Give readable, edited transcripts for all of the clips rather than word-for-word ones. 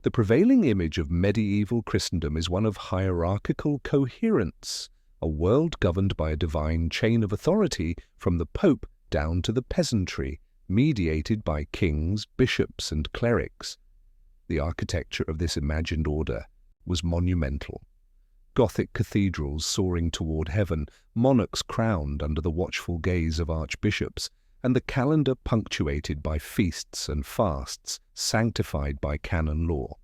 The prevailing image of medieval Christendom is one of hierarchical coherence, a world governed by a divine chain of authority from the Pope down to the peasantry, mediated by kings, bishops, and clerics. The architecture of this imagined order was monumental. Gothic cathedrals soaring toward heaven, monarchs crowned under the watchful gaze of archbishops, and the calendar punctuated by feasts and fasts, sanctified by canon law.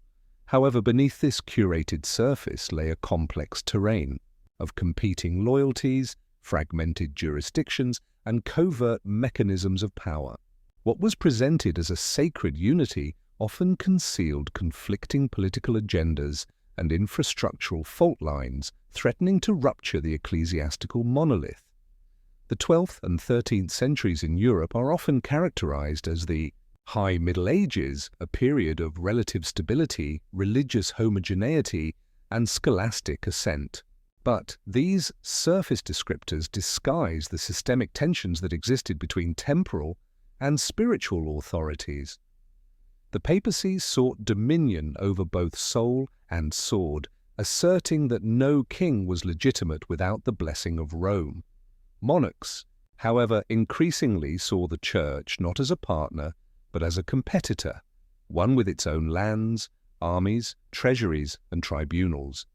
However, beneath this curated surface lay a complex terrain of competing loyalties, fragmented jurisdictions, and covert mechanisms of power. What was presented as a sacred unity often concealed conflicting political agendas and infrastructural fault lines threatening to rupture the ecclesiastical monolith. The 12th and 13th centuries in Europe are often characterized as the High Middle Ages, a period of relative stability, religious homogeneity, and scholastic ascent. But these surface descriptors disguise the systemic tensions that existed between temporal and spiritual authorities. The papacy sought dominion over both soul and sword, asserting that no king was legitimate without the blessing of Rome. Monarchs, however, increasingly saw the Church not as a partner, but as a competitor, one with its own lands, armies, treasuries, and tribunals.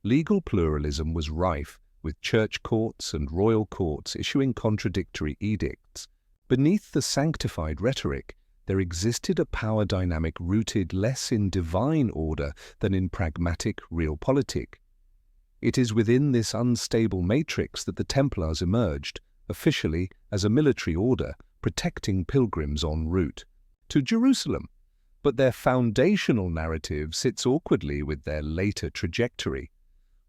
Legal pluralism was rife, with church courts and royal courts issuing contradictory edicts. Beneath the sanctified rhetoric, there existed a power dynamic rooted less in divine order than in pragmatic realpolitik. It is within this unstable matrix that the Templars emerged, officially as a military order protecting pilgrims en route to Jerusalem. But their foundational narrative sits awkwardly with their later trajectory.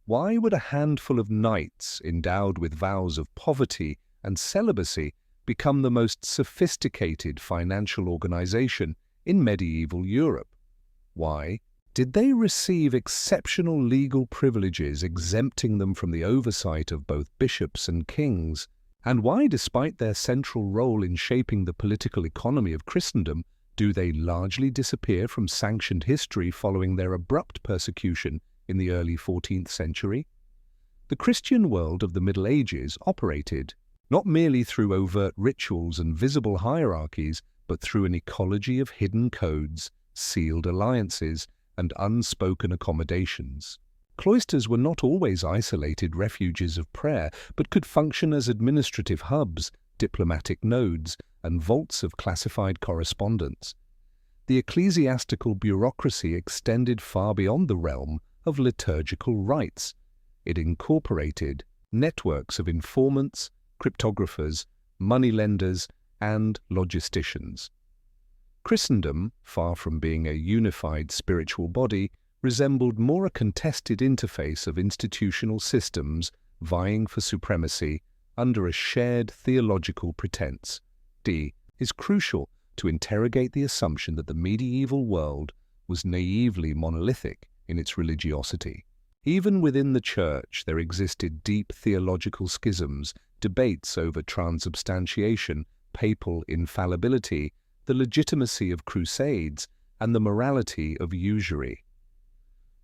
Why would a handful of knights endowed with vows of poverty and celibacy become the most sophisticated financial organization in medieval Europe? Why did they receive exceptional legal privileges exempting them from the oversight of both bishops and kings? And why, despite their central role in shaping the political economy of Christendom, do they largely disappear from sanctioned history following their abrupt persecution in the early 14th century? The Christian world of the Middle Ages operated not merely through overt rituals and visible hierarchies, but through an ecology of hidden codes, sealed alliances, and unspoken accommodations. Cloisters were not always isolated refuges of prayer, but could function as administrative hubs, diplomatic nodes, and vaults of classified correspondence. The ecclesiastical bureaucracy extended far beyond the realm of liturgical rites. It incorporated networks of informants, cryptographers, moneylenders, and logisticians. Christendom, far from being a unified spiritual body, resembled more a contested interface of institutional systems vying for supremacy under a shared theological pretense. D is crucial to interrogate the assumption that the medieval world was naively monolithic in its religiosity. Even within the Church there existed deep theological schisms, debates over transubstantiation, papal infallibility, the legitimacy of crusades, and the morality of usury.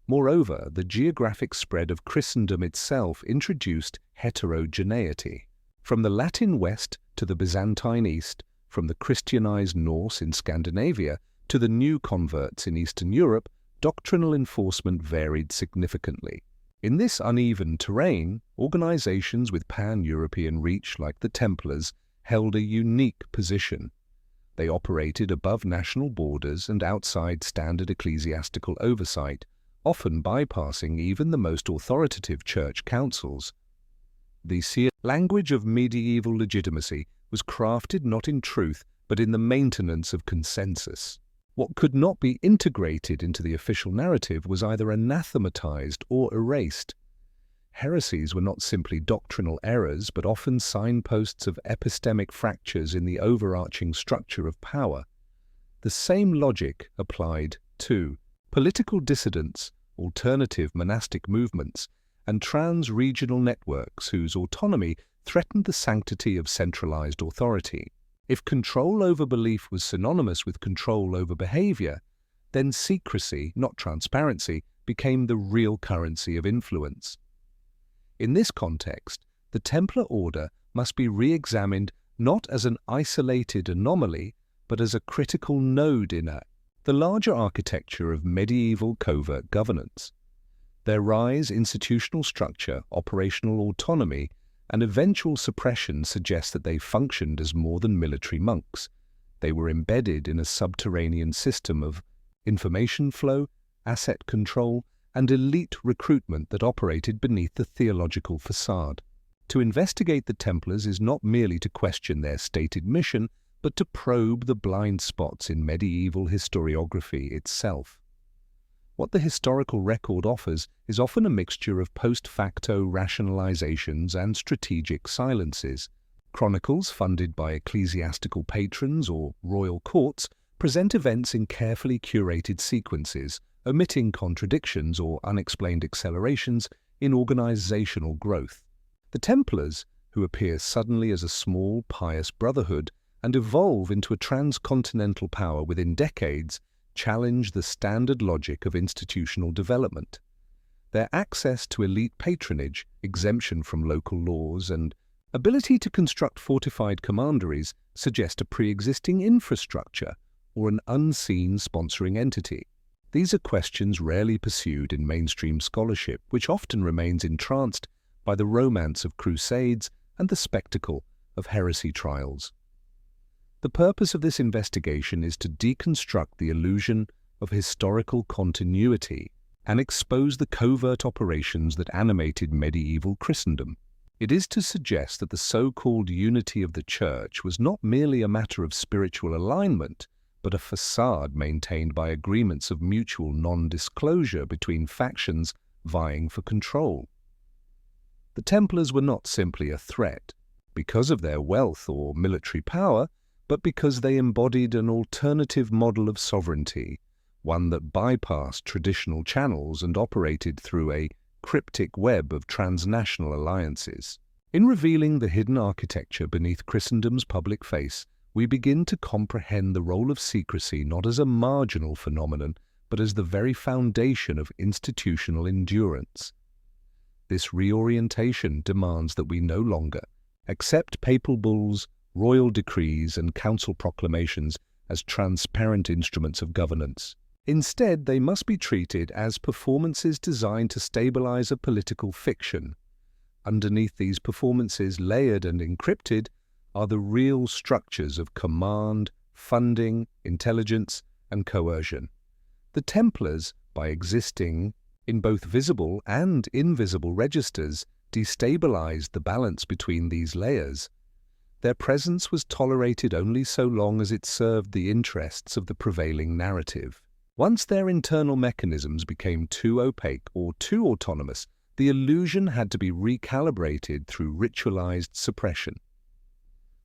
Moreover, the geographic spread of Christendom itself introduced heterogeneity. From the Latin West to the Byzantine East, from the Christianized Norse in Scandinavia to the new converts in Eastern Europe, doctrinal enforcement varied significantly. In this uneven terrain, organizations with pan-European reach like the Templars held a unique position. They operated above national borders and outside standard ecclesiastical oversight, often bypassing even the most authoritative church councils. The language of medieval legitimacy was crafted not in truth, but in the maintenance of consensus. What could not be integrated into the official narrative was either anathematized or erased. Heresies were not simply doctrinal errors, but often signposts of epistemic fractures in the overarching structure of power. The same logic applied to political dissidents, alternative monastic movements, and trans-regional networks whose autonomy threatened the sanctity of centralized authority. If control over belief was synonymous with control over behavior, then secrecy, not transparency, became the real currency of influence. In this context, the Templar Order must be re-examined not as an isolated anomaly, but as a critical node in the larger architecture of medieval covert governance. Their rise, institutional structure, operational autonomy, and eventual suppression suggest that they functioned as more than military monks. They were embedded in a subterranean system of information flow, asset control, and elite recruitment that operated beneath the theological facade. To investigate the Templars is not merely to question their stated mission, but to probe the blind spots in medieval historiography itself. What the historical record offers is often a mixture of post-facto rationalizations and strategic silences. Chronicles funded by ecclesiastical patrons or royal courts present events in carefully curated sequences, omitting contradictions or unexplained accelerations in organizational growth. The Templars, who appear suddenly as a small, pious brotherhood and evolve into a transcontinental power within decades, challenge the standard logic of institutional development. Their access to elite patronage, exemption from local laws, and ability to construct fortified commanderies suggest a pre-existing infrastructure or an unseen sponsoring entity. These are questions rarely pursued in mainstream scholarship, which often remains entranced by the romance of crusades and the spectacle of heresy trials. The purpose of this investigation is to deconstruct the illusion of historical continuity and expose the covert operations that animated medieval Christendom. It is to suggest that the so-called unity of the Church was not merely a matter of spiritual alignment, but a facade maintained by agreements of mutual non-disclosure between factions vying for control. The Templars were not simply a threat because of their wealth or military power, but because they embodied an alternative model of sovereignty, one that bypassed traditional channels and operated through a cryptic web of transnational alliances. In revealing the hidden architecture beneath Christendom's public face, we begin to comprehend the role of secrecy not as a marginal phenomenon, but as the very foundation of institutional endurance. This reorientation demands that we no longer accept papal bulls, royal decrees, and council proclamations as transparent instruments of governance. Instead, they must be treated as performances designed to stabilize a political fiction. Underneath these performances, layered and encrypted, are the real structures of command, funding, intelligence, and coercion. The Templars, by existing in both visible and invisible registers, destabilized the balance between these layers. Their presence was tolerated only so long as it served the interests of the prevailing narrative. Once their internal mechanisms became too opaque or too autonomous, the illusion had to be recalibrated through ritualized suppression.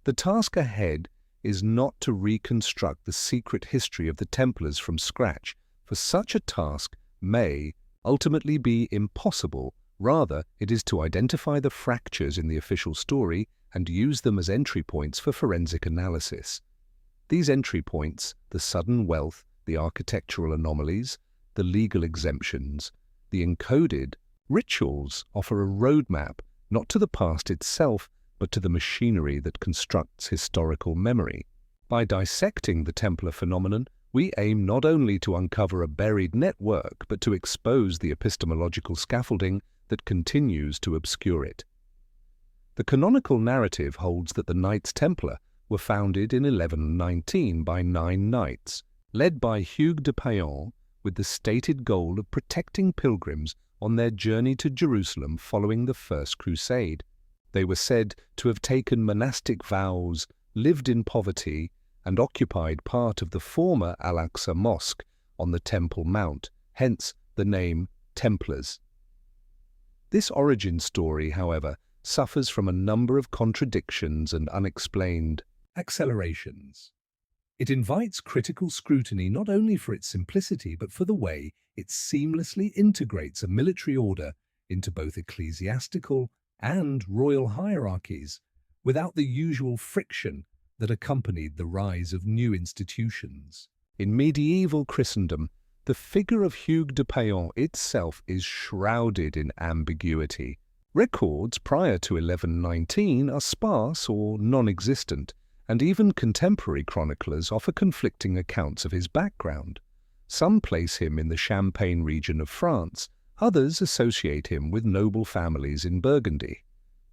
The task ahead is not to reconstruct the secret history of the Templars from scratch, for such a task may ultimately be impossible. Rather, it is to identify the fractures in the official story and use them as entry points for forensic analysis. These entry points, the sudden wealth, the architectural anomalies, the legal exemptions, the encoded rituals, offer a roadmap not to the past itself, but to the machinery that constructs historical memory. By dissecting the Templar phenomenon, we aim not only to uncover a buried network, but to expose the epistemological scaffolding that continues to obscure it. The canonical narrative holds that the Knights Templar were founded in 1119 by 9 knights, led by Hugues de Payan, with the stated goal of protecting pilgrims on their journey to Jerusalem following the First Crusade. They were said to have taken monastic vows, lived in poverty, and occupied part of the former Al-Aqsa Mosque on the Temple Mount, hence the name Templars. This origin story, however, suffers from a number of contradictions and unexplained accelerations. It invites critical scrutiny not only for its simplicity, but for the way it seamlessly integrates a military order into both ecclesiastical and royal hierarchies, without the usual friction that accompanied the rise of new institutions. In medieval Christendom, the figure of Hugues de Payan itself is shrouded in ambiguity. Records prior to 1119 are sparse or non-existent, and even contemporary chroniclers offer conflicting accounts of his background. Some place him in the Champagne region of France, others associate him with noble families in Burgundy.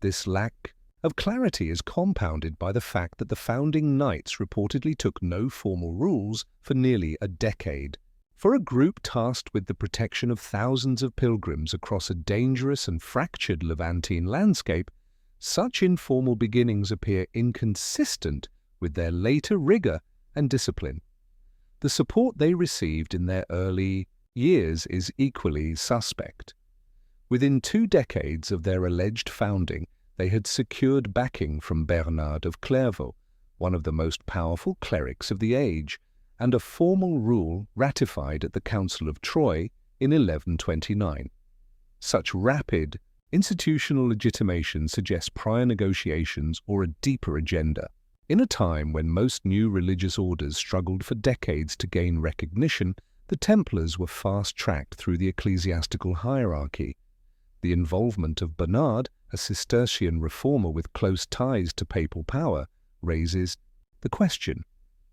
This lack of clarity is compounded by the fact that the founding knights reportedly took no formal rules for nearly a decade. For a group tasked with the protection of thousands of pilgrims across a dangerous and fractured Levantine landscape, such informal beginnings appear inconsistent with their later rigor and discipline. The support they received in their early years is equally suspect. Within 2 decades of their alleged founding, they had secured backing from Bernard of Clairvaux, one of the most powerful clerics of the age, and a formal rule ratified at the Council of Troyes in 1129. Such rapid institutional legitimation suggests prior negotiations or a deeper agenda. In a time when most new religious orders struggled for decades to gain recognition, the Templars were fast-tracked through the ecclesiastical hierarchy. The involvement of Bernard, a Cistercian reformer with close ties to papal power, raises the question: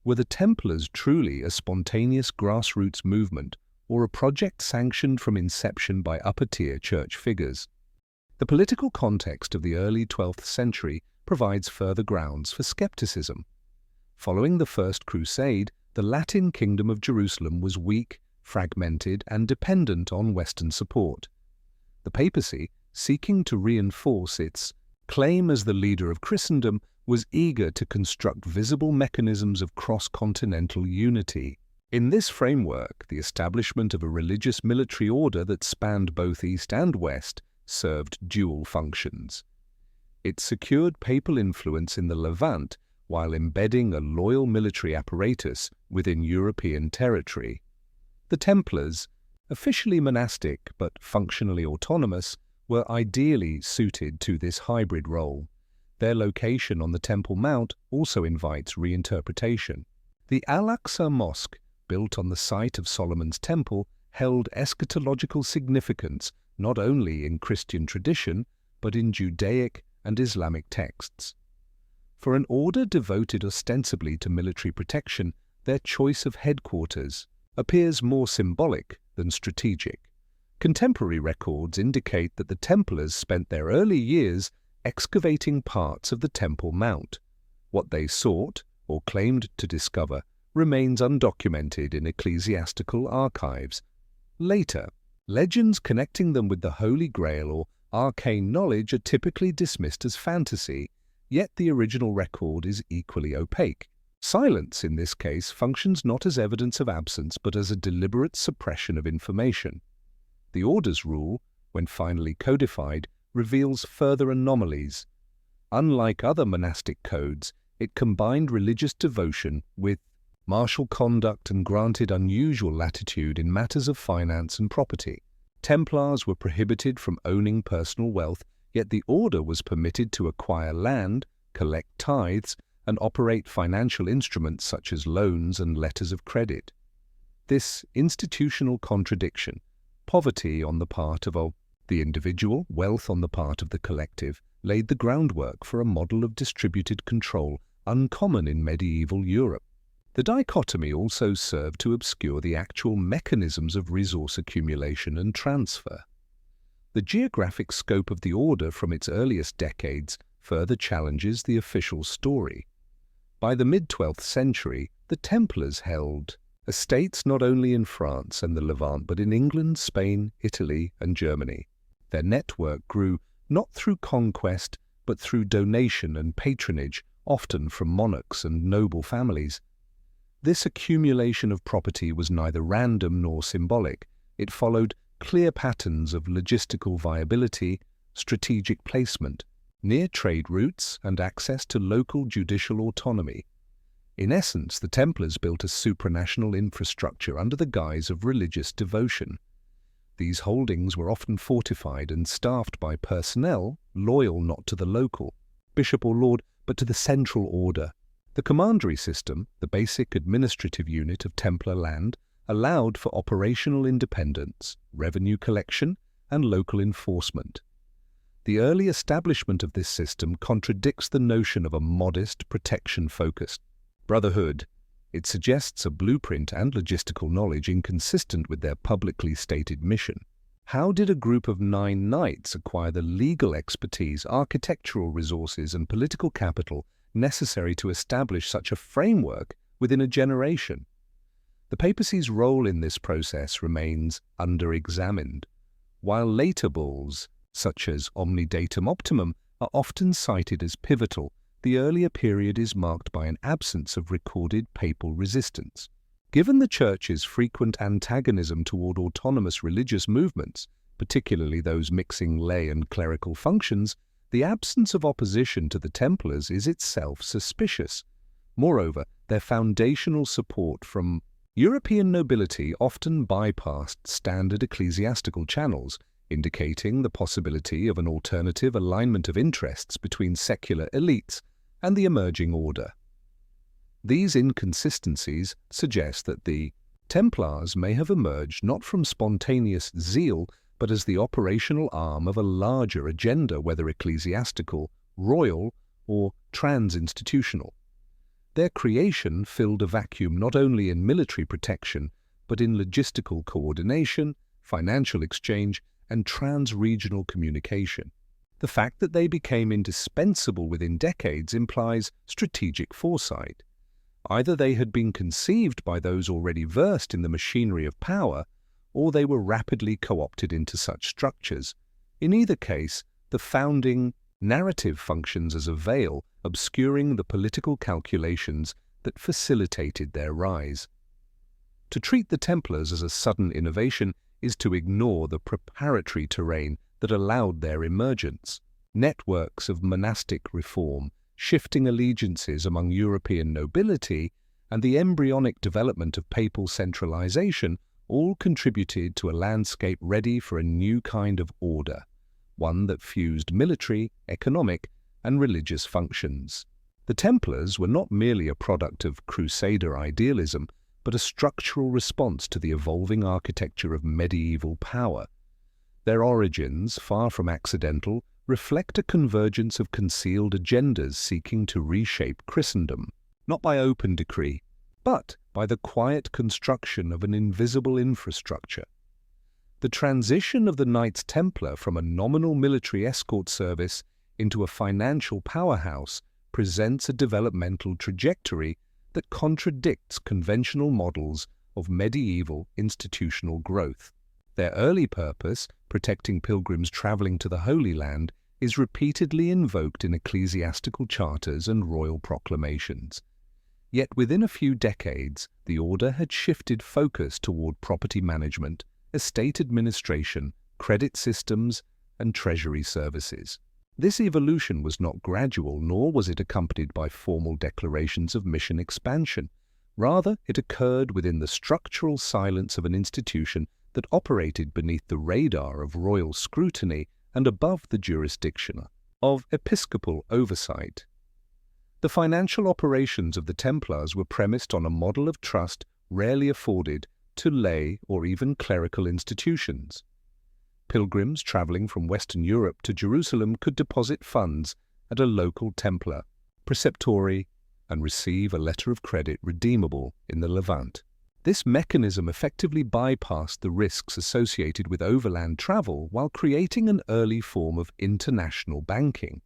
were the Templars truly a spontaneous grassroots movement or a project sanctioned from inception by upper-tier church figures? The political context of the early 12th century provides further grounds for skepticism. Following the First Crusade, the Latin Kingdom of Jerusalem was weak, fragmented, and dependent on Western support. The papacy, seeking to reinforce its claim as the leader of Christendom, was eager to construct visible mechanisms of cross-continental unity. In this framework, the establishment of a religious military order that spanned both East and West served dual functions. It secured papal influence in the Levant while embedding a loyal military apparatus within European territory. The Templars, officially monastic but functionally autonomous, were ideally suited to this hybrid role. Their location on the Temple Mount also invites reinterpretation. The Al-Aqsa Mosque, built on the site of Solomon's Temple, held eschatological significance not only in Christian tradition, but in Judaic and Islamic texts. For an order devoted ostensibly to military protection, their choice of headquarters appears more symbolic than strategic. Contemporary records indicate that the Templars spent their early years excavating parts of the Temple Mount. What they sought, or claimed to discover, remains undocumented in ecclesiastical archives. Later, legends connecting them with the Holy Grail or arcane knowledge are typically dismissed as fantasy, yet the original record is equally opaque. Silence, in this case, functions not as evidence of absence but as a deliberate suppression of information. The Order's rule, when finally codified, reveals further anomalies. Unlike other monastic codes, it combined religious devotion with martial conduct and granted unusual latitude in matters of finance and property. Templars were prohibited from owning personal wealth, yet the order was permitted to acquire land, collect tithes, and operate financial instruments such as loans and letters of credit. This institutional contradiction, poverty on the part of the individual, wealth on the part of the collective, laid the groundwork for a model of distributed control uncommon in medieval Europe. The dichotomy also served to obscure the actual mechanisms of resource accumulation and transfer. The geographic scope of the order from its earliest decades further challenges the official story. By the mid-12th century, the Templars held estates not only in France and the Levant but in England, Spain, Italy, and Germany. Their network grew not through conquest but through donation and patronage, often from monarchs and noble families. This accumulation of property was neither random nor symbolic. It followed clear patterns of logistical viability, strategic placement, near trade routes, and access to local judicial autonomy. In essence, the Templars built a supranational infrastructure under the guise of religious devotion. These holdings were often fortified and staffed by personnel loyal not to the local bishop or lord, but to the central order. The commandery system, the basic administrative unit of Templar land, allowed for operational independence, revenue collection, and local enforcement. The early establishment of this system contradicts the notion of a modest, protection-focused brotherhood. It suggests a blueprint and logistical knowledge inconsistent with their publicly stated mission. How did a group of 9 knights acquire the legal expertise, architectural resources, and political capital necessary to establish such a framework within a generation? The papacy's role in this process remains under-examined. While later bulls, such as Omni Datum Optimum, are often cited as pivotal, the earlier period is marked by an absence of recorded papal resistance. Given the Church's frequent antagonism toward autonomous religious movements, particularly those mixing lay and clerical functions, the absence of opposition to the Templars is itself suspicious. Moreover, their foundational support from European nobility often bypassed standard ecclesiastical channels, indicating the possibility of an alternative alignment of interests between secular elites and the emerging order. These inconsistencies suggest that the Templars may have emerged not from spontaneous zeal, but as the operational arm of a larger agenda, whether ecclesiastical, royal, or trans-institutional. Their creation filled a vacuum not only in military protection, but in logistical coordination, financial exchange, and trans-regional communication. The fact that they became indispensable within decades implies strategic foresight. Either they had been conceived by those already versed in the machinery of power, or they were rapidly co-opted into such structures. In either case, the founding narrative functions as a veil, obscuring the political calculations that facilitated their rise. To treat the Templars as a sudden innovation is to ignore the preparatory terrain that allowed their emergence. Networks of monastic reform, shifting allegiances among European nobility, and the embryonic development of papal centralization all contributed to a landscape ready for a new kind of order, one that fused military, economic, and religious functions. The Templars were not merely a product of Crusader idealism, but a structural response to the evolving architecture of medieval power. Their origins, far from accidental, reflect a convergence of concealed agendas seeking to reshape Christendom, not by open decree, but by the quiet construction of an invisible infrastructure. The transition of the Knights Templar from a nominal military escort service into a financial powerhouse presents a developmental trajectory that contradicts conventional models of medieval institutional growth. Their early purpose, protecting pilgrims traveling to the Holy Land, is repeatedly invoked in ecclesiastical charters and royal proclamations. Yet within a few decades, the order had shifted focus toward property management, estate administration, credit systems, and treasury services. This evolution was not gradual, nor was it accompanied by formal declarations of mission expansion. Rather, it occurred within the structural silence of an institution that operated beneath the radar of royal scrutiny and above the jurisdiction of episcopal oversight. The financial operations of the Templars were premised on a model of trust rarely afforded to lay or even clerical institutions. Pilgrims traveling from Western Europe to Jerusalem could deposit funds at a local Templar preceptory and receive a letter of credit redeemable in the Levant. This mechanism effectively bypassed the risks associated with overland travel while creating an early form of international banking.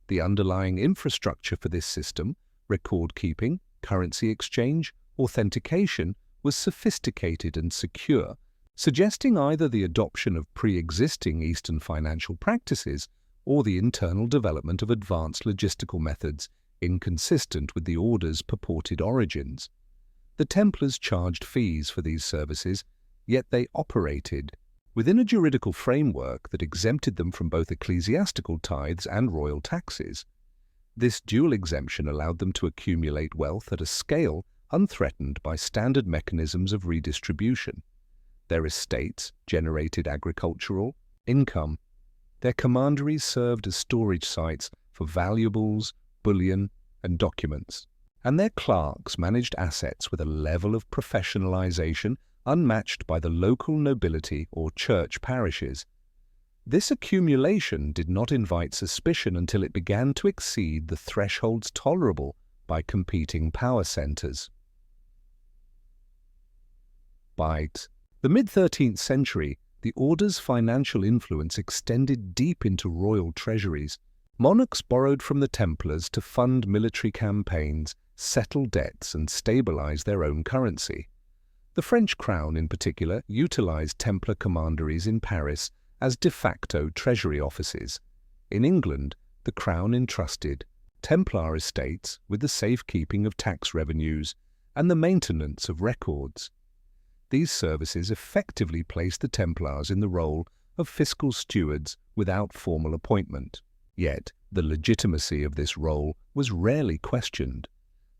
The underlying infrastructure for this system, record-keeping, currency exchange, authentication, was sophisticated and secure, suggesting either the adoption of pre-existing Eastern financial practices or the internal development of advanced logistical methods inconsistent with the order's purported origins. The Templars charged fees for these services, yet they operated within a juridical framework that exempted them from both ecclesiastical tithes and royal taxes. This dual exemption allowed them to accumulate wealth at a scale unthreatened by standard mechanisms of redistribution. Their estates generated agricultural income. Their commanderies served as storage sites for valuables, bullion, and documents. and their clerks managed assets with a level of professionalization unmatched by the local nobility or church parishes. This accumulation did not invite suspicion until it began to exceed the thresholds tolerable by competing power centers. By the mid-13th century, the order's financial influence extended deep into royal treasuries. Monarchs borrowed from the Templars to fund military campaigns, settle debts, and stabilize their own currency. The French crown, in particular, utilized Templar commanderies in Paris as de facto treasury offices. In England, the crown entrusted Templar estates with the safekeeping of tax revenues and the maintenance of records. These services effectively placed the Templars in the role of fiscal stewards without formal appointment. Yet, the legitimacy of this role was rarely questioned.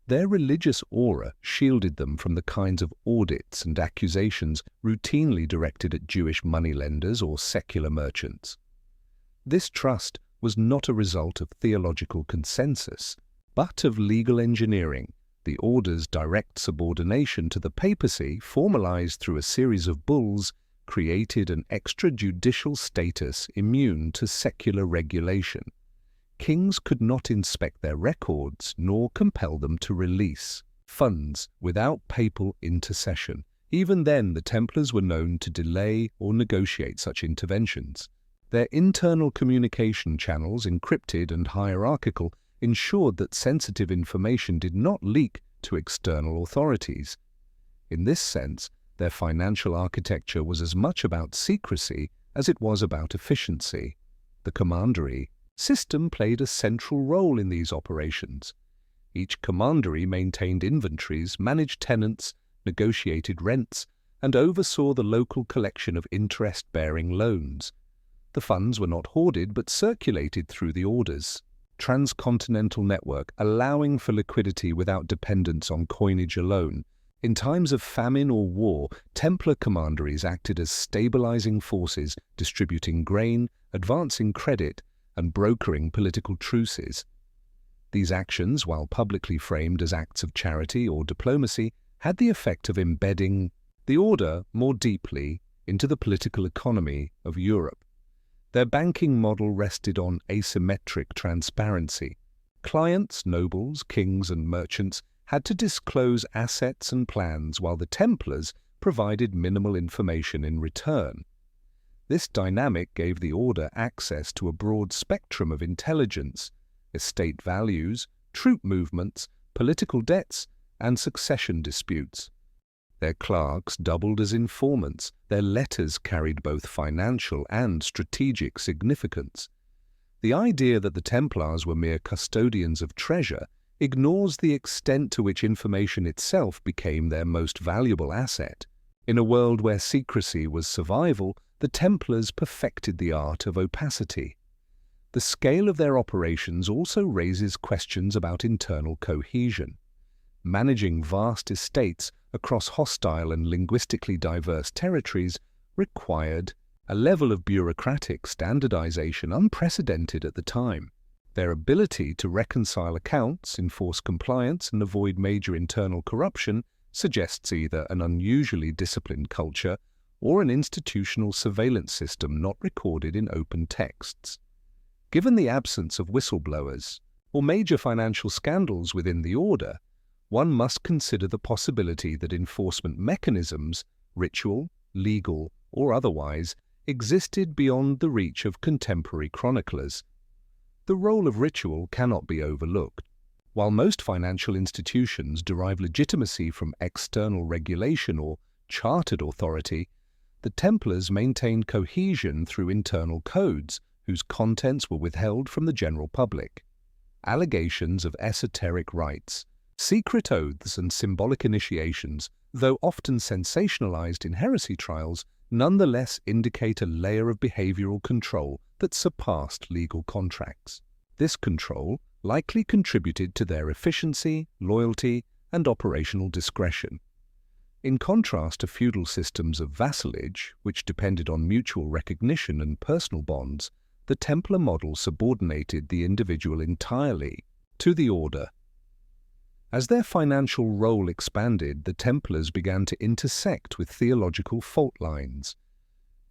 Their religious aura shielded them from the kinds of audits and accusations routinely directed at Jewish moneylenders or secular merchants. This trust was not a result of theological consensus, but of legal engineering. The order's direct subordination to the papacy, formalized through a series of bulls, created an extrajudicial status immune to secular regulation. Kings could not inspect their records nor compel them to release funds without papal intercession. Even then, the Templars were known to delay or negotiate such interventions. Their internal communication channels, encrypted and hierarchical, ensured that sensitive information did not leak to external authorities. In this sense, their financial architecture was as much about secrecy as it was about efficiency. The commandery system played a central role in these operations. Each commandery maintained inventories, managed tenants, negotiated rents, and oversaw the local collection of interest-bearing loans. The funds were not hoarded but circulated through the order's transcontinental network, allowing for liquidity without dependence on coinage alone. In times of famine or war, Templar commanderies acted as stabilizing forces, distributing grain, advancing credit, and brokering political truces. These actions, while publicly framed as acts of charity or diplomacy, had the effect of embedding the order more deeply into the political economy of Europe. Their banking model rested on asymmetric transparency. Clients, nobles, kings, and merchants had to disclose assets and plans, while the Templars provided minimal information in return. This dynamic gave the order access to a broad spectrum of intelligence: estate values, troop movements, political debts, and succession disputes. Their clerks doubled as informants. Their letters carried both financial and strategic significance. The idea that the Templars were mere custodians of treasure ignores the extent to which information itself became their most valuable asset. In a world where secrecy was survival, the Templars perfected the art of opacity. The scale of their operations also raises questions about internal cohesion. Managing vast estates across hostile and linguistically diverse territories required a level of bureaucratic standardization unprecedented at the time. Their ability to reconcile accounts, enforce compliance, and avoid major internal corruption suggests either an unusually disciplined culture or an institutional surveillance system not recorded in open texts. Given the absence of whistleblowers or major financial scandals within the order, one must consider the possibility that enforcement mechanisms, ritual, legal, or otherwise, existed beyond the reach of contemporary chroniclers. The role of ritual cannot be overlooked. While most financial institutions derive legitimacy from external regulation or chartered authority, the Templars maintained cohesion through internal codes whose contents were withheld from the general public. Allegations of esoteric rites, secret oaths, and symbolic initiations, though often sensationalized in heresy trials, nonetheless indicate a layer of behavioral control that surpassed legal contracts. This control likely contributed to their efficiency, loyalty, and operational discretion. In contrast to feudal systems of vassalage, which depended on mutual recognition and personal bonds, the Templar model subordinated the individual entirely to the order. As their financial role expanded, the Templars began to intersect with theological fault lines.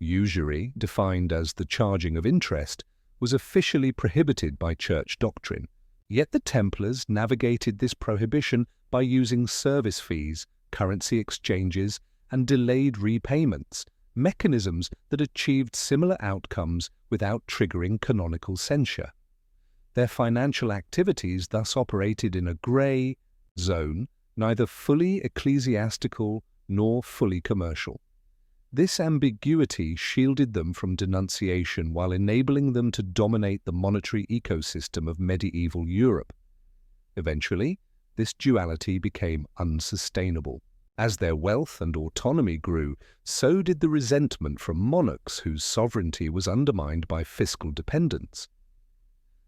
Usury, defined as the charging of interest, was officially prohibited by church doctrine. Yet the Templars navigated this prohibition by using service fees, currency exchanges, and delayed repayments, mechanisms that achieved similar outcomes without triggering canonical censure. Their financial activities thus operated in a grey zone, neither fully ecclesiastical nor fully commercial. This ambiguity shielded them from denunciation while enabling them to dominate the monetary ecosystem of medieval Europe. Eventually, this duality became unsustainable. As their wealth and autonomy grew, so did the resentment from monarchs whose sovereignty was undermined by fiscal dependence.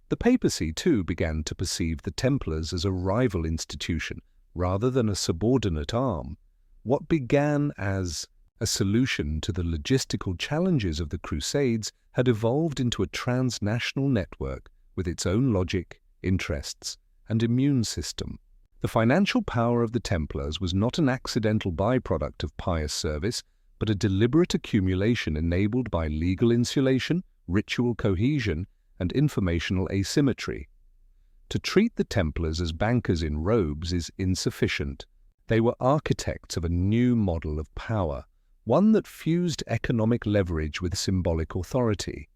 The papacy, too, began to perceive the Templars as a rival institution rather than a subordinate arm. What began as a solution to the logistical challenges of the Crusades had evolved into a transnational network with its own logic, interests, and immune system. The financial power of the Templars was not an accidental byproduct of pious service, but a deliberate accumulation enabled by legal insulation, ritual cohesion, and informational asymmetry. To treat the Templars as bankers in robes is insufficient. They were architects of a new model of power, one that fused economic leverage with symbolic authority.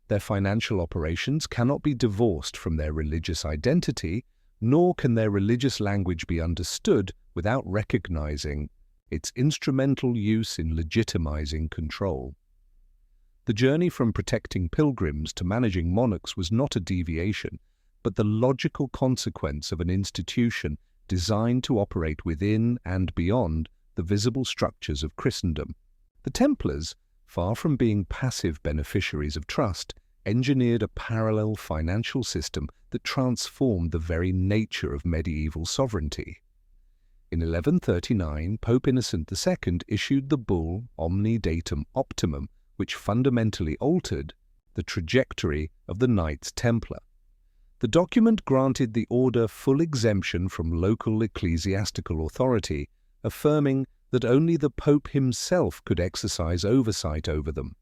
Their financial operations cannot be divorced from their religious identity, nor can their religious language be understood without recognizing its instrumental use in legitimizing control. The journey from protecting pilgrims to managing monarchs was not a deviation, but the logical consequence of an institution designed to operate within and beyond the visible structures of Christendom. The Templars, far from being passive beneficiaries of trust, engineered a parallel financial system that transformed the very nature of medieval sovereignty. In 1139, Pope Innocent II issued the bull Omni Datum Optimum, which fundamentally altered the trajectory of the Knights Templar. The document granted the order full exemption from local ecclesiastical authority, affirming that only the Pope himself could exercise oversight over them.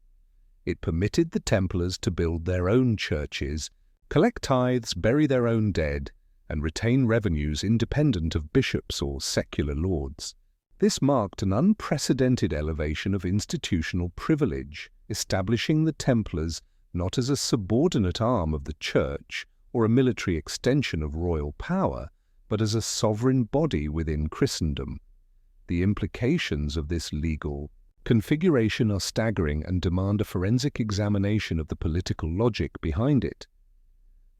It permitted the Templars to build their own churches, collect tithes, bury their own dead, and retain revenues independent of bishops or secular lords. This marked an unprecedented elevation of institutional privilege, establishing the Templars not as a subordinate arm of the Church or a military extension of royal power, but as a sovereign body within Christendom. The implications of this legal configuration are staggering and demand a forensic examination of the political logic behind it.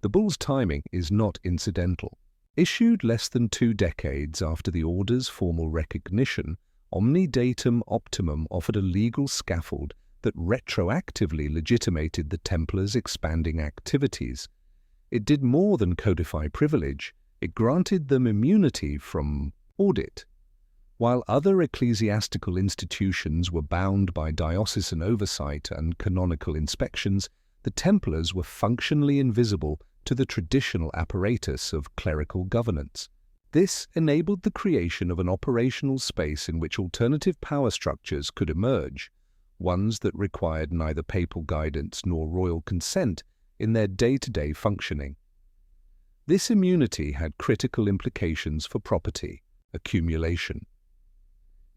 The bull's timing is not incidental. Issued less than 2 decades after the order's formal recognition, Omni Datum Optimum offered a legal scaffold that retroactively legitimated the Templars' expanding activities. It did more than codify privilege, it granted them immunity from audit. While other ecclesiastical institutions were bound by diocesan oversight and canonical inspections, the Templars were functionally invisible to the traditional apparatus of clerical governance. This enabled the creation of an operational space in which alternative power structures could emerge, ones that required neither papal guidance nor royal consent in their day-to-day functioning. This immunity had critical implications for property accumulation.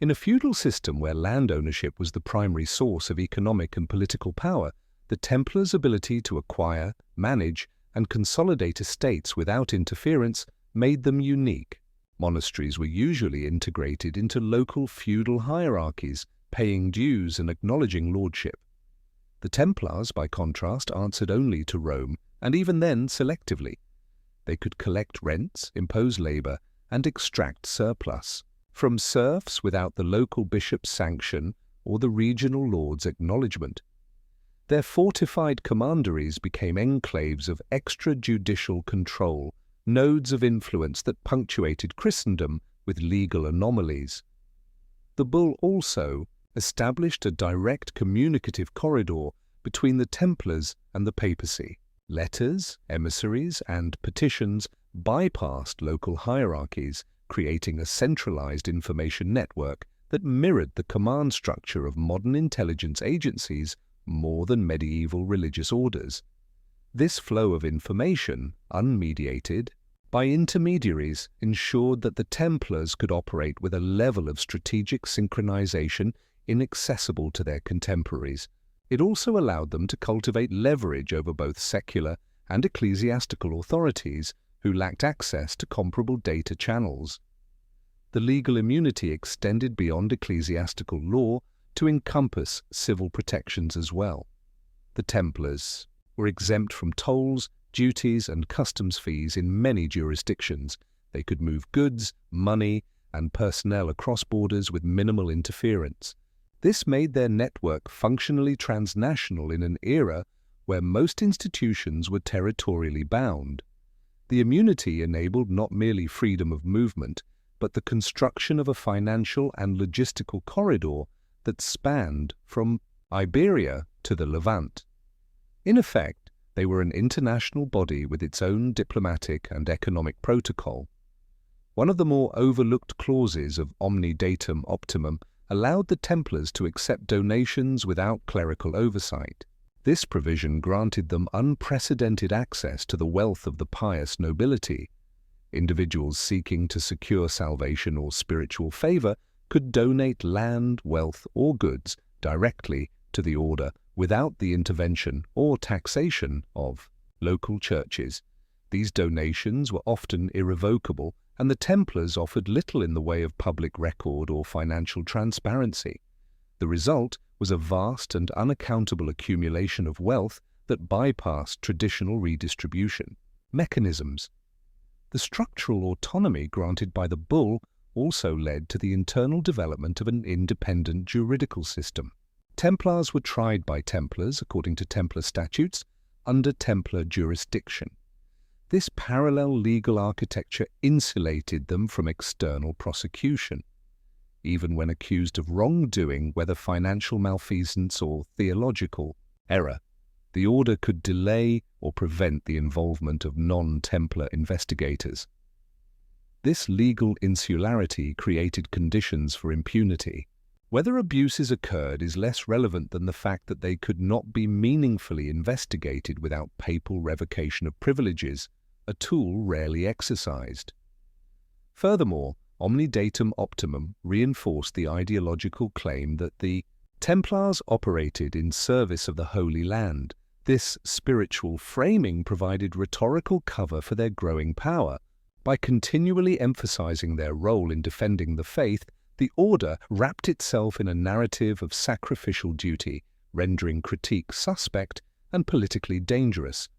In a feudal system where land ownership was the primary source of economic and political power, the Templars' ability to acquire, manage, and consolidate estates without interference made them unique. Monasteries were usually integrated into local feudal hierarchies, paying dues and acknowledging lordship. The Templars, by contrast, answered only to Rome, and even then selectively. They could collect rents, impose labor, and extract surplus from serfs without the local bishop's sanction or the regional lord's acknowledgement. Their fortified commanderies became enclaves of extrajudicial control, nodes of influence that punctuated Christendom with legal anomalies. The bull also established a direct communicative corridor between the Templars and the papacy. Letters, emissaries, and petitions bypassed local hierarchies, creating a centralized information network that mirrored the command structure of modern intelligence agencies more than medieval religious orders. This flow of information, unmediated by intermediaries, ensured that the Templars could operate with a level of strategic synchronization inaccessible to their contemporaries. It also allowed them to cultivate leverage over both secular and ecclesiastical authorities who lacked access to comparable data channels. The legal immunity extended beyond ecclesiastical law to encompass civil protections as well. The Templars were exempt from tolls, duties, and customs fees in many jurisdictions. They could move goods, money, and personnel across borders with minimal interference. This made their network functionally transnational in an era where most institutions were territorially bound. The immunity enabled not merely freedom of movement, but the construction of a financial and logistical corridor that spanned from Iberia to the Levant. In effect, they were an international body with its own diplomatic and economic protocol. One of the more overlooked clauses of Omni Datum Optimum allowed the Templars to accept donations without clerical oversight. This provision granted them unprecedented access to the wealth of the pious nobility. Individuals seeking to secure salvation or spiritual favor could donate land, wealth, or goods directly to the order without the intervention or taxation of local churches. These donations were often irrevocable, and the Templars offered little in the way of public record or financial transparency. The result was a vast and unaccountable accumulation of wealth that bypassed traditional redistribution mechanisms. The structural autonomy granted by the bull also led to the internal development of an independent juridical system. Templars were tried by Templars, according to Templar statutes, under Templar jurisdiction. This parallel legal architecture insulated them from external prosecution. Even when accused of wrongdoing, whether financial malfeasance or theological error, the order could delay or prevent the involvement of non-Templar investigators. This legal insularity created conditions for impunity. Whether abuses occurred is less relevant than the fact that they could not be meaningfully investigated without papal revocation of privileges, a tool rarely exercised. Furthermore, Omni Datum Optimum reinforced the ideological claim that the Templars operated in service of the Holy Land. This spiritual framing provided rhetorical cover for their growing power. By continually emphasizing their role in defending the faith, the order wrapped itself in a narrative of sacrificial duty, rendering critique suspect and politically dangerous.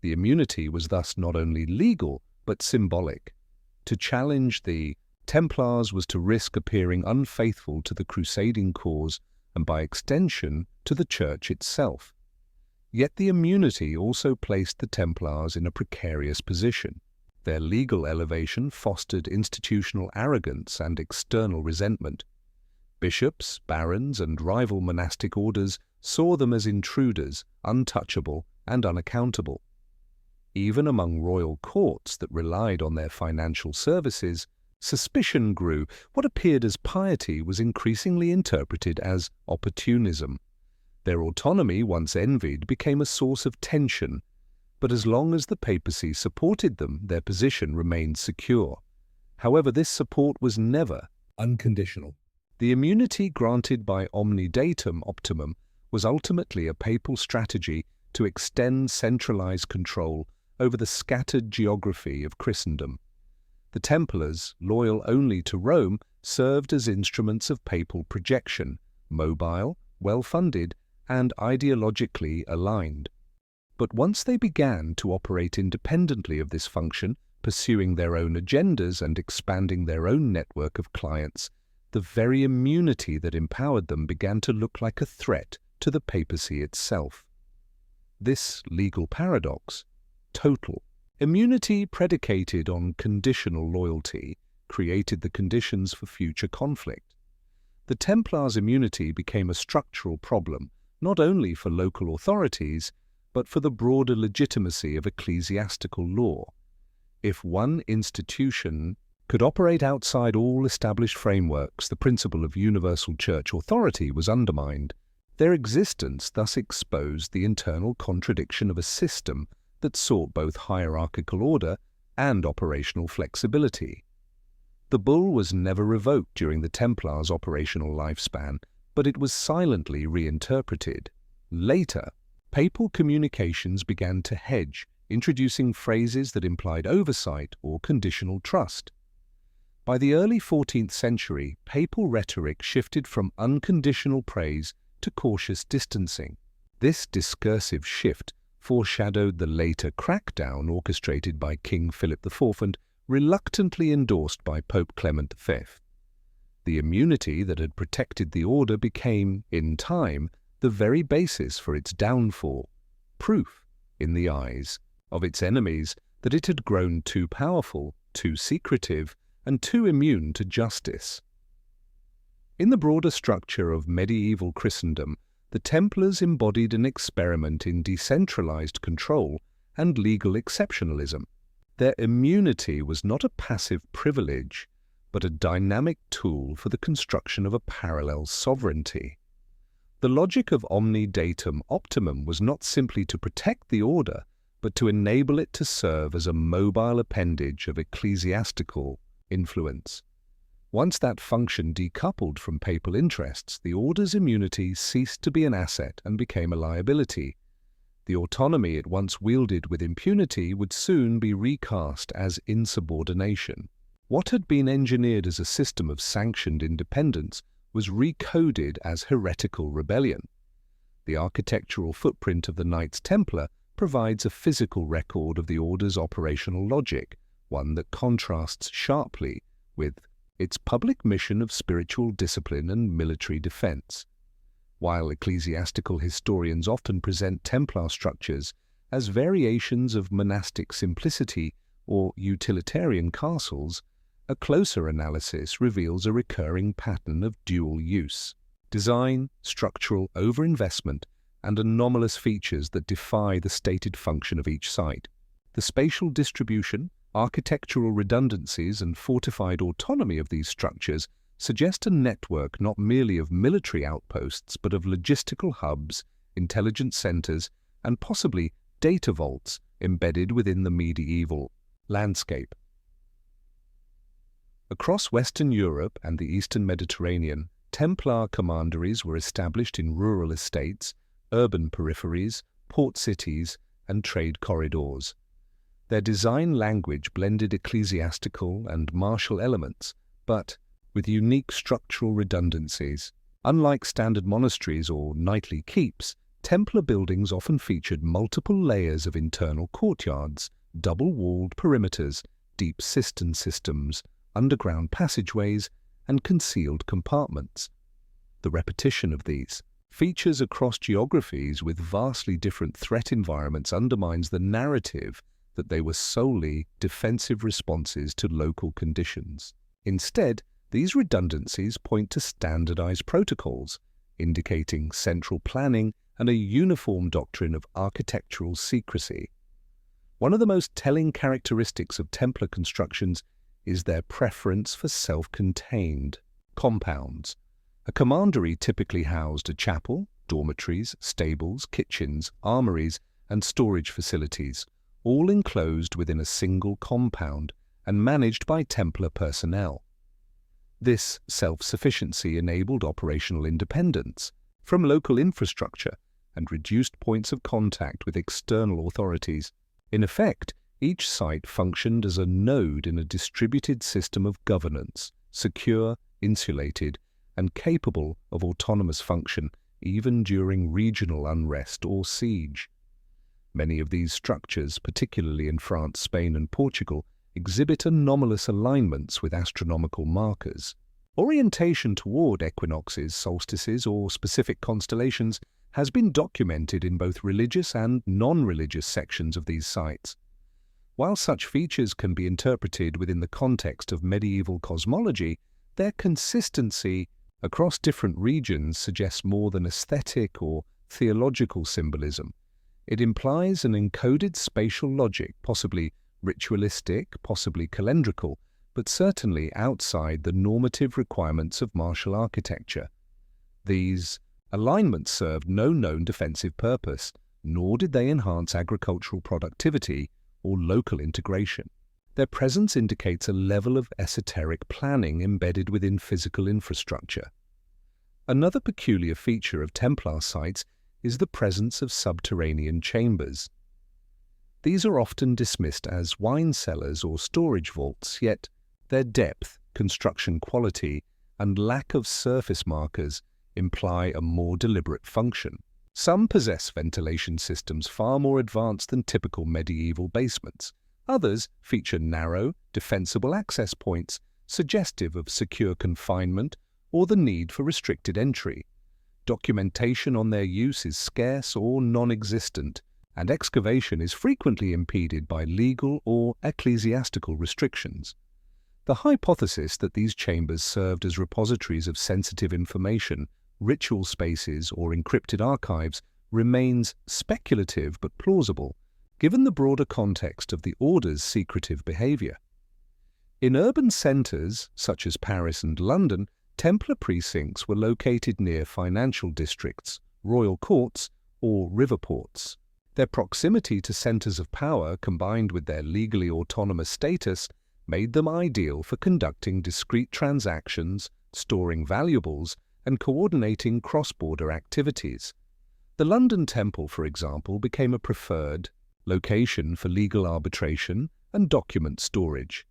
The immunity was thus not only legal, but symbolic. To challenge the Templars was to risk appearing unfaithful to the crusading cause and, by extension, to the Church itself. Yet the immunity also placed the Templars in a precarious position. Their legal elevation fostered institutional arrogance and external resentment. Bishops, barons, and rival monastic orders saw them as intruders, untouchable and unaccountable. Even among royal courts that relied on their financial services, suspicion grew. What appeared as piety was increasingly interpreted as opportunism. Their autonomy, once envied, became a source of tension. But as long as the papacy supported them, their position remained secure. However, this support was never unconditional. The immunity granted by Omni Datum Optimum was ultimately a papal strategy to extend centralized control over the scattered geography of Christendom. The Templars, loyal only to Rome, served as instruments of papal projection, mobile, well-funded, and ideologically aligned. But once they began to operate independently of this function, pursuing their own agendas and expanding their own network of clients, the very immunity that empowered them began to look like a threat to the papacy itself. This legal paradox, total immunity predicated on conditional loyalty, created the conditions for future conflict. The Templars' immunity became a structural problem, not only for local authorities, but for the broader legitimacy of ecclesiastical law. If one institution could operate outside all established frameworks, the principle of universal church authority was undermined. Their existence thus exposed the internal contradiction of a system that sought both hierarchical order and operational flexibility. The bull was never revoked during the Templars' operational lifespan, but it was silently reinterpreted. Later, papal communications began to hedge, introducing phrases that implied oversight or conditional trust. By the early 14th century, papal rhetoric shifted from unconditional praise to cautious distancing. This discursive shift foreshadowed the later crackdown orchestrated by King Philip IV and reluctantly endorsed by Pope Clement V. The immunity that had protected the order became, in time, the very basis for its downfall, proof, in the eyes of its enemies, that it had grown too powerful, too secretive, and too immune to justice. In the broader structure of medieval Christendom, the Templars embodied an experiment in decentralized control and legal exceptionalism. Their immunity was not a passive privilege, but a dynamic tool for the construction of a parallel sovereignty. The logic of omni datum optimum was not simply to protect the order, but to enable it to serve as a mobile appendage of ecclesiastical influence. Once that function decoupled from papal interests, the order's immunity ceased to be an asset and became a liability. The autonomy it once wielded with impunity would soon be recast as insubordination. What had been engineered as a system of sanctioned independence was recoded as heretical rebellion. The architectural footprint of the Knights Templar provides a physical record of the order's operational logic, one that contrasts sharply with its public mission of spiritual discipline and military defense. While ecclesiastical historians often present Templar structures as variations of monastic simplicity or utilitarian castles, a closer analysis reveals a recurring pattern of dual use: design, structural overinvestment, and anomalous features that defy the stated function of each site. The spatial distribution, architectural redundancies, and fortified autonomy of these structures suggest a network not merely of military outposts but of logistical hubs, intelligence centers, and possibly data vaults embedded within the medieval landscape. Across Western Europe and the Eastern Mediterranean, Templar commanderies were established in rural estates, urban peripheries, port cities, and trade corridors. Their design language blended ecclesiastical and martial elements, but with unique structural redundancies. Unlike standard monasteries or knightly keeps, Templar buildings often featured multiple layers of internal courtyards, double-walled perimeters, deep cistern systems, underground passageways, and concealed compartments. The repetition of these features across geographies with vastly different threat environments undermines the narrative that they were solely defensive responses to local conditions. Instead, these redundancies point to standardized protocols, indicating central planning and a uniform doctrine of architectural secrecy. One of the most telling characteristics of Templar constructions is their preference for self-contained compounds. A commandery typically housed a chapel, dormitories, stables, kitchens, armories, and storage facilities, all enclosed within a single compound and managed by Templar personnel. This self-sufficiency enabled operational independence from local infrastructure and reduced points of contact with external authorities. In effect, each site functioned as a node in a distributed system of governance, secure, insulated, and capable of autonomous function even during regional unrest or siege. Many of these structures, particularly in France, Spain, and Portugal, exhibit anomalous alignments with astronomical markers. Orientation toward equinoxes, solstices, or specific constellations has been documented in both religious and non-religious sections of these sites. While such features can be interpreted within the context of medieval cosmology, their consistency across different regions suggests more than aesthetic or theological symbolism. It implies an encoded spatial logic, possibly ritualistic, possibly calendrical, but certainly outside the normative requirements of martial architecture. These alignments served no known defensive purpose, nor did they enhance agricultural productivity or local integration. Their presence indicates a level of esoteric planning embedded within physical infrastructure. Another peculiar feature of Templar sites is the presence of subterranean chambers. These are often dismissed as wine cellars or storage vaults, yet their depth, construction quality, and lack of surface markers imply a more deliberate function. Some possess ventilation systems far more advanced than typical medieval basements. Others feature narrow, defensible access points, suggestive of secure confinement or the need for restricted entry. Documentation on their use is scarce or non-existent, and excavation is frequently impeded by legal or ecclesiastical restrictions. The hypothesis that these chambers served as repositories of sensitive information, ritual spaces, or encrypted archives remains speculative but plausible, given the broader context of the Order's secretive behavior. In urban centers, such as Paris and London, Templar precincts were located near financial districts, royal courts, or river ports. Their proximity to centers of power, combined with their legally autonomous status, made them ideal for conducting discrete transactions, storing valuables, and coordinating cross-border activities. The London Temple, for example, became a preferred location for legal arbitration and document storage.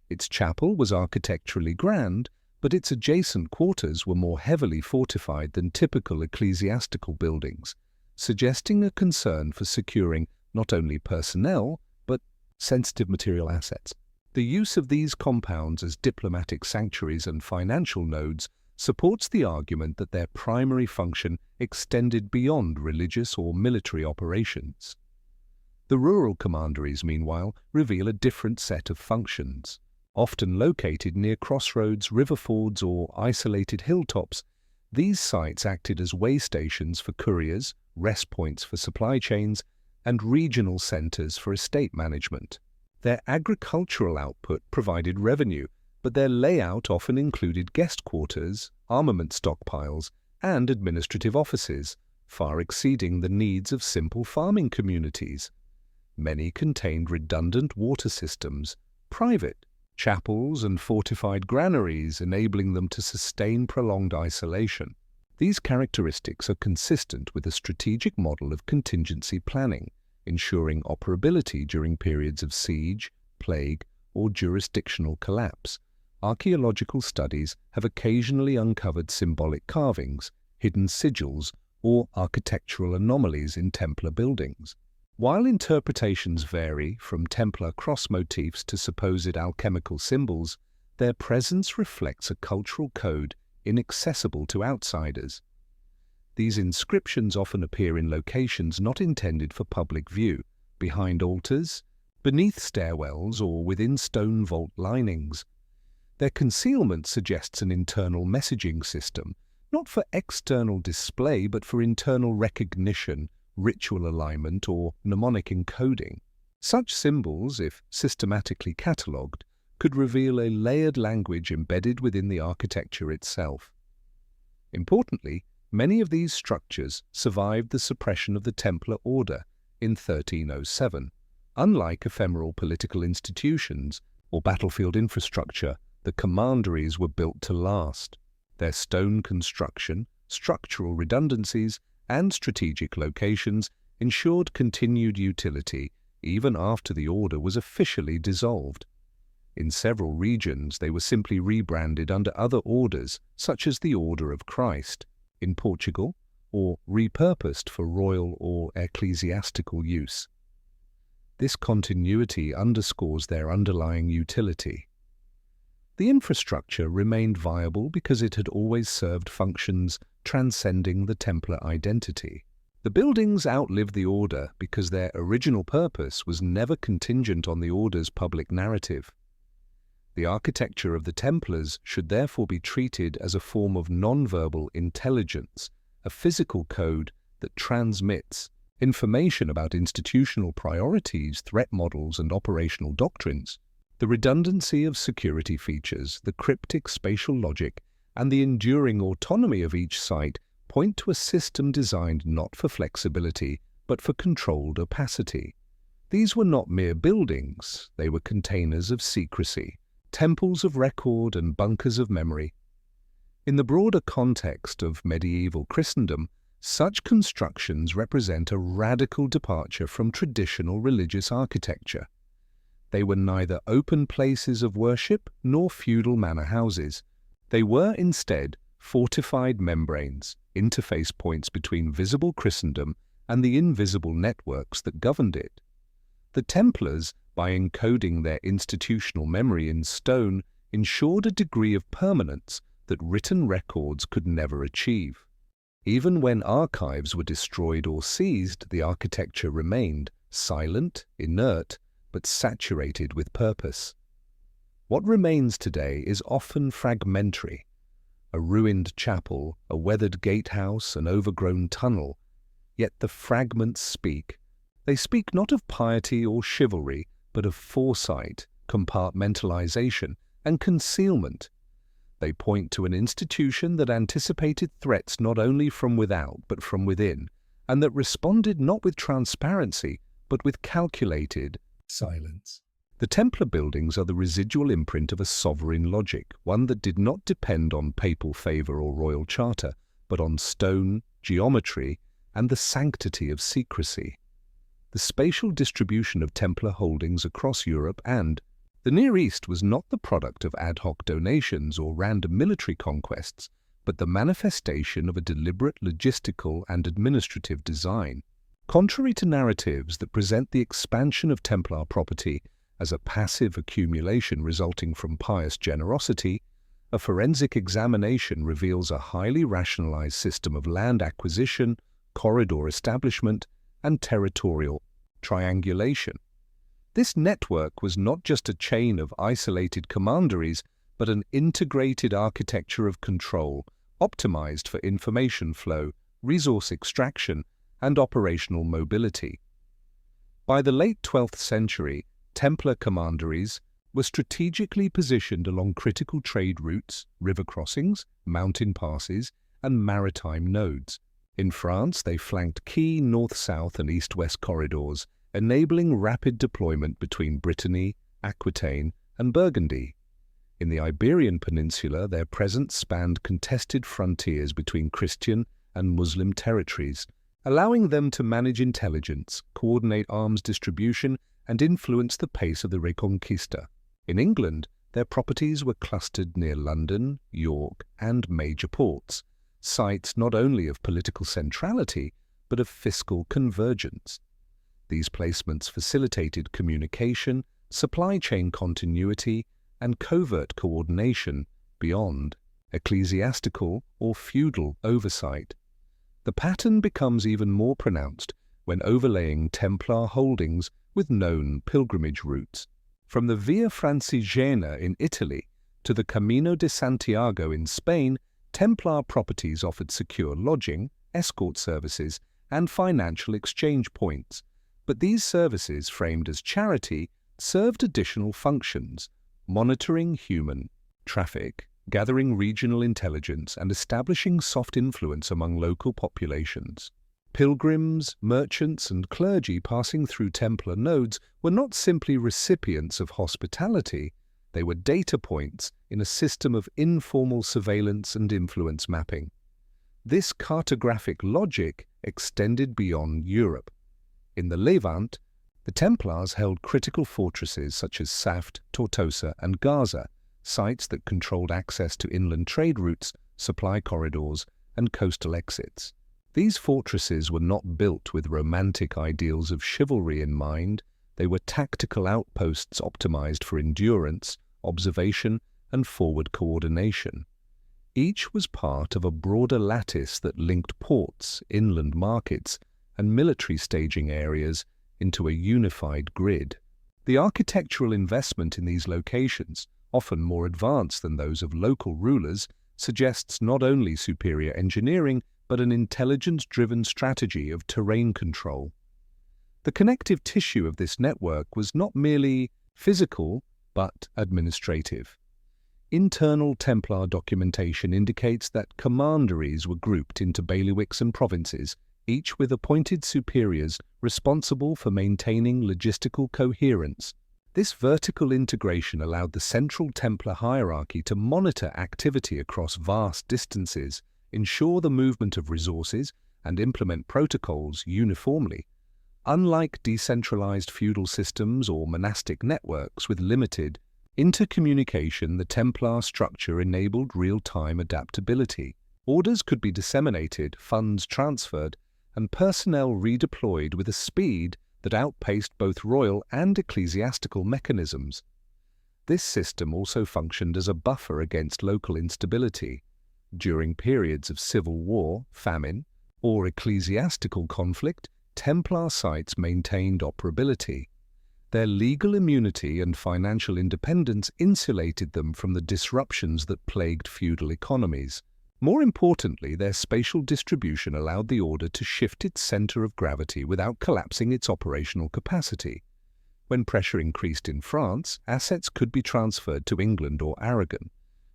Its chapel was architecturally grand, but its adjacent quarters were more heavily fortified than typical ecclesiastical buildings, suggesting a concern for securing not only personnel, but sensitive material assets. The use of these compounds as diplomatic sanctuaries and financial nodes supports the argument that their primary function extended beyond religious or military operations. The rural commanderies, meanwhile, reveal a different set of functions. Often located near crossroads, river fords, or isolated hilltops, these sites acted as way stations for couriers, rest points for supply chains, and regional centers for estate management. Their agricultural output provided revenue, but their layout often included guest quarters, armament stockpiles, and administrative offices, far exceeding the needs of simple farming communities. Many contained redundant water systems, private chapels, and fortified granaries, enabling them to sustain prolonged isolation. These characteristics are consistent with a strategic model of contingency planning, ensuring operability during periods of siege, plague, or jurisdictional collapse. Archaeological studies have occasionally uncovered symbolic carvings, hidden sigils, or architectural anomalies in Templar buildings. While interpretations vary from Templar cross motifs to supposed alchemical symbols, their presence reflects a cultural code inaccessible to outsiders. These inscriptions often appear in locations not intended for public view, behind altars, beneath stairwells, or within stone vault linings. Their concealment suggests an internal messaging system, not for external display but for internal recognition, ritual alignment, or mnemonic encoding. Such symbols, if systematically catalogued, could reveal a layered language embedded within the architecture itself. Importantly, many of these structures survived the suppression of the Templar Order in 1307. Unlike ephemeral political institutions or battlefield infrastructure, the commanderies were built to last. Their stone construction, structural redundancies, and strategic locations ensured continued utility even after the order was officially dissolved. In several regions, they were simply rebranded under other orders, such as the Order of Christ in Portugal, or repurposed for royal or ecclesiastical use. This continuity underscores their underlying utility. The infrastructure remained viable because it had always served functions transcending the Templar identity. The buildings outlived the order because their original purpose was never contingent on the order's public narrative. The architecture of the Templars should therefore be treated as a form of non-verbal intelligence, a physical code that transmits, information about institutional priorities, threat models, and operational doctrines. The redundancy of security features, the cryptic spatial logic, and the enduring autonomy of each site point to a system designed not for flexibility, but for controlled opacity. These were not mere buildings, they were containers of secrecy, temples of record and bunkers of memory. In the broader context of medieval Christendom, such constructions represent a radical departure from traditional religious architecture. They were neither open places of worship nor feudal manor houses. They were instead fortified membranes, interface points between visible Christendom and the invisible networks that governed it. The Templars, by encoding their institutional memory in stone, ensured a degree of permanence that written records could never achieve. Even when archives were destroyed or seized, the architecture remained silent, inert, but saturated with purpose. What remains today is often fragmentary. A ruined chapel, a weathered gatehouse, an overgrown tunnel. Yet the fragments speak. They speak not of piety or chivalry, but of foresight, compartmentalization, and concealment. They point to an institution that anticipated threats not only from without but from within, and that responded not with transparency but with calculated silence. The Templar buildings are the residual imprint of a sovereign logic, one that did not depend on papal favor or royal charter, but on stone, geometry, and the sanctity of secrecy. The spatial distribution of Templar holdings across Europe and the Near East was not the product of ad hoc donations or random military conquests, but the manifestation of a deliberate logistical and administrative design. Contrary to narratives that present the expansion of Templar property as a passive accumulation resulting from pious generosity, a forensic examination reveals a highly rationalized system of land acquisition, corridor establishment, and territorial triangulation. This network was not just a chain of isolated commanderies, but an integrated architecture of control, optimized for information flow, resource extraction, and operational mobility. By the late 12th century, Templar commanderies were strategically positioned along critical trade routes, river crossings, mountain passes, and maritime nodes. In France, they flanked key north-south and east-west corridors, enabling rapid deployment between Brittany, Aquitaine, and Burgundy. In the Iberian Peninsula, their presence spanned contested frontiers between Christian and Muslim territories, allowing them to manage intelligence, coordinate arms distribution, and influence the pace of the Reconquista. In England, their properties were clustered near London, York, and major ports, sites not only of political centrality, but of fiscal convergence. These placements facilitated communication, supply chain continuity, and covert coordination beyond ecclesiastical or feudal oversight. The pattern becomes even more pronounced when overlaying Templar holdings with known pilgrimage routes. From the Via Francigena in Italy to the Camino de Santiago in Spain, Templar properties offered secure lodging, escort services, and financial exchange points. But these services, framed as charity, served additional functions: monitoring human traffic, gathering regional intelligence, and establishing soft influence among local populations. Pilgrims, merchants, and clergy passing through Templar nodes were not simply recipients of hospitality, they were data points in a system of informal surveillance and influence mapping. This cartographic logic extended beyond Europe. In the Levant, the Templars held critical fortresses such as Saft, Tortosa, and Gaza, sites that controlled access to inland trade routes, supply corridors, and coastal exits. These fortresses were not built with romantic ideals of chivalry in mind. They were tactical outposts optimized for endurance, observation, and forward coordination. Each was part of a broader lattice that linked ports, inland markets, and military staging areas into a unified grid. The architectural investment in these locations, often more advanced than those of local rulers, suggests not only superior engineering but an intelligence-driven strategy of terrain control. The connective tissue of this network was not merely physical, but administrative. Internal Templar documentation indicates that commanderies were grouped into bailiwicks and provinces, each with appointed superiors responsible for maintaining logistical coherence. This vertical integration allowed the central Templar hierarchy to monitor activity across vast distances, ensure the movement of resources, and implement protocols uniformly. Unlike decentralized feudal systems or monastic networks with limited intercommunication, the Templar structure enabled real-time adaptability. Orders could be disseminated, funds transferred, and personnel redeployed with a speed that outpaced both royal and ecclesiastical mechanisms. This system also functioned as a buffer against local instability. During periods of civil war, famine, or ecclesiastical conflict, Templar sites maintained operability. Their legal immunity and financial independence insulated them from the disruptions that plagued feudal economies. More importantly, their spatial distribution allowed the order to shift its center of gravity without collapsing its operational capacity. When pressure increased in France, assets could be transferred to England or Aragon.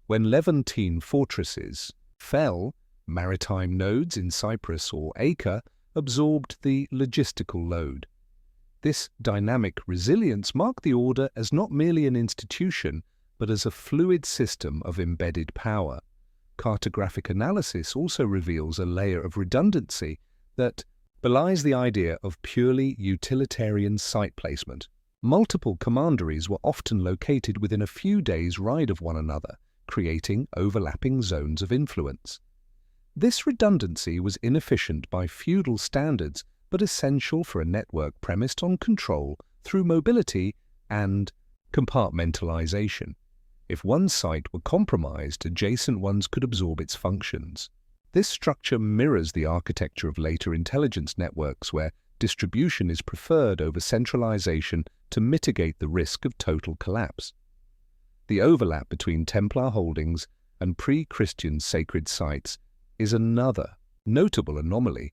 When Levantine fortresses fell, maritime nodes in Cyprus or Acre absorbed the logistical load. This dynamic resilience marked the order as not merely an institution, but as a fluid system of embedded power. Cartographic analysis also reveals a layer of redundancy that belies the idea of purely utilitarian site placement. Multiple commanderies were often located within a few days' ride of one another, creating overlapping zones of influence. This redundancy was inefficient by feudal standards, but essential for a network premised on control through mobility and compartmentalization. If one site were compromised, adjacent ones could absorb its functions. This structure mirrors the architecture of later intelligence networks, where distribution is preferred over centralization to mitigate the risk of total collapse. The overlap between Templar holdings and pre-Christian sacred sites is another notable anomaly.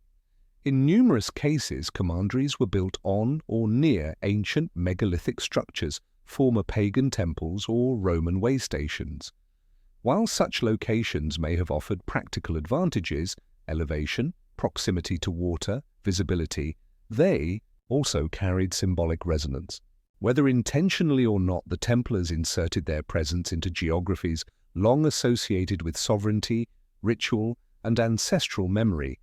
In numerous cases, commanderies were built on or near ancient megalithic structures, former pagan temples or Roman way stations. While such locations may have offered practical advantages, elevation, proximity to water, visibility, they also carried symbolic resonance. Whether intentionally or not, the Templars inserted their presence into geographies long associated with sovereignty, ritual, and ancestral memory.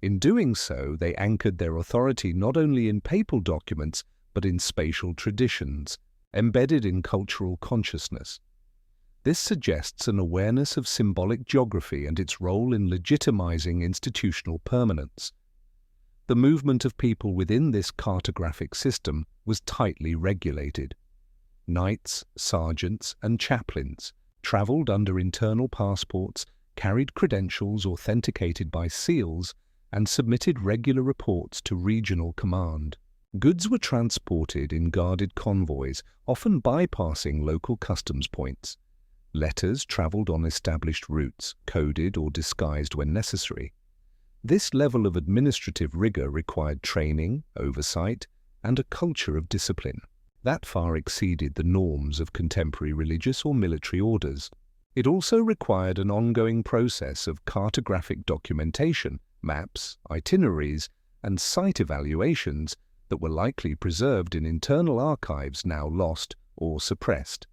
In doing so, they anchored their authority not only in papal documents, but in spatial traditions, embedded in cultural consciousness. This suggests an awareness of symbolic geography and its role in legitimizing institutional permanence. The movement of people within this cartographic system was tightly regulated. Knights, sergeants, and chaplains traveled under internal passports, carried credentials authenticated by seals, and submitted regular reports to regional command. Goods were transported in guarded convoys, often bypassing local customs points. Letters traveled on established routes, coded or disguised when necessary. This level of administrative rigor required training, oversight, and a culture of discipline that far exceeded the norms of contemporary religious or military orders. It also required an ongoing process of cartographic documentation, maps, itineraries, and site evaluations that were likely preserved in internal archives now lost or suppressed.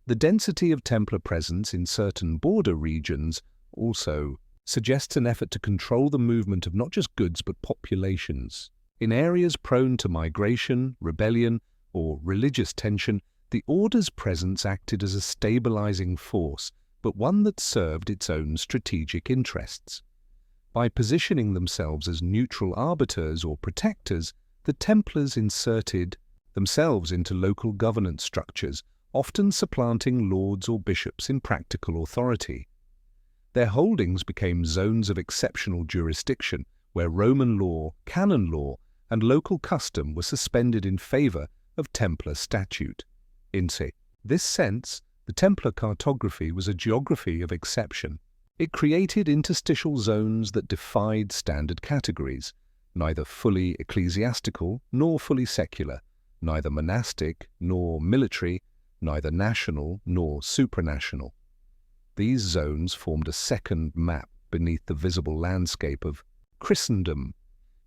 The density of Templar presence in certain border regions also suggests an effort to control the movement of not just goods but populations. In areas prone to migration, rebellion, or religious tension, the Order's presence acted as a stabilizing force, but one that served its own strategic interests. By positioning themselves as neutral arbiters or protectors, the Templars inserted themselves into local governance structures, often supplanting lords or bishops in practical authority. Their holdings became zones of exceptional jurisdiction, where Roman law, canon law, and local custom were suspended in favor of Templar statute. In this sense, the Templar cartography was a geography of exception. It created interstitial zones that defied standard categories, neither fully ecclesiastical nor fully secular, neither monastic nor military, neither national nor supranational. These zones formed a second map beneath the visible landscape of Christendom.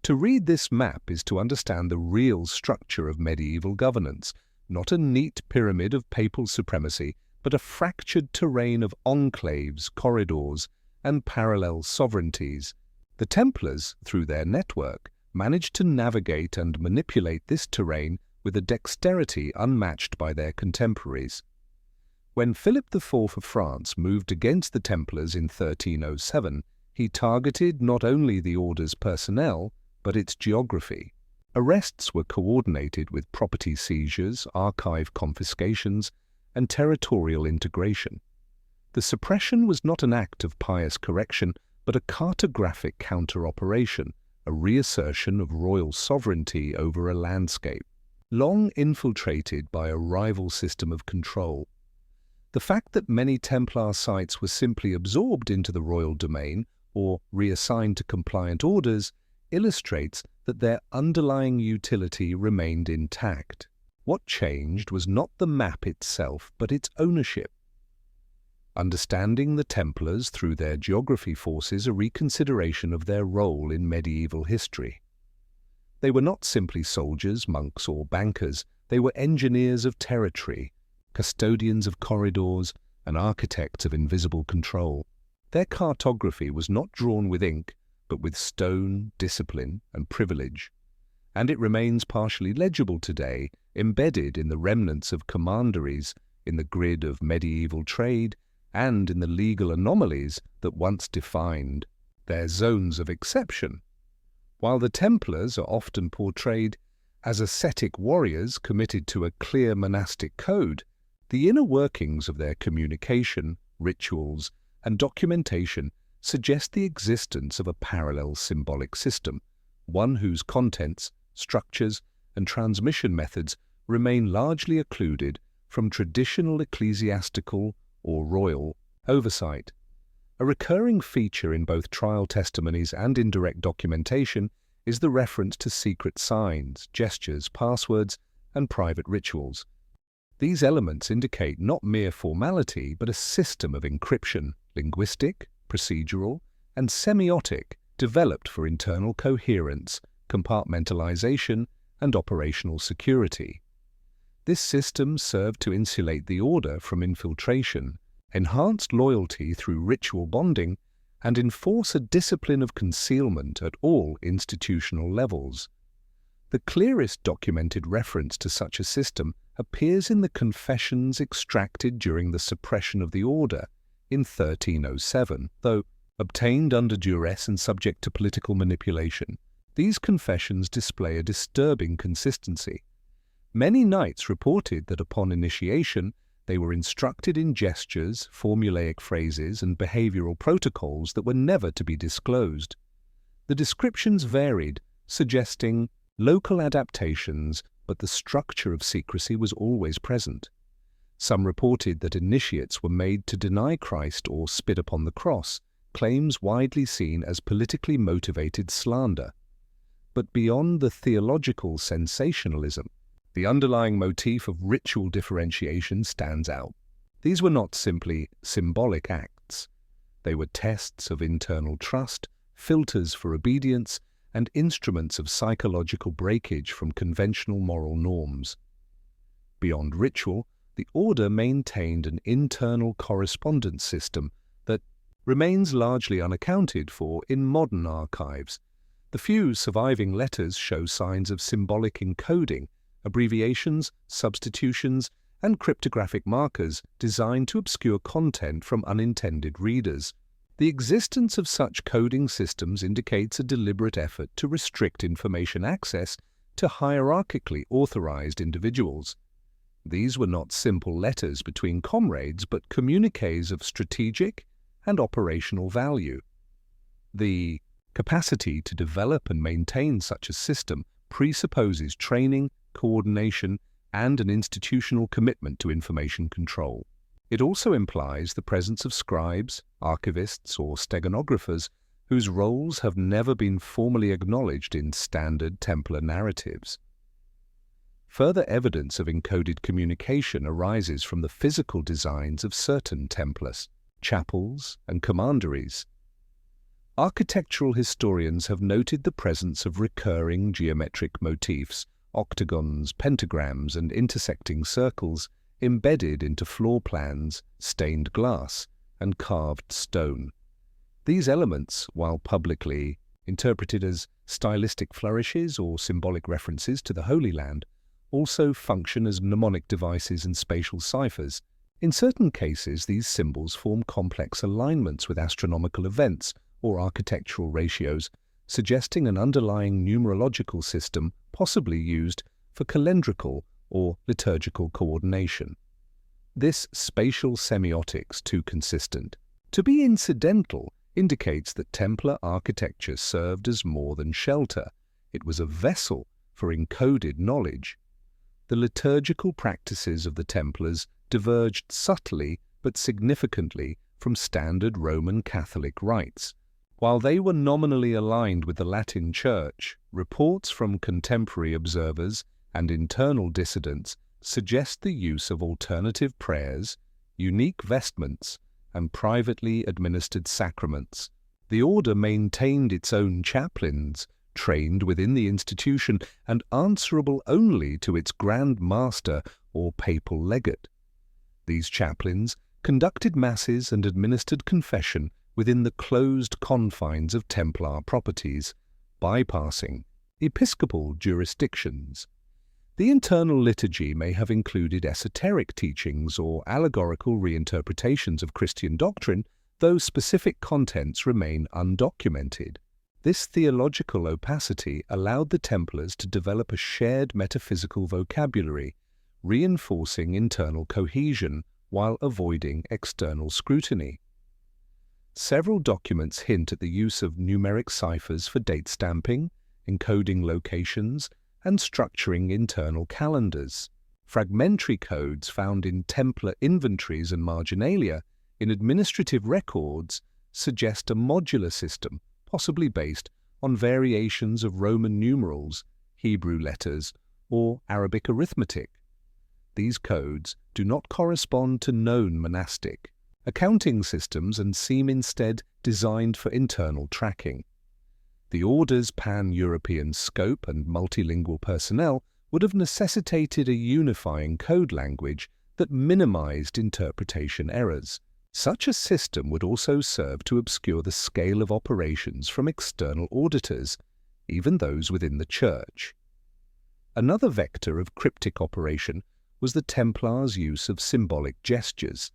To read this map is to understand the real structure of medieval governance, not a neat pyramid of papal supremacy, but a fractured terrain of enclaves, corridors, and parallel sovereignties. The Templars, through their network, managed to navigate and manipulate this terrain with a dexterity unmatched by their contemporaries. When Philip IV of France moved against the Templars in 1307, he targeted not only the order's personnel, but its geography. Arrests were coordinated with property seizures, archive confiscations, and territorial integration. The suppression was not an act of pious correction, but a cartographic counter-operation, a reassertion of royal sovereignty over a landscape, long infiltrated by a rival system of control. The fact that many Templar sites were simply absorbed into the royal domain or reassigned to compliant orders illustrates that their underlying utility remained intact. What changed was not the map itself, but its ownership. Understanding the Templars through their geography forces a reconsideration of their role in medieval history. They were not simply soldiers, monks, or bankers. They were engineers of territory, custodians of corridors, and architects of invisible control. Their cartography was not drawn with ink, but with stone, discipline, and privilege, and it remains partially legible today, embedded in the remnants of commanderies, in the grid of medieval trade, and in the legal anomalies that once defined their zones of exception. While the Templars are often portrayed as ascetic warriors committed to a clear monastic code, the inner workings of their communication, rituals, and documentation suggest the existence of a parallel symbolic system, one whose contents, structures, and transmission methods remain largely occluded from traditional ecclesiastical or royal oversight. A recurring feature in both trial testimonies and indirect documentation is the reference to secret signs, gestures, passwords, and private rituals. These elements indicate not mere formality, but a system of encryption, linguistic, procedural, and semiotic, developed for internal coherence, compartmentalization, and operational security. This system served to insulate the order from infiltration, enhanced loyalty through ritual bonding, and enforce a discipline of concealment at all institutional levels. The clearest documented reference to such a system appears in the confessions extracted during the suppression of the order in 1307, though obtained under duress and subject to political manipulation. These confessions display a disturbing consistency. Many knights reported that upon initiation, they were instructed in gestures, formulaic phrases, and behavioral protocols that were never to be disclosed. The descriptions varied, suggesting local adaptations, but the structure of secrecy was always present. Some reported that initiates were made to deny Christ or spit upon the cross, claims widely seen as politically motivated slander. But beyond the theological sensationalism, the underlying motif of ritual differentiation stands out. These were not simply symbolic acts. They were tests of internal trust, filters for obedience, and instruments of psychological breakage from conventional moral norms. Beyond ritual, the order maintained an internal correspondence system that remains largely unaccounted for in modern archives. The few surviving letters show signs of symbolic encoding, abbreviations, substitutions, and cryptographic markers designed to obscure content from unintended readers. The existence of such coding systems indicates a deliberate effort to restrict information access to hierarchically authorized individuals. These were not simple letters between comrades, but communiques of strategic and operational value. The capacity to develop and maintain such a system presupposes training, coordination, and an institutional commitment to information control. It also implies the presence of scribes, archivists, or stenographers whose roles have never been formally acknowledged in standard Templar narratives. Further evidence of encoded communication arises from the physical designs of certain Templars, chapels, and commanderies. Architectural historians have noted the presence of recurring geometric motifs, octagons, pentagrams, and intersecting circles embedded into floor plans, stained glass, and carved stone. These elements, while publicly interpreted as stylistic flourishes or symbolic references to the Holy Land, also function as mnemonic devices and spatial ciphers. In certain cases, these symbols form complex alignments with astronomical events or architectural ratios, suggesting an underlying numerological system possibly used for calendrical or liturgical coordination. This spatial semiotics, too consistent to be incidental, indicates that Templar architecture served as more than shelter. It was a vessel for encoded knowledge. The liturgical practices of the Templars diverged subtly but significantly from standard Roman Catholic rites. While they were nominally aligned with the Latin Church, reports from contemporary observers and internal dissidents suggest the use of alternative prayers, unique vestments, and privately administered sacraments. The order maintained its own chaplains, trained within the institution and answerable only to its Grand Master or papal legate. These chaplains conducted masses and administered confession within the closed confines of Templar properties, bypassing episcopal jurisdictions. The internal liturgy may have included esoteric teachings or allegorical reinterpretations of Christian doctrine, though specific contents remain undocumented. This theological opacity allowed the Templars to develop a shared metaphysical vocabulary, reinforcing internal cohesion while avoiding external scrutiny. Several documents hint at the use of numeric ciphers for date stamping, encoding locations, and structuring internal calendars. Fragmentary codes found in Templar inventories and marginalia in administrative records suggest a modular system, possibly based on variations of Roman numerals, Hebrew letters, or Arabic arithmetic. These codes do not correspond to known monastic accounting systems and seem instead designed for internal tracking. The Order's pan-European scope and multilingual personnel would have necessitated a unifying code language that minimized interpretation errors. Such a system would also serve to obscure the scale of operations from external auditors, even those within the Church. Another vector of cryptic operation was the Templars' use of symbolic gestures.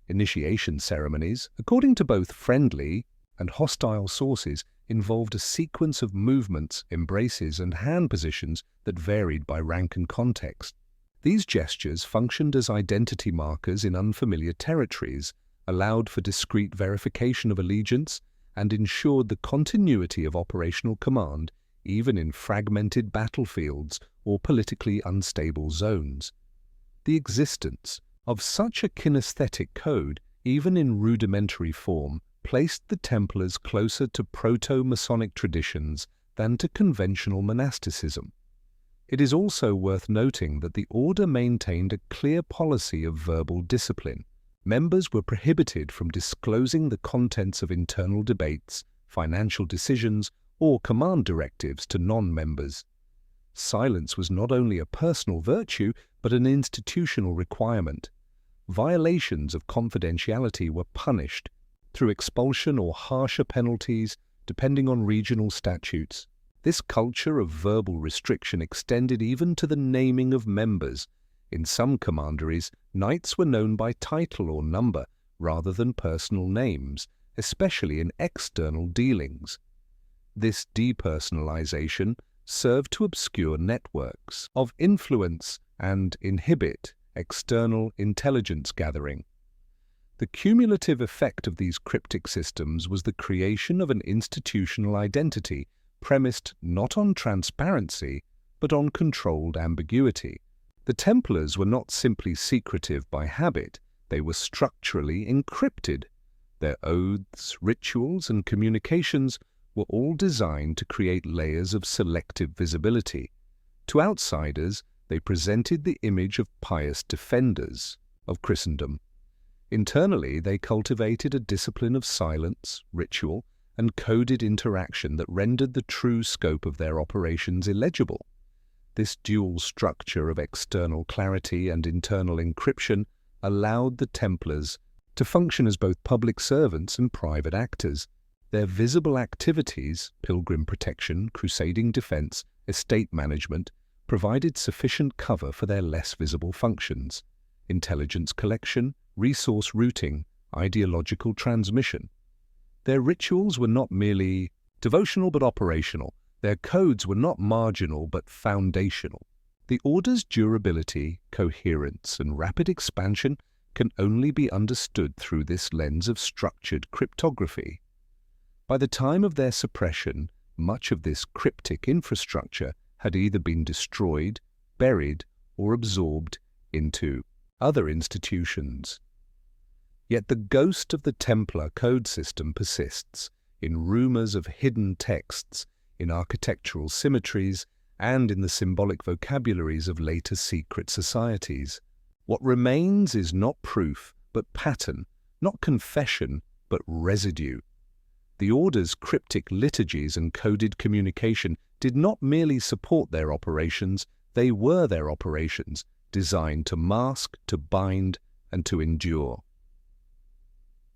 Initiation ceremonies, according to both friendly and hostile sources, involved a sequence of movements, embraces, and hand positions that varied by rank and context. These gestures functioned as identity markers in unfamiliar territories, allowed for discrete verification of allegiance, and ensured the continuity of operational command even in fragmented battlefields or politically unstable zones. The existence of such a kinesthetic code, even in rudimentary form, placed the Templars closer to proto-Masonic traditions than to conventional monasticism. It is also worth noting that the Order maintained a clear policy of verbal discipline. Members were prohibited from disclosing the contents of internal debates, financial decisions, or command directives to non-members. Silence was not only a personal virtue, but an institutional requirement. Violations of confidentiality were punished through expulsion or harsher penalties, depending on regional statutes. This culture of verbal restriction extended even to the naming of members. In some commanderies, knights were known by title or number rather than personal names, especially in external dealings. This depersonalization served to obscure networks of influence and inhibit external intelligence gathering. The cumulative effect of these cryptic systems was the creation of an institutional identity premised not on transparency, but on controlled ambiguity. The Templars were not simply secretive by habit, They were structurally encrypted. Their oaths, rituals, and communications were all designed to create layers of selective visibility. To outsiders, they presented the image of pious defenders of Christendom. Internally, they cultivated a discipline of silence, ritual, and coded interaction that rendered the true scope of their operations illegible. This dual structure of external clarity and internal encryption allowed the Templars to function as both public servants and private actors. Their visible activities, pilgrim protection, crusading defense, estate management, provided sufficient cover for their less visible functions: intelligence collection, resource routing, ideological transmission. Their rituals were not merely devotional but operational. Their codes were not marginal but foundational. The Order's durability, coherence, and rapid expansion can only be understood through this lens of structured cryptography. By the time of their suppression, much of this cryptic infrastructure had either been destroyed, buried, or absorbed into other institutions. Yet the ghost of the Templar code system persists in rumors of hidden texts, in architectural symmetries, and in the symbolic vocabularies of later secret societies. What remains is not proof, but pattern, not confession, but residue. The Order's cryptic liturgies and coded communication did not merely support their operations, they were their operations, designed to mask, to bind, and to endure.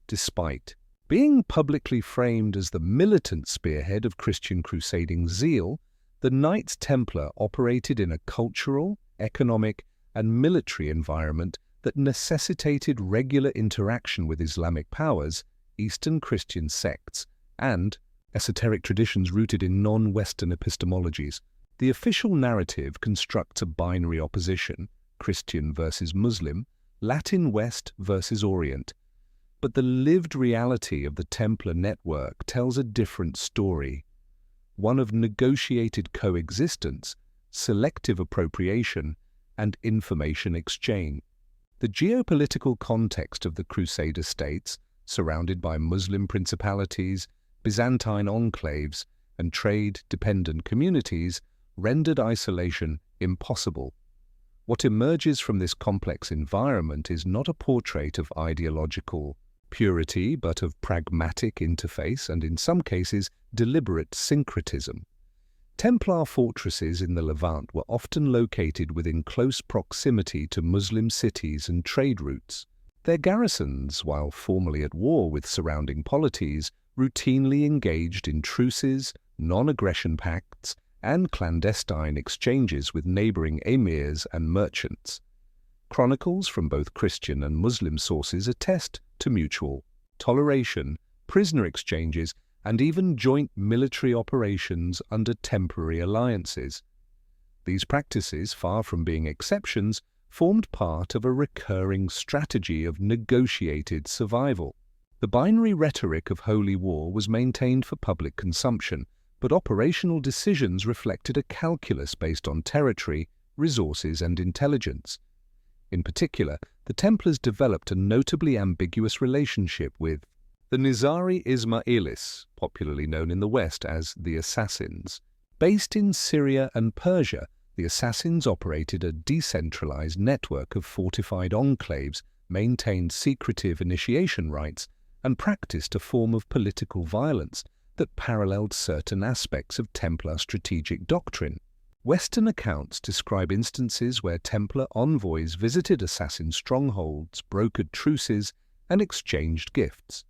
Despite being publicly framed as the militant spearhead of Christian crusading zeal, the Knights Templar operated in a cultural, economic, and military environment that necessitated regular interaction with Islamic powers, Eastern Christian sects, and esoteric traditions rooted in non-Western epistemologies. The official narrative constructs a binary opposition, Christian versus Muslim, Latin West versus Orient. But the lived reality of the Templar network tells a different story, one of negotiated coexistence, selective appropriation, and information exchange. The geopolitical context of the Crusader states, surrounded by Muslim principalities, Byzantine enclaves, and trade-dependent communities, rendered isolation impossible. What emerges from this complex environment is not a portrait of ideological purity, but of pragmatic interface and, in some cases, deliberate syncretism. Templar fortresses in the Levant were often located within close proximity to Muslim cities and trade routes. Their garrisons, while formally at war with surrounding polities, routinely engaged in truces, non-aggression pacts, and clandestine exchanges with neighboring emirs and merchants. Chronicles from both Christian and Muslim sources attest to mutual toleration, prisoner exchanges, and even joint military operations under temporary alliances. These practices, far from being exceptions, formed part of a recurring strategy of negotiated survival. The binary rhetoric of holy war was maintained for public consumption, but operational decisions reflected a calculus based on territory, resources, and intelligence. In particular, the Templars developed a notably ambiguous relationship with the Nizari Ismailis, popularly known in the West as the Assassins. Based in Syria and Persia, the Assassins operated a decentralized network of fortified enclaves, maintained secretive initiation rites, and practiced a form of political violence that paralleled certain aspects of Templar strategic doctrine. Western accounts describe instances where Templar envoys visited assassin strongholds, brokered truces, and exchanged gifts.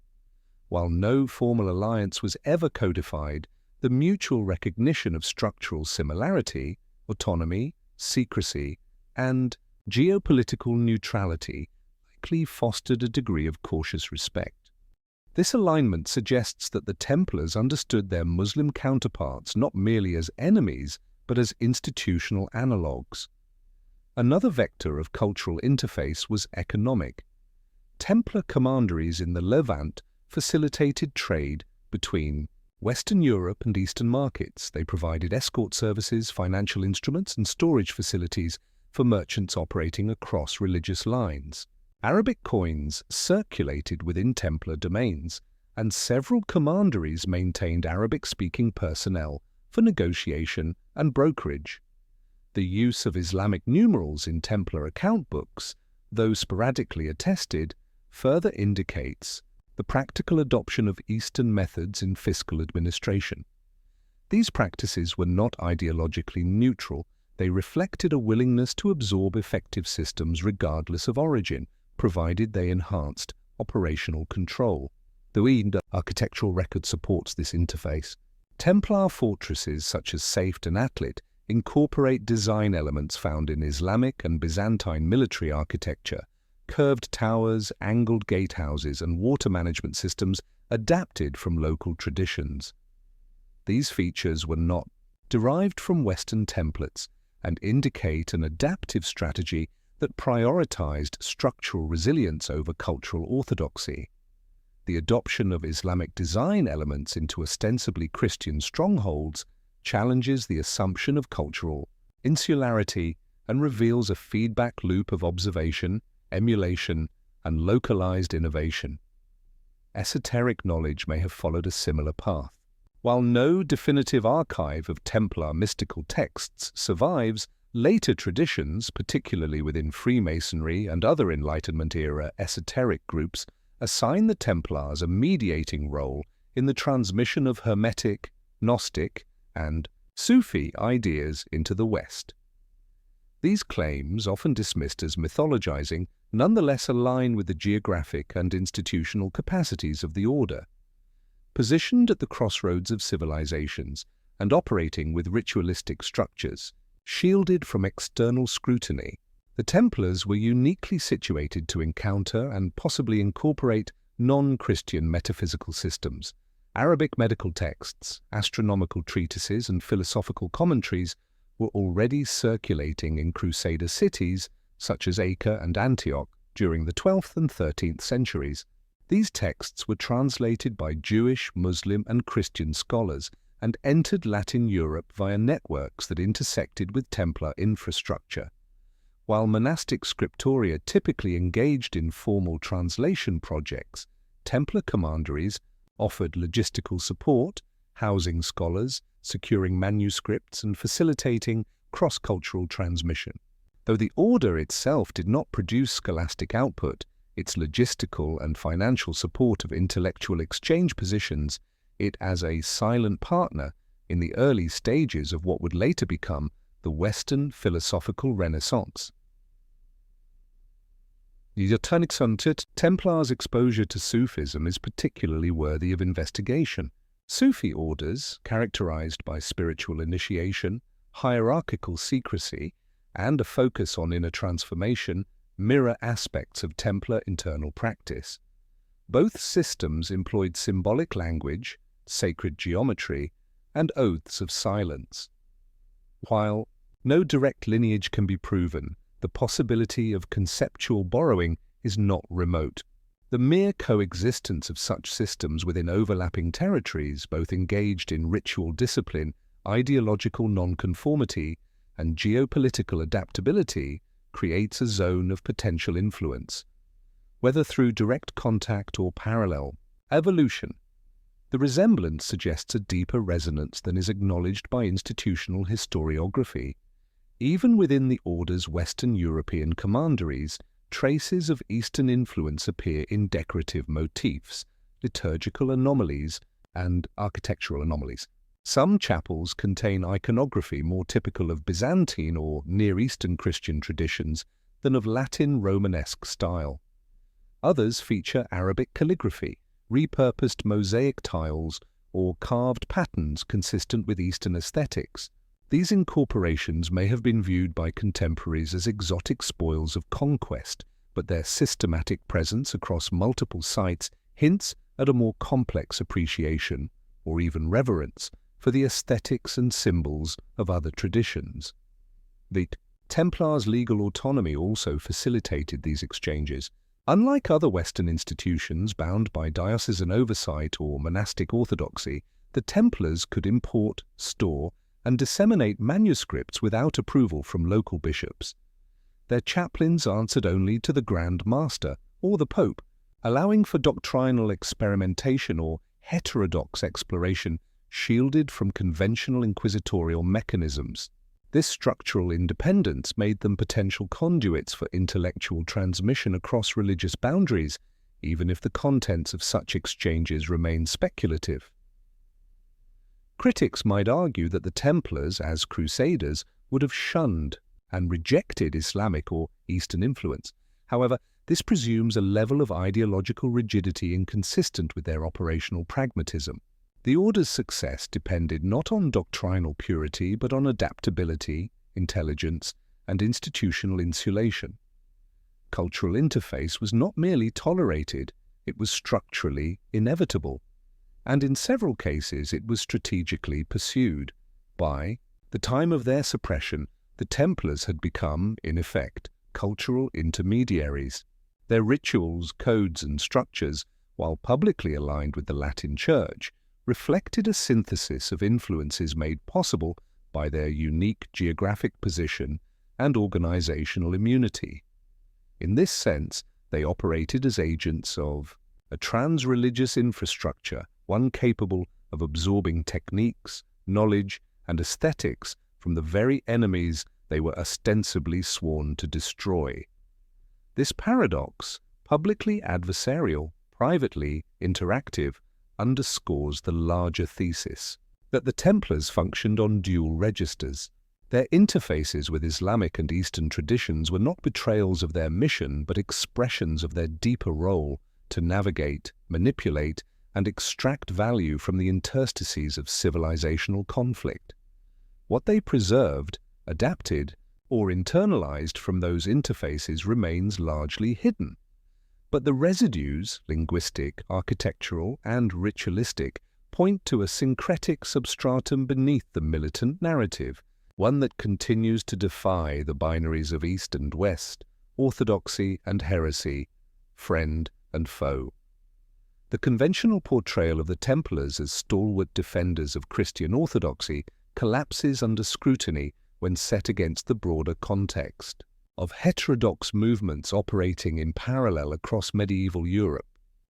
While no formal alliance was ever codified, the mutual recognition of structural similarity, autonomy, secrecy, and geopolitical neutrality likely fostered a degree of cautious respect. This alignment suggests that the Templars understood their Muslim counterparts not merely as enemies, but as institutional analogues. Another vector of cultural interface was economic. Templar commanderies in the Levant facilitated trade between Western Europe and Eastern markets. They provided escort services, financial instruments, and storage facilities for merchants operating across religious lines. Arabic coins circulated within Templar domains, and several commanderies maintained Arabic-speaking personnel for negotiation and brokerage. The use of Islamic numerals in Templar account books, though sporadically attested, further indicates the practical adoption of Eastern methods in fiscal administration. These practices were not ideologically neutral. They reflected a willingness to absorb effective systems regardless of origin, provided they enhanced operational control. The architectural record supports this interface. Templar fortresses such as Safed and Atlet incorporate design elements found in Islamic and Byzantine military architecture, curved towers, angled gatehouses, and water management systems adapted from local traditions. These features were not derived from Western templates and indicate an adaptive strategy that prioritized structural resilience over cultural orthodoxy. The adoption of Islamic design elements into ostensibly Christian strongholds challenges the assumption of cultural insularity and reveals a feedback loop of observation, emulation, and localized innovation. Esoteric knowledge may have followed a similar path. While no definitive archive of Templar mystical texts survives, later traditions, particularly within Freemasonry and other Enlightenment-era esoteric groups, assign the Templars a mediating role in the transmission of Hermetic, Gnostic, and Sufi ideas into the West. These claims, often dismissed as mythologizing, nonetheless align with the geographic and institutional capacities of the order. Positioned at the crossroads of civilizations and operating with ritualistic structures, shielded from external scrutiny, the Templars were uniquely situated to encounter and possibly incorporate non-Christian metaphysical systems. Arabic medical texts, astronomical treatises, and philosophical commentaries were already circulating in Crusader cities such as Acre and Antioch during the 12th and 13th centuries. These texts were translated by Jewish, Muslim, and Christian scholars and entered Latin Europe via networks that intersected with Templar infrastructure. While monastic scriptoria typically engaged in formal translation projects, Templar commanderies offered logistical support, housing scholars, securing manuscripts, and facilitating cross-cultural transmission. Though the order itself did not produce scholastic output, its logistical and financial support of intellectual exchange positions it as a silent partner in the early stages of what would later become the Western philosophical Renaissance. Templars' exposure to Sufism is particularly worthy of investigation. Sufi orders, characterized by spiritual initiation, hierarchical secrecy, and a focus on inner transformation, mirror aspects of Templar internal practice. Both systems employed symbolic language, sacred geometry, and oaths of silence. While no direct lineage can be proven, the possibility of conceptual borrowing is not remote. The mere coexistence of such systems within overlapping territories, both engaged in ritual discipline, ideological nonconformity, and geopolitical adaptability, creates a zone of potential influence. Whether through direct contact or parallel evolution, the resemblance suggests a deeper resonance than is acknowledged by institutional historiography. Even within the order's Western European commanderies, traces of Eastern influence appear in decorative motifs, liturgical anomalies, and architectural anomalies. Some chapels contain iconography more typical of Byzantine or Near Eastern Christian traditions than of Latin Romanesque style. Others feature Arabic calligraphy, repurposed mosaic tiles, or carved patterns consistent with Eastern aesthetics. These incorporations may have been viewed by contemporaries as exotic spoils of conquest, but their systematic presence across multiple sites hints at a more complex appreciation, or even reverence, for the aesthetics and symbols of other traditions. The Templars' legal autonomy also facilitated these exchanges. Unlike other Western institutions bound by diocesan oversight or monastic orthodoxy, the Templars could import, store, and disseminate manuscripts without approval from local bishops. their chaplains answered only to the Grand Master or the Pope, allowing for doctrinal experimentation or heterodox exploration shielded from conventional inquisitorial mechanisms. This structural independence made them potential conduits for intellectual transmission across religious boundaries, even if the contents of such exchanges remain speculative. Critics might argue that the Templars, as crusaders, would have shunned and rejected Islamic or Eastern influence. However, this presumes a level of ideological rigidity inconsistent with their operational pragmatism. The order's success depended not on doctrinal purity but on adaptability, intelligence, and institutional insulation. Cultural interface was not merely tolerated, it was structurally inevitable, and in several cases it was strategically pursued. By the time of their suppression, the Templars had become, in effect, cultural intermediaries. Their rituals, codes, and structures, while publicly aligned with the Latin Church, reflected a synthesis of influences made possible by their unique geographic position and organizational immunity. In this sense, they operated as agents of a trans-religious infrastructure, one capable of absorbing techniques, knowledge, and aesthetics from the very enemies they were ostensibly sworn to destroy. This paradox, publicly adversarial, privately interactive, underscores the larger thesis that the Templars functioned on dual registers. Their interfaces with Islamic and Eastern traditions were not betrayals of their mission but expressions of their deeper role to navigate, manipulate, and extract value from the interstices of civilizational conflict. What they preserved, adapted, or internalized from those interfaces remains largely hidden. But the residues, linguistic, architectural, and ritualistic, point to a syncretic substratum beneath the militant narrative, one that continues to defy the binaries of East and West, orthodoxy and heresy, friend and foe. The conventional portrayal of the Templars as stalwart defenders of Christian orthodoxy collapses under scrutiny when set against the broader context of heterodox movements operating in parallel across medieval Europe.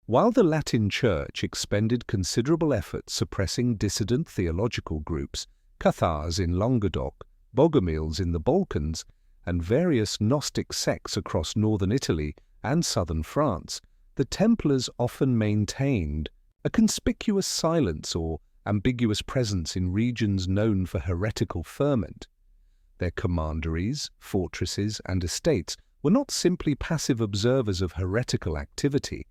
While the Latin Church expended considerable effort suppressing dissident theological groups, Cathars in Languedoc, Bogomils in the Balkans, and various Gnostic sects across northern Italy and southern France, the Templars often maintained a conspicuous silence or ambiguous presence in regions known for heretical ferment. Their commanderies, fortresses, and estates were not simply passive observers of heretical activity.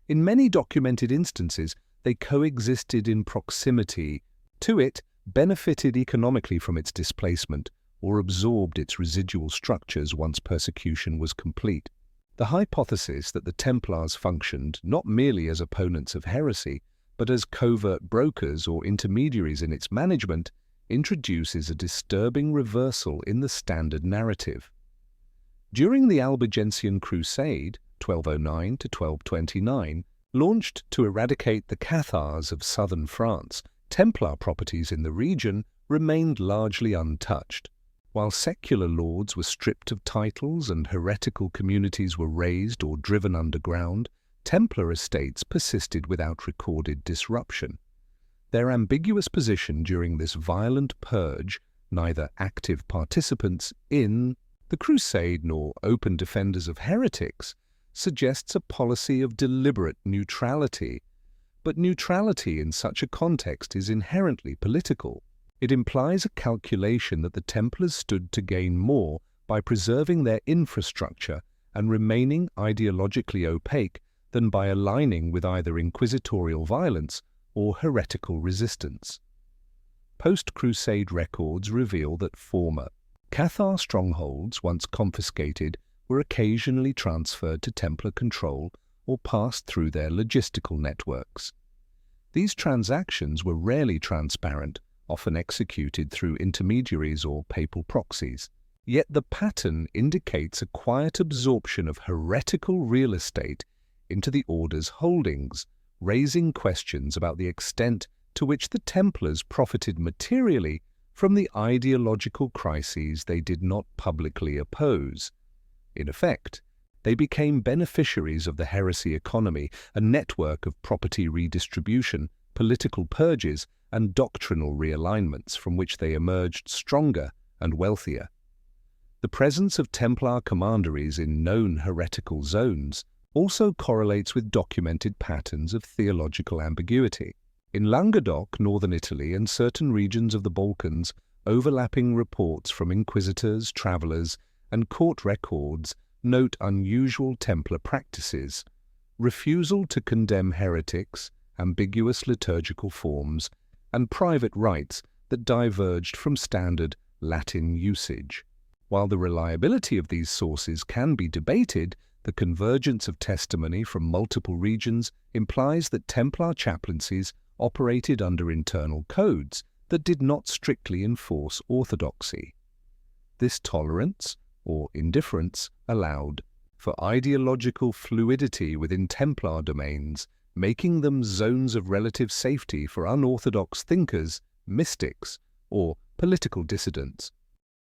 In many documented instances, they coexisted in proximity to it, benefited economically from its displacement, or absorbed its residual structures once persecution was complete. The hypothesis that the Templars functioned not merely as opponents of heresy, but as covert brokers or intermediaries in its management, introduces a disturbing reversal in the standard narrative. During the Albigensian Crusade, 1209 to 1229, launched to eradicate the Cathars of southern France, Templar properties in the region remained largely untouched. While secular lords were stripped of titles and heretical communities were razed or driven underground, Templar estates persisted without recorded disruption. Their ambiguous position during this violent purge, neither active participants in the crusade nor open defenders of heretics, suggests a policy of deliberate neutrality. But neutrality in such a context is inherently political. It implies a calculation that the Templars stood to gain more by preserving their infrastructure and remaining ideologically opaque than by aligning with either inquisitorial violence or heretical resistance. Post-Crusade records reveal that former Cathar strongholds, once confiscated, were occasionally transferred to Templar control or passed through their logistical networks. These transactions were rarely transparent, often executed through intermediaries or papal proxies. Yet the pattern indicates a quiet absorption of heretical real estate into the order's holdings, raising questions about the extent to which the Templars profited materially from the ideological crises they did not publicly oppose. In effect, they became beneficiaries of the heresy economy, a network of property redistribution, political purges, and doctrinal realignments from which they emerged stronger and wealthier. The presence of Templar commanderies in known heretical zones also correlates with documented patterns of theological ambiguity. In Languedoc, northern Italy, and certain regions of the Balkans, overlapping reports from inquisitors, travelers, and court records note unusual Templar practices, refusal to condemn heretics, ambiguous liturgical forms, and private rites that diverged from standard Latin usage. While the reliability of these sources can be debated, the convergence of testimony from multiple regions implies that Templar chaplaincies operated under internal codes that did not strictly enforce orthodoxy. This tolerance, or indifference, allowed for ideological fluidity within Templar domains, making them zones of relative safety for unorthodox thinkers, mystics, or political dissidents.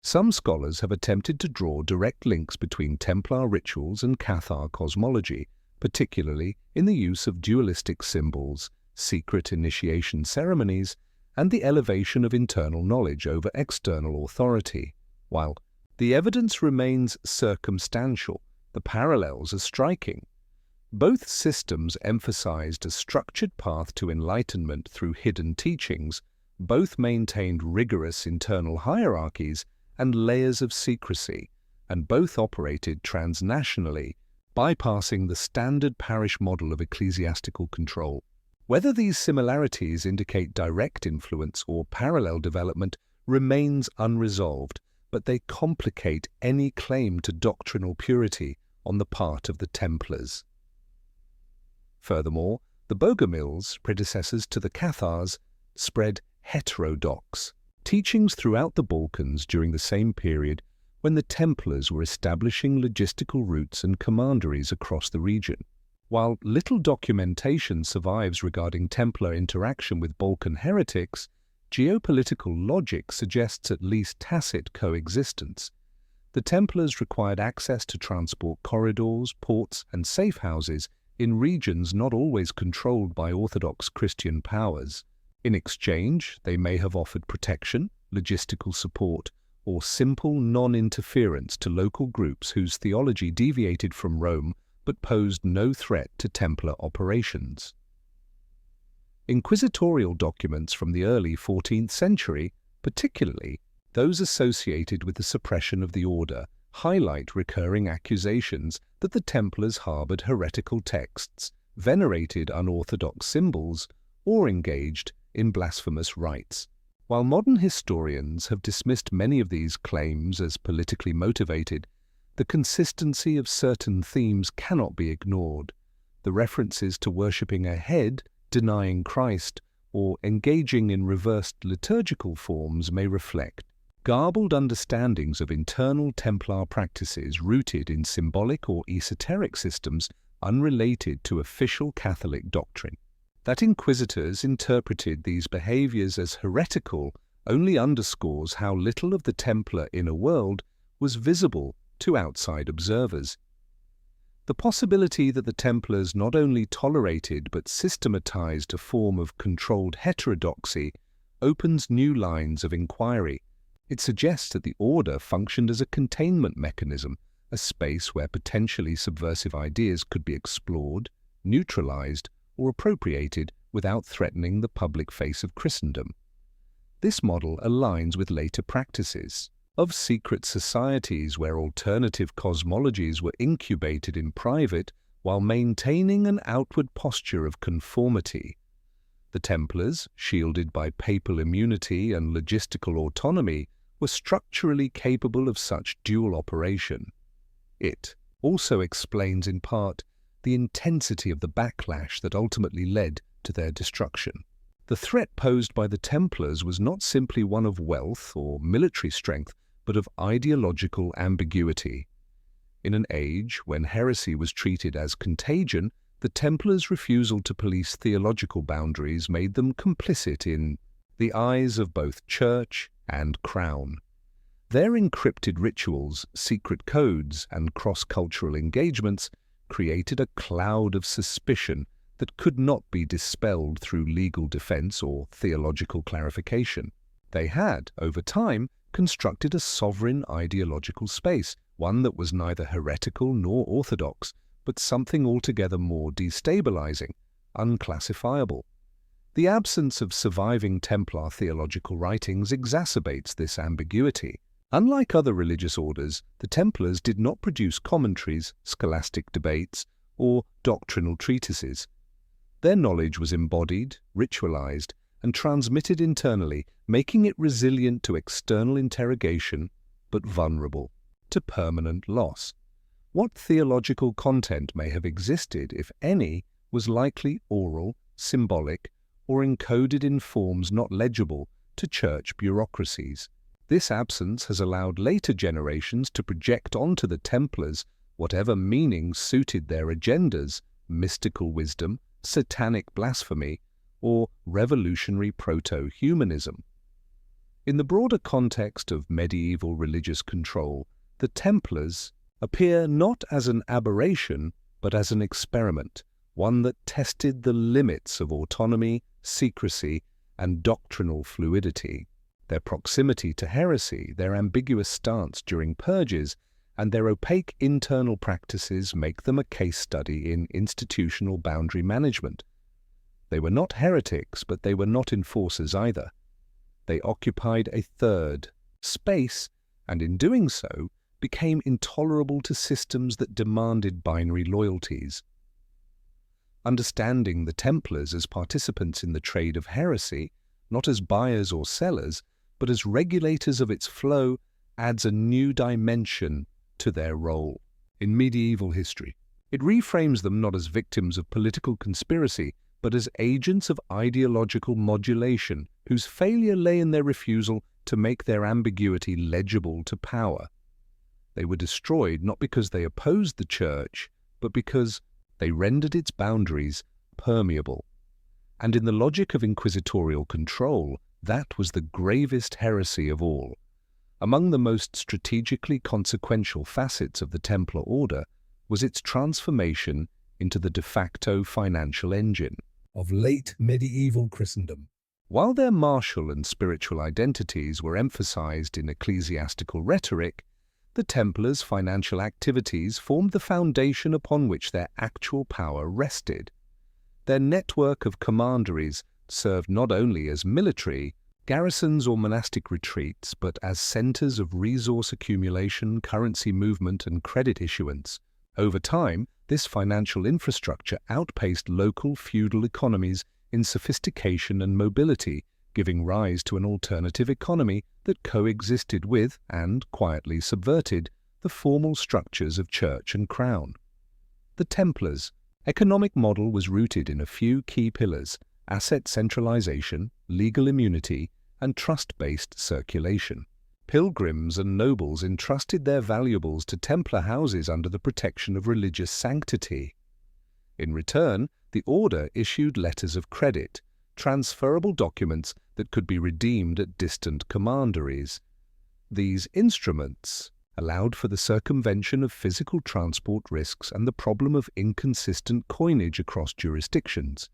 Some scholars have attempted to draw direct links between Templar rituals and Cathar cosmology, particularly in the use of dualistic symbols, secret initiation ceremonies, and the elevation of internal knowledge over external authority. While the evidence remains circumstantial, the parallels are striking. Both systems emphasized a structured path to enlightenment through hidden teachings, both maintained rigorous internal hierarchies and layers of secrecy, and both operated transnationally, bypassing the standard parish model of ecclesiastical control. Whether these similarities indicate direct influence or parallel development remains unresolved, but they complicate any claim to doctrinal purity on the part of the Templars. Furthermore, the Bogomils, predecessors to the Cathars, spread heterodox teachings throughout the Balkans during the same period when the Templars were establishing logistical routes and commanderies across the region. While little documentation survives regarding Templar interaction with Balkan heretics, geopolitical logic suggests at least tacit coexistence. The Templars required access to transport corridors, ports, and safe houses in regions not always controlled by Orthodox Christian powers. In exchange, they may have offered protection, logistical support, or simple non-interference to local groups whose theology deviated from Rome but posed no threat to Templar operations. Inquisitorial documents from the early 14th century, particularly those associated with the suppression of the order, highlight recurring accusations that the Templars harbored heretical texts, venerated unorthodox symbols, or engaged in blasphemous rites. While modern historians have dismissed many of these claims as politically motivated, the consistency of certain themes cannot be ignored. The references to worshipping a head, denying Christ, or engaging in reversed liturgical forms may reflect garbled understandings of internal Templar practices rooted in symbolic or esoteric systems unrelated to official Catholic doctrine. That inquisitors interpreted these behaviors as heretical only underscores how little of the Templar inner world was visible to outside observers. The possibility that the Templars not only tolerated but systematized a form of controlled heterodoxy opens new lines of inquiry. It suggests that the order functioned as a containment mechanism, a space where potentially subversive ideas could be explored, neutralized, or appropriated without threatening the public face of Christendom. This model aligns with later practices of secret societies where alternative cosmologies were incubated in private while maintaining an outward posture of conformity. The Templars, shielded by papal immunity and logistical autonomy, were structurally capable of such dual operation. It also explains in part the intensity of the backlash that ultimately led to their destruction. The threat posed by the Templars was not simply one of wealth or military strength, but of ideological ambiguity. In an age when heresy was treated as contagion, the Templars' refusal to police theological boundaries made them complicit in the eyes of both church and crown. Their encrypted rituals, secret codes, and cross-cultural engagements created a cloud of suspicion that could not be dispelled through legal defense or theological clarification. They had, over time, constructed a sovereign ideological space, one that was neither heretical nor orthodox, but something altogether more destabilizing, unclassifiable. The absence of surviving Templar theological writings exacerbates this ambiguity. Unlike other religious orders, the Templars did not produce commentaries, scholastic debates, or doctrinal treatises. Their knowledge was embodied, ritualized, and transmitted internally, making it resilient to external interrogation, but vulnerable to permanent loss. What theological content may have existed, if any, was likely oral, symbolic, or encoded in forms not legible to church bureaucracies. This absence has allowed later generations to project onto the Templars whatever meaning suited their agendas, mystical wisdom, satanic blasphemy, or revolutionary proto-humanism. In the broader context of medieval religious control, the Templars appear not as an aberration, but as an experiment, one that tested the limits of autonomy, secrecy, and doctrinal fluidity. Their proximity to heresy, their ambiguous stance during purges, and their opaque internal practices make them a case study in institutional boundary management. They were not heretics, but they were not enforcers either. They occupied a third space, and in doing so, became intolerable to systems that demanded binary loyalties. Understanding the Templars as participants in the trade of heresy, not as buyers or sellers, but as regulators of its flow, adds a new dimension to their role in medieval history. It reframes them not as victims of political conspiracy, but as agents of ideological modulation, whose failure lay in their refusal to make their ambiguity legible to power. They were destroyed not because they opposed the Church, but because they rendered its boundaries permeable. And in the logic of inquisitorial control, that was the gravest heresy of all. Among the most strategically consequential facets of the Templar Order was its transformation into the de facto financial engine of late medieval Christendom. While their martial and spiritual identities were emphasized in ecclesiastical rhetoric, the Templars' financial activities formed the foundation upon which their actual power rested. Their network of commanderies served not only as military garrisons or monastic retreats, but as centers of resource accumulation, currency movement, and credit issuance. Over time, this financial infrastructure outpaced local feudal economies in sophistication and mobility, giving rise to an alternative economy that coexisted with and quietly subverted the formal structures of church and crown. The Templars' economic model was rooted in a few key pillars: asset centralization, legal immunity, and trust-based circulation. Pilgrims and nobles entrusted their valuables to Templar houses under the protection of religious sanctity. In return, the order issued letters of credit, transferable documents that could be redeemed at distant commanderies. These instruments allowed for the circumvention of physical transport risks and the problem of inconsistent coinage across jurisdictions.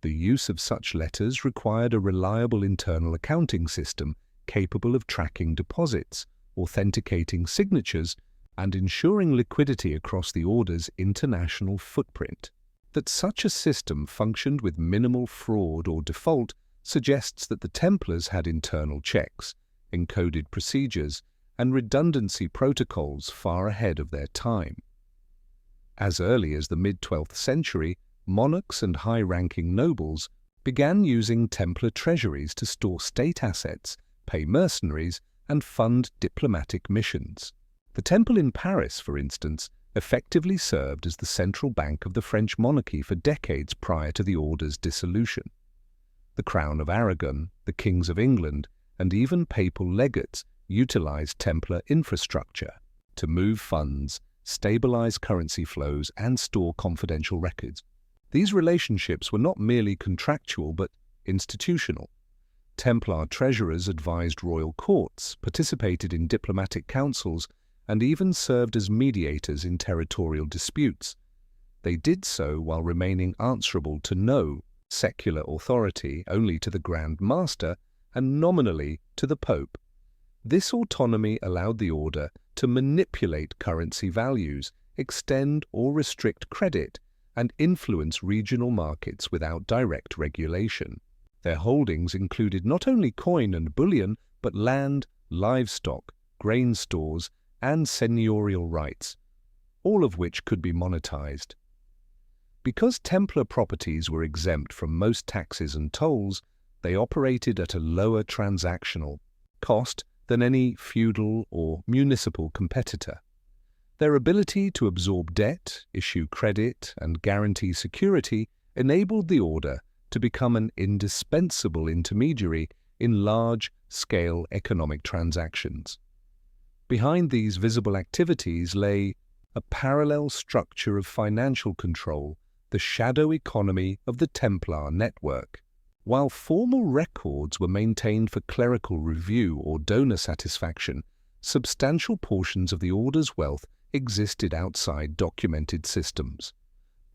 The use of such letters required a reliable internal accounting system capable of tracking deposits, authenticating signatures, and ensuring liquidity across the order's international footprint. That such a system functioned with minimal fraud or default suggests that the Templars had internal checks, encoded procedures, and redundancy protocols far ahead of their time. As early as the mid-12th century, monarchs and high-ranking nobles began using Templar treasuries to store state assets, pay mercenaries, and fund diplomatic missions. The Temple in Paris, for instance, effectively served as the central bank of the French monarchy for decades prior to the order's dissolution. The Crown of Aragon, the Kings of England, and even papal legates utilized Templar infrastructure to move funds, stabilize currency flows, and store confidential records. These relationships were not merely contractual but institutional. Templar treasurers advised royal courts, participated in diplomatic councils, and even served as mediators in territorial disputes. They did so while remaining answerable to no secular authority, only to the Grand Master, and nominally to the Pope. This autonomy allowed the order to manipulate currency values, extend or restrict credit, and influence regional markets without direct regulation. Their holdings included not only coin and bullion, but land, livestock, grain stores, and seigneurial rights, all of which could be monetized. Because Templar properties were exempt from most taxes and tolls, they operated at a lower transactional cost than any feudal or municipal competitor. Their ability to absorb debt, issue credit, and guarantee security enabled the order to become an indispensable intermediary in large-scale economic transactions. Behind these visible activities lay a parallel structure of financial control, the shadow economy of the Templar network. While formal records were maintained for clerical review or donor satisfaction, substantial portions of the order's wealth existed outside documented systems.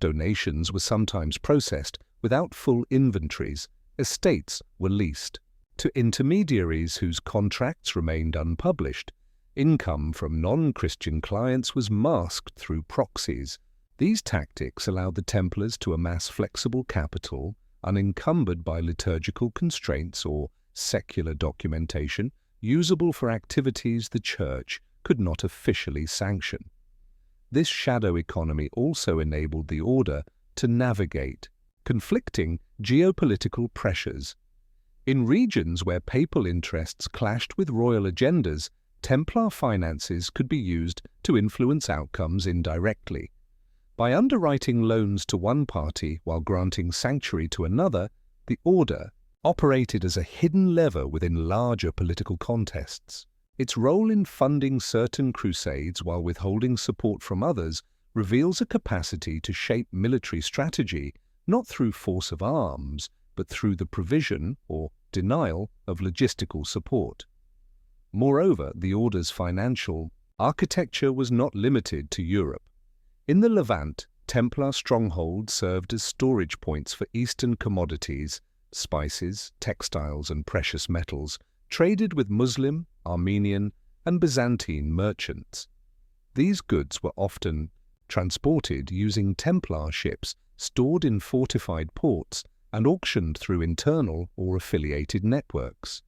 Donations were sometimes processed without full inventories. Estates were leased to intermediaries whose contracts remained unpublished. Income from non-Christian clients was masked through proxies. These tactics allowed the Templars to amass flexible capital, unencumbered by liturgical constraints or secular documentation, usable for activities the Church could not officially sanction. This shadow economy also enabled the order to navigate conflicting geopolitical pressures. In regions where papal interests clashed with royal agendas, Templar finances could be used to influence outcomes indirectly. By underwriting loans to one party while granting sanctuary to another, the order operated as a hidden lever within larger political contests. Its role in funding certain crusades while withholding support from others reveals a capacity to shape military strategy not through force of arms, but through the provision or denial of logistical support. Moreover, the order's financial architecture was not limited to Europe. In the Levant, Templar strongholds served as storage points for Eastern commodities, spices, textiles, and precious metals, traded with Muslim, Armenian, and Byzantine merchants. These goods were often transported using Templar ships stored in fortified ports and auctioned through internal or affiliated networks.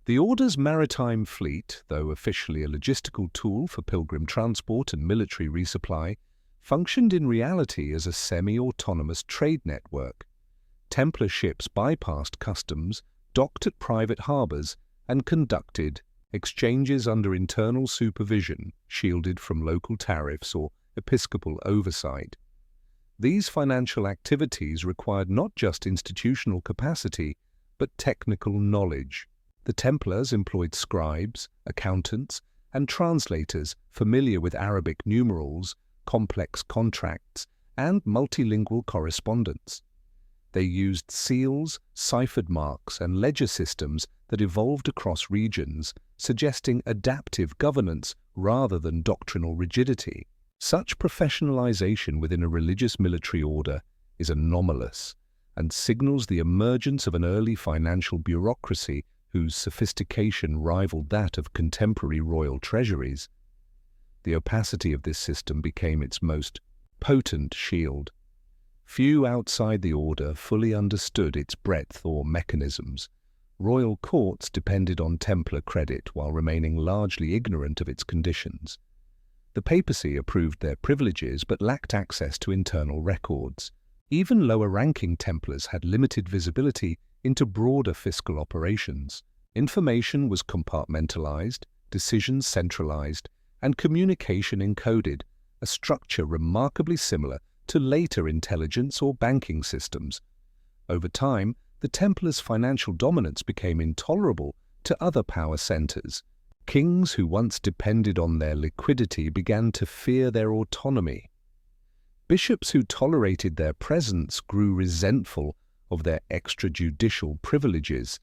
The Order's maritime fleet, though officially a logistical tool for pilgrim transport and military resupply, functioned in reality as a semi-autonomous trade network. Templar ships bypassed customs, docked at private harbours, and conducted exchanges under internal supervision, shielded from local tariffs or episcopal oversight. These financial activities required not just institutional capacity, but technical knowledge. The Templars employed scribes, accountants, and translators familiar with Arabic numerals, complex contracts, and multilingual correspondence. They used seals, ciphered marks, and ledger systems that evolved across regions, suggesting adaptive governance rather than doctrinal rigidity. Such professionalization within a religious military order is anomalous and signals the emergence of an early financial bureaucracy whose sophistication rivaled that of contemporary royal treasuries. The opacity of this system became its most potent shield. Few outside the order fully understood its breadth or mechanisms. Royal courts depended on Templar credit while remaining largely ignorant of its conditions. The papacy approved their privileges but lacked access to internal records. Even lower-ranking Templars had limited visibility into broader fiscal operations. Information was compartmentalized, decisions centralized, and communication encoded, a structure remarkably similar to later intelligence or banking systems. Over time, the Templars' financial dominance became intolerable to other power centers. Kings who once depended on their liquidity began to fear their autonomy. Bishops who tolerated their presence grew resentful of their extrajudicial privileges.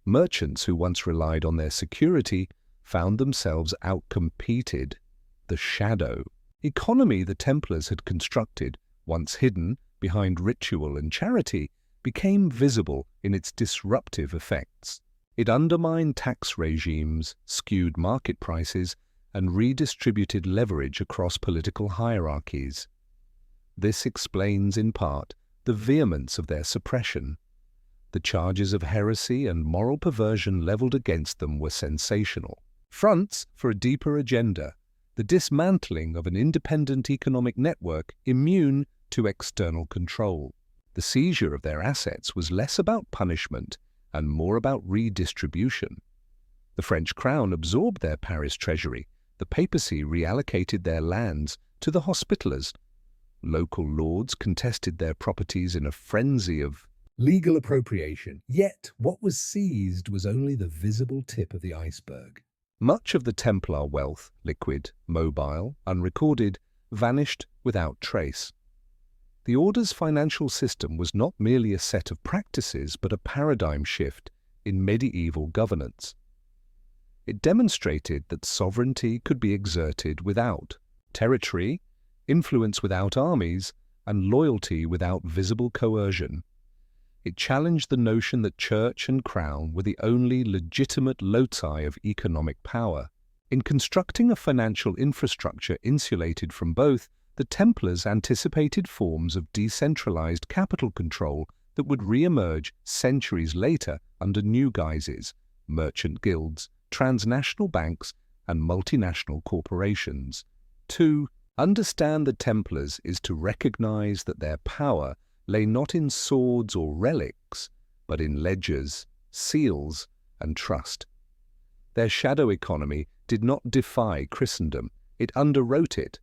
Merchants who once relied on their security found themselves outcompeted. The shadow economy the Templars had constructed, once hidden behind ritual and charity, became visible in its disruptive effects. It undermined tax regimes, skewed market prices, and redistributed leverage across political hierarchies. This explains, in part, the vehemence of their suppression. The charges of heresy and moral perversion leveled against them were sensational. Fronts for a deeper agenda, the dismantling of an independent economic network immune to external control. The seizure of their assets was less about punishment and more about redistribution. The French crown absorbed their Paris treasury. The papacy reallocated their lands to the Hospitallers. Local lords contested their properties in a frenzy of legal appropriation. Yet what was seized was only the visible tip of the iceberg. Much of the Templar wealth, liquid, mobile, unrecorded, vanished without trace. The Order's financial system was not merely a set of practices but a paradigm shift in medieval governance. It demonstrated that sovereignty could be exerted without territory, influence without armies, and loyalty without visible coercion. It challenged the notion that church and crown were the only legitimate loci of economic power. In constructing a financial infrastructure insulated from both, the Templars anticipated forms of decentralized capital control that would re-emerge centuries later under new guises: merchant guilds, transnational banks, and multinational corporations. To understand the Templars is to recognize that their power lay not in swords or relics, but in ledgers, seals, and trust. Their shadow economy did not defy Christendom, it underwrote it.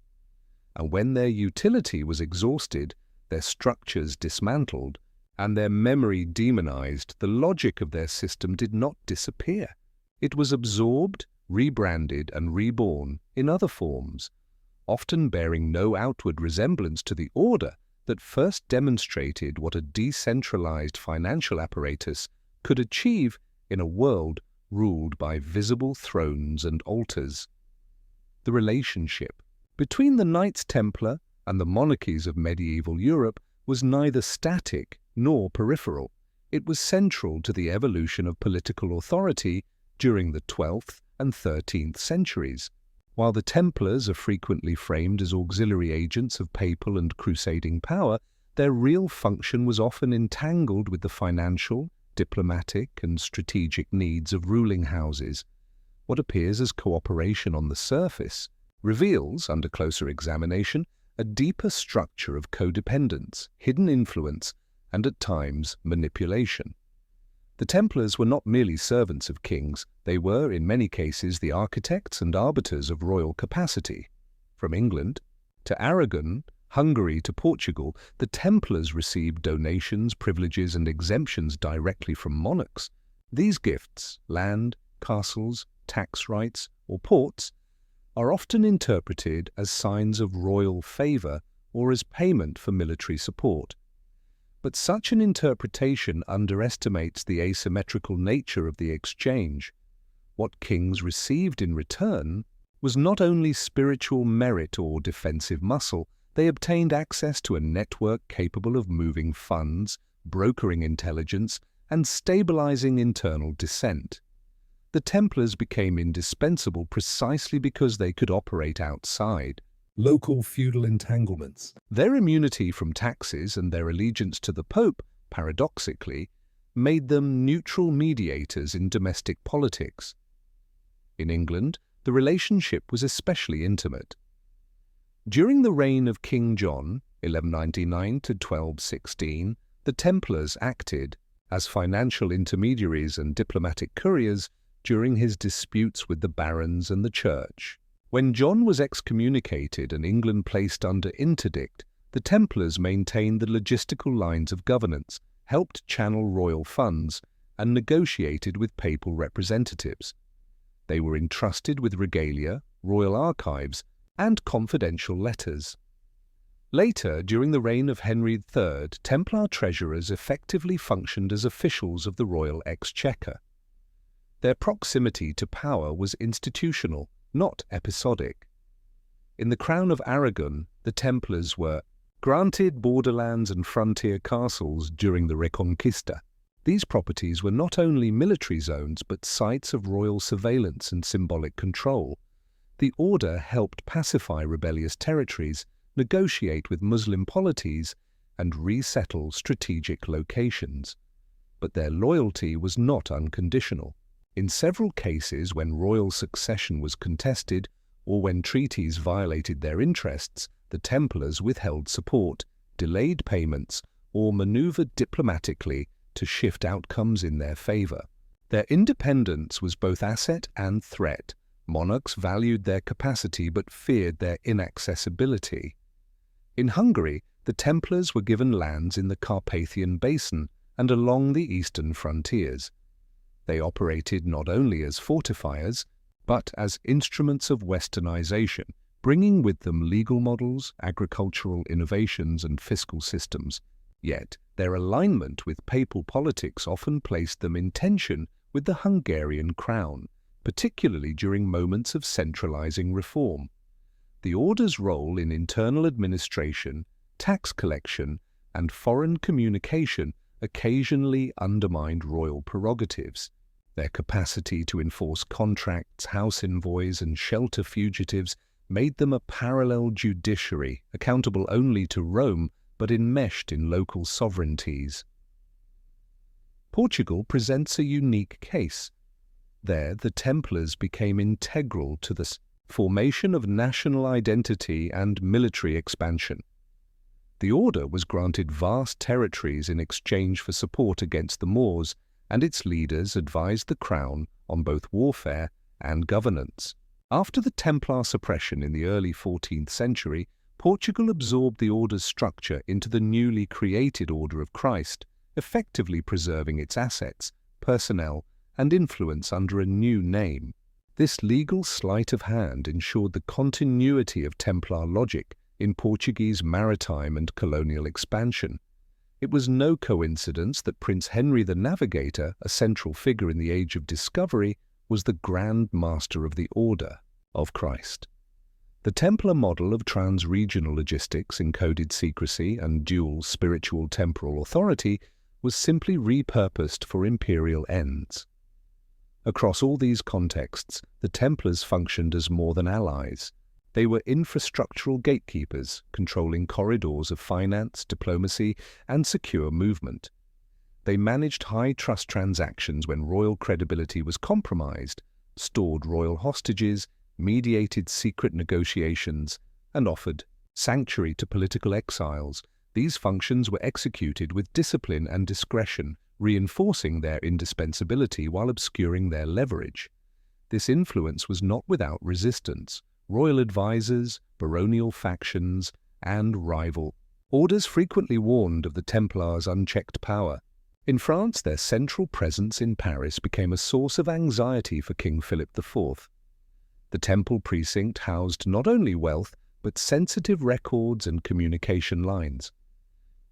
And when their utility was exhausted, their structures dismantled, and their memory demonized, the logic of their system did not disappear. It was absorbed, rebranded, and reborn in other forms, often bearing no outward resemblance to the order that first demonstrated what a decentralized financial apparatus could achieve in a world ruled by visible thrones and altars. The relationship between the Knights Templar and the monarchies of medieval Europe was neither static nor peripheral. It was central to the evolution of political authority during the 12th and 13th centuries. While the Templars are frequently framed as auxiliary agents of papal and crusading power, their real function was often entangled with the financial, diplomatic, and strategic needs of ruling houses. What appears as cooperation on the surface reveals, under closer examination, a deeper structure of codependence, hidden influence, and at times manipulation. The Templars were not merely servants of kings, they were, in many cases, the architects and arbiters of royal capacity. From England to Aragon, Hungary to Portugal, the Templars received donations, privileges, and exemptions directly from monarchs. These gifts, land, castles, tax rights, or ports, are often interpreted as signs of royal favor or as payment for military support. But such an interpretation underestimates the asymmetrical nature of the exchange. What kings received in return was not only spiritual merit or defensive muscle, they obtained access to a network capable of moving funds, brokering intelligence, and stabilizing internal dissent. The Templars became indispensable precisely because they could operate outside local feudal entanglements. Their immunity from taxes and their allegiance to the Pope, paradoxically, made them neutral mediators in domestic politics. In England, the relationship was especially intimate. During the reign of King John, 1199 to 1216, the Templars acted as financial intermediaries and diplomatic couriers during his disputes with the barons and the church. When John was excommunicated and England placed under interdict, the Templars maintained the logistical lines of governance, helped channel royal funds, and negotiated with papal representatives. They were entrusted with regalia, royal archives, and confidential letters. Later, during the reign of Henry III, Templar treasurers effectively functioned as officials of the royal exchequer. Their proximity to power was institutional, not episodic. In the Crown of Aragon, the Templars were granted borderlands and frontier castles during the Reconquista. These properties were not only military zones but sites of royal surveillance and symbolic control. The order helped pacify rebellious territories, negotiate with Muslim polities, and resettle strategic locations. But their loyalty was not unconditional. In several cases, when royal succession was contested or when treaties violated their interests, the Templars withheld support, delayed payments, or maneuvered diplomatically to shift outcomes in their favor. Their independence was both asset and threat. Monarchs valued their capacity but feared their inaccessibility. In Hungary, the Templars were given lands in the Carpathian Basin and along the eastern frontiers. They operated not only as fortifiers, but as instruments of westernization, bringing with them legal models, agricultural innovations, and fiscal systems. Yet, their alignment with papal politics often placed them in tension with the Hungarian crown, particularly during moments of centralizing reform. The order's role in internal administration, tax collection, and foreign communication occasionally undermined royal prerogatives. Their capacity to enforce contracts, house envoys, and shelter fugitives made them a parallel judiciary, accountable only to Rome, but enmeshed in local sovereignties. Portugal presents a unique case. There, the Templars became integral to the formation of national identity and military expansion. The order was granted vast territories in exchange for support against the Moors, and its leaders advised the crown on both warfare and governance. After the Templar suppression in the early 14th century, Portugal absorbed the order's structure into the newly created Order of Christ, effectively preserving its assets, personnel, and influence under a new name. This legal sleight of hand ensured the continuity of Templar logic in Portuguese maritime and colonial expansion. It was no coincidence that Prince Henry the Navigator, a central figure in the Age of Discovery, was the Grand Master of the Order of Christ. The Templar model of trans-regional logistics, encoded secrecy, and dual spiritual temporal authority was simply repurposed for imperial ends. Across all these contexts, the Templars functioned as more than allies. They were infrastructural gatekeepers, controlling corridors of finance, diplomacy, and secure movement. They managed high-trust transactions when royal credibility was compromised, stored royal hostages, mediated secret negotiations, and offered sanctuary to political exiles. These functions were executed with discipline and discretion, reinforcing their indispensability while obscuring their leverage. This influence was not without resistance. Royal advisors, baronial factions, and rival orders frequently warned of the Templars' unchecked power. In France, their central presence in Paris became a source of anxiety for King Philip IV. The Temple precinct housed not only wealth, but sensitive records and communication lines.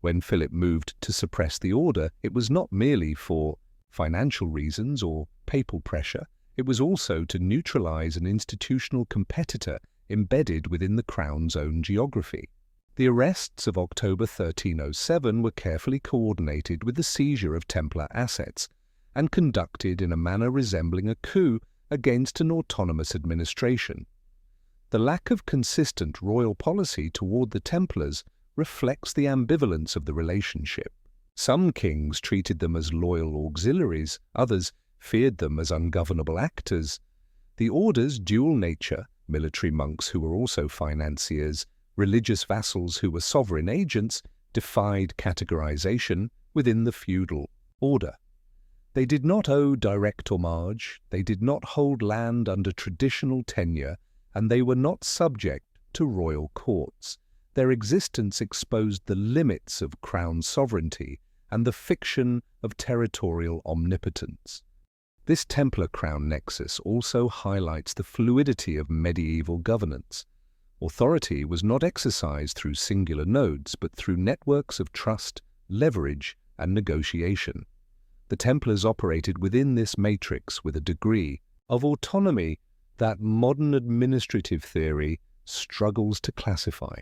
When Philip moved to suppress the order, it was not merely for financial reasons or papal pressure. It was also to neutralize an institutional competitor embedded within the crown's own geography. The arrests of October 1307 were carefully coordinated with the seizure of Templar assets and conducted in a manner resembling a coup against an autonomous administration. The lack of consistent royal policy toward the Templars reflects the ambivalence of the relationship. Some kings treated them as loyal auxiliaries, others feared them as ungovernable actors. The order's dual nature, military monks who were also financiers, religious vassals who were sovereign agents, defied categorization within the feudal order. They did not owe direct homage, they did not hold land under traditional tenure, and they were not subject to royal courts. Their existence exposed the limits of crown sovereignty and the fiction of territorial omnipotence. This Templar crown nexus also highlights the fluidity of medieval governance. Authority was not exercised through singular nodes, but through networks of trust, leverage, and negotiation. The Templars operated within this matrix with a degree of autonomy that modern administrative theory struggles to classify.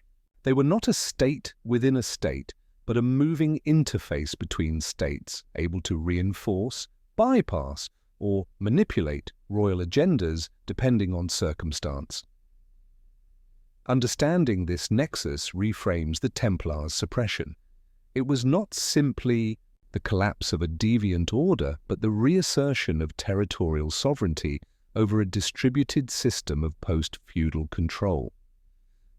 They were not a state within a state, but a moving interface between states, able to reinforce, bypass, or manipulate royal agendas depending on circumstance. Understanding this nexus reframes the Templars' suppression. It was not simply the collapse of a deviant order, but the reassertion of territorial sovereignty over a distributed system of post-feudal control.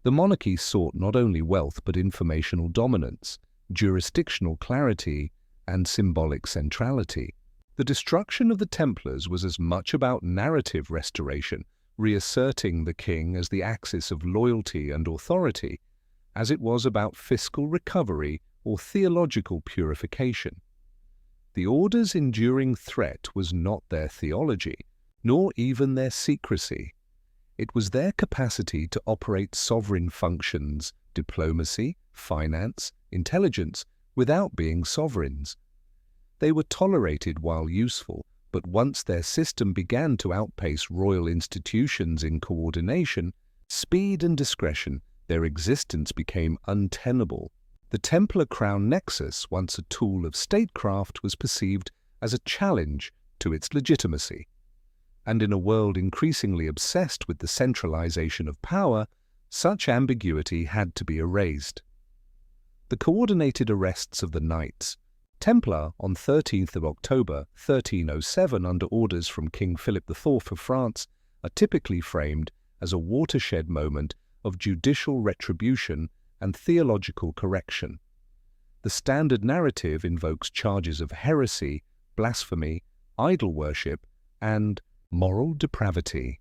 The monarchy sought not only wealth but informational dominance, jurisdictional clarity, and symbolic centrality. The destruction of the Templars was as much about narrative restoration, reasserting the king as the axis of loyalty and authority, as it was about fiscal recovery or theological purification. The order's enduring threat was not their theology, nor even their secrecy. It was their capacity to operate sovereign functions, diplomacy, finance, intelligence, without being sovereigns. They were tolerated while useful, but once their system began to outpace royal institutions in coordination, speed and discretion, their existence became untenable. The Templar crown nexus, once a tool of statecraft, was perceived as a challenge to its legitimacy. And in a world increasingly obsessed with the centralization of power, such ambiguity had to be erased. The coordinated arrests of the Knights Templar on 13th of October 1307 under orders from King Philip IV of France are typically framed as a watershed moment of judicial retribution and theological correction. The standard narrative invokes charges of heresy, blasphemy, idol worship, and moral depravity.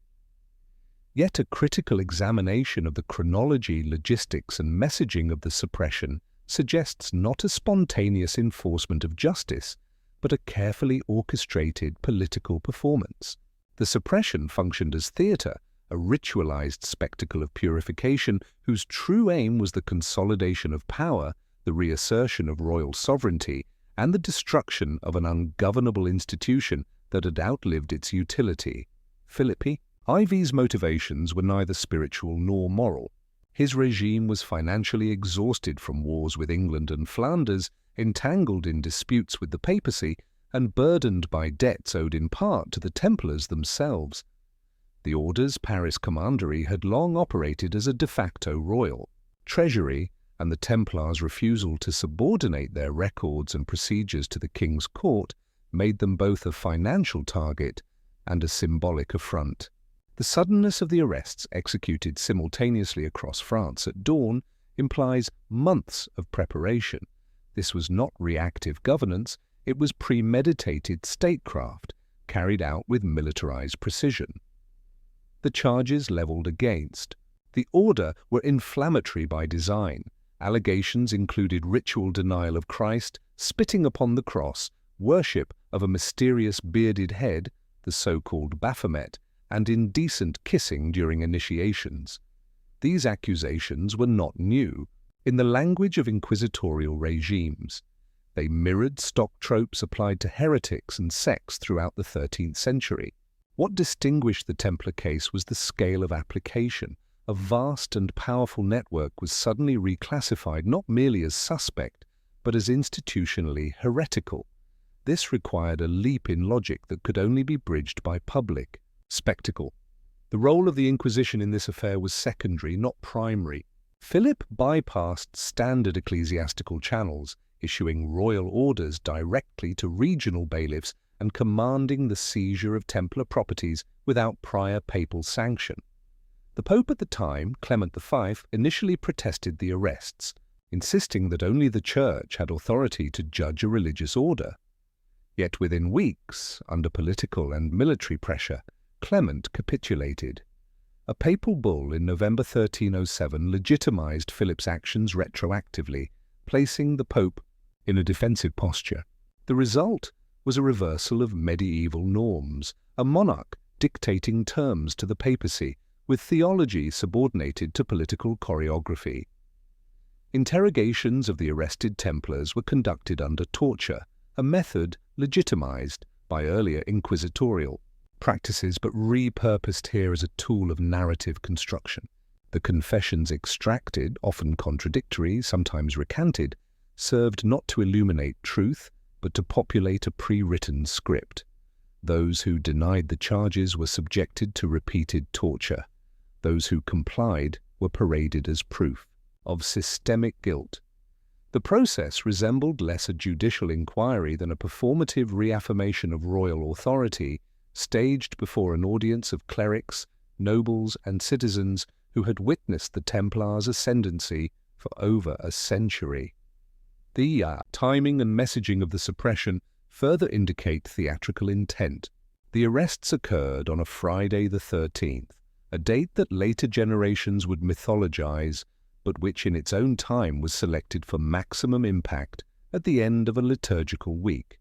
Yet a critical examination of the chronology, logistics, and messaging of the suppression suggests not a spontaneous enforcement of justice, but a carefully orchestrated political performance. The suppression functioned as theatre, a ritualized spectacle of purification whose true aim was the consolidation of power, the reassertion of royal sovereignty, and the destruction of an ungovernable institution that had outlived its utility. Philippi IV's motivations were neither spiritual nor moral. His regime was financially exhausted from wars with England and Flanders, entangled in disputes with the papacy, and burdened by debts owed in part to the Templars themselves. The Order's Paris commandery had long operated as a de facto royal treasury, and the Templars' refusal to subordinate their records and procedures to the king's court made them both a financial target and a symbolic affront. The suddenness of the arrests, executed simultaneously across France at dawn, implies months of preparation. This was not reactive governance, it was premeditated statecraft, carried out with militarized precision. The charges leveled against the Order were inflammatory by design. Allegations included ritual denial of Christ, spitting upon the cross, worship of a mysterious bearded head, the so-called Baphomet, and indecent kissing during initiations. These accusations were not new. In the language of inquisitorial regimes, they mirrored stock tropes applied to heretics and sects throughout the 13th century. What distinguished the Templar case was the scale of application. A vast and powerful network was suddenly reclassified not merely as suspect, but as institutionally heretical. This required a leap in logic that could only be bridged by public spectacle. The role of the Inquisition in this affair was secondary, not primary. Philip bypassed standard ecclesiastical channels, issuing royal orders directly to regional bailiffs and commanding the seizure of Templar properties without prior papal sanction. The Pope at the time, Clement V, initially protested the arrests, insisting that only the Church had authority to judge a religious order. Yet within weeks, under political and military pressure, Clement capitulated. A papal bull in November 1307 legitimized Philip's actions retroactively, placing the Pope in a defensive posture. The result was a reversal of medieval norms, a monarch dictating terms to the papacy, with theology subordinated to political choreography. Interrogations of the arrested Templars were conducted under torture, a method legitimized by earlier inquisitorial practices but repurposed here as a tool of narrative construction. The confessions extracted, often contradictory, sometimes recanted, served not to illuminate truth, but to populate a pre-written script. Those who denied the charges were subjected to repeated torture. Those who complied were paraded as proof of systemic guilt. The process resembled less a judicial inquiry than a performative reaffirmation of royal authority, staged before an audience of clerics, nobles, and citizens who had witnessed the Templars' ascendancy for over a century. The timing and messaging of the suppression further indicate theatrical intent. The arrests occurred on a Friday the 13th, a date that later generations would mythologize, but which in its own time was selected for maximum impact at the end of a liturgical week.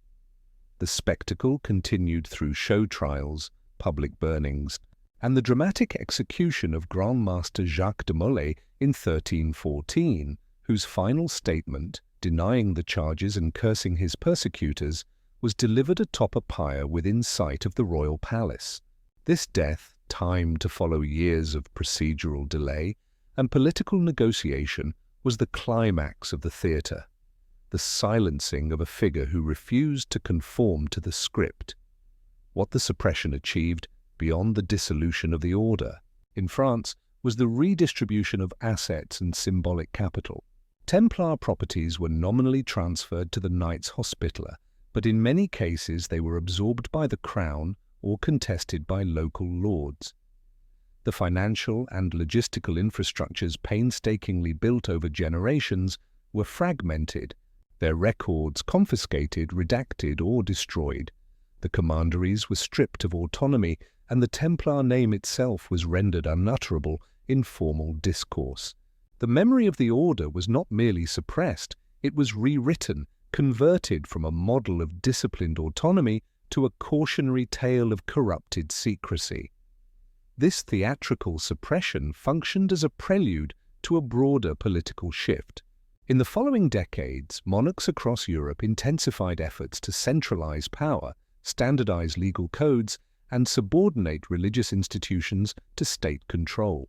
The spectacle continued through show trials, public burnings, and the dramatic execution of Grand Master Jacques de Molay in 1314, whose final statement, denying the charges and cursing his persecutors, was delivered atop a pyre within sight of the royal palace. This death, timed to follow years of procedural delay and political negotiation, was the climax of the theatre, the silencing of a figure who refused to conform to the script. What the suppression achieved, beyond the dissolution of the order, in France, was the redistribution of assets and symbolic capital. Templar properties were nominally transferred to the Knights Hospitaller, but in many cases they were absorbed by the crown or contested by local lords. The financial and logistical infrastructures painstakingly built over generations were fragmented, their records confiscated, redacted, or destroyed. The commanderies were stripped of autonomy, and the Templar name itself was rendered unutterable in formal discourse. The memory of the order was not merely suppressed, it was rewritten, converted from a model of disciplined autonomy to a cautionary tale of corrupted secrecy. This theatrical suppression functioned as a prelude to a broader political shift. In the following decades, monarchs across Europe intensified efforts to centralize power, standardize legal codes, and subordinate religious institutions to state control.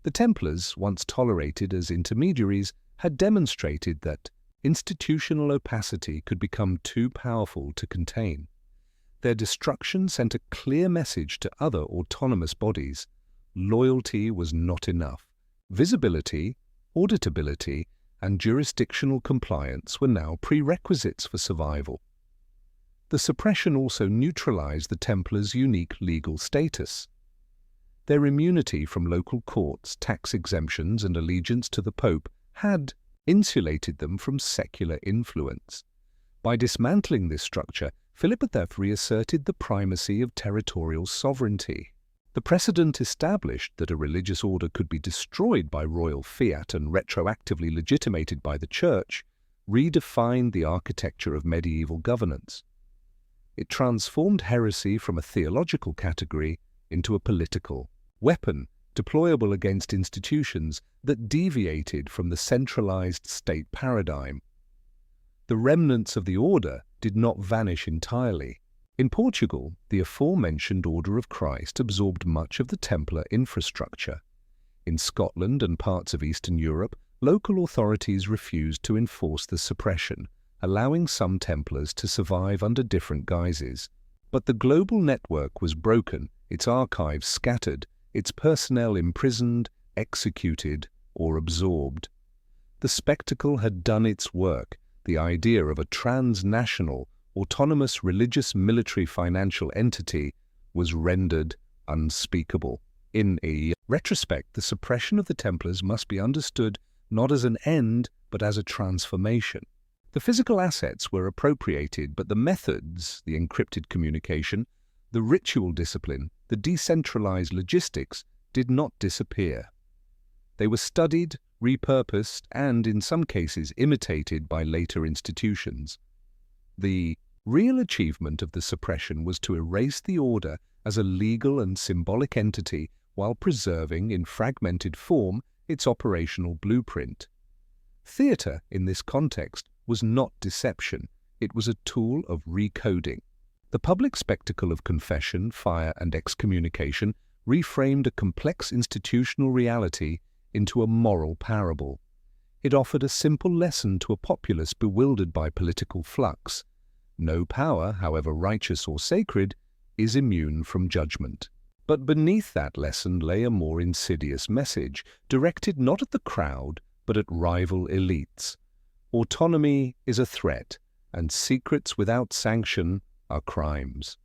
The Templars, once tolerated as intermediaries, had demonstrated that institutional opacity could become too powerful to contain. Their destruction sent a clear message to other autonomous bodies. Loyalty was not enough. Visibility, auditability, and jurisdictional compliance were now prerequisites for survival. The suppression also neutralized the Templars' unique legal status. Their immunity from local courts, tax exemptions, and allegiance to the Pope had insulated them from secular influence. By dismantling this structure, Philip V reasserted the primacy of territorial sovereignty. The precedent established that a religious order could be destroyed by royal fiat and retroactively legitimated by the Church redefined the architecture of medieval governance. It transformed heresy from a theological category into a political weapon deployable against institutions that deviated from the centralized state paradigm. The remnants of the order did not vanish entirely. In Portugal, the aforementioned Order of Christ absorbed much of the Templar infrastructure. In Scotland and parts of Eastern Europe, local authorities refused to enforce the suppression, allowing some Templars to survive under different guises. But the global network was broken, its archives scattered, its personnel imprisoned, executed, or absorbed. The spectacle had done its work. The idea of a transnational, autonomous religious military financial entity was rendered unspeakable. In a retrospect, the suppression of the Templars must be understood not as an end, but as a transformation. The physical assets were appropriated, but the methods, the encrypted communication, the ritual discipline, the decentralized logistics, did not disappear. They were studied, repurposed, and, in some cases, imitated by later institutions. The real achievement of the suppression was to erase the order as a legal and symbolic entity while preserving, in fragmented form, its operational blueprint. Theatre, in this context, was not deception. It was a tool of recoding. The public spectacle of confession, fire, and excommunication reframed a complex institutional reality into a moral parable. It offered a simple lesson to a populace bewildered by political flux. No power, however righteous or sacred, is immune from judgment. But beneath that lesson lay a more insidious message, directed not at the crowd, but at rival elites. Autonomy is a threat, and secrets without sanction are crimes.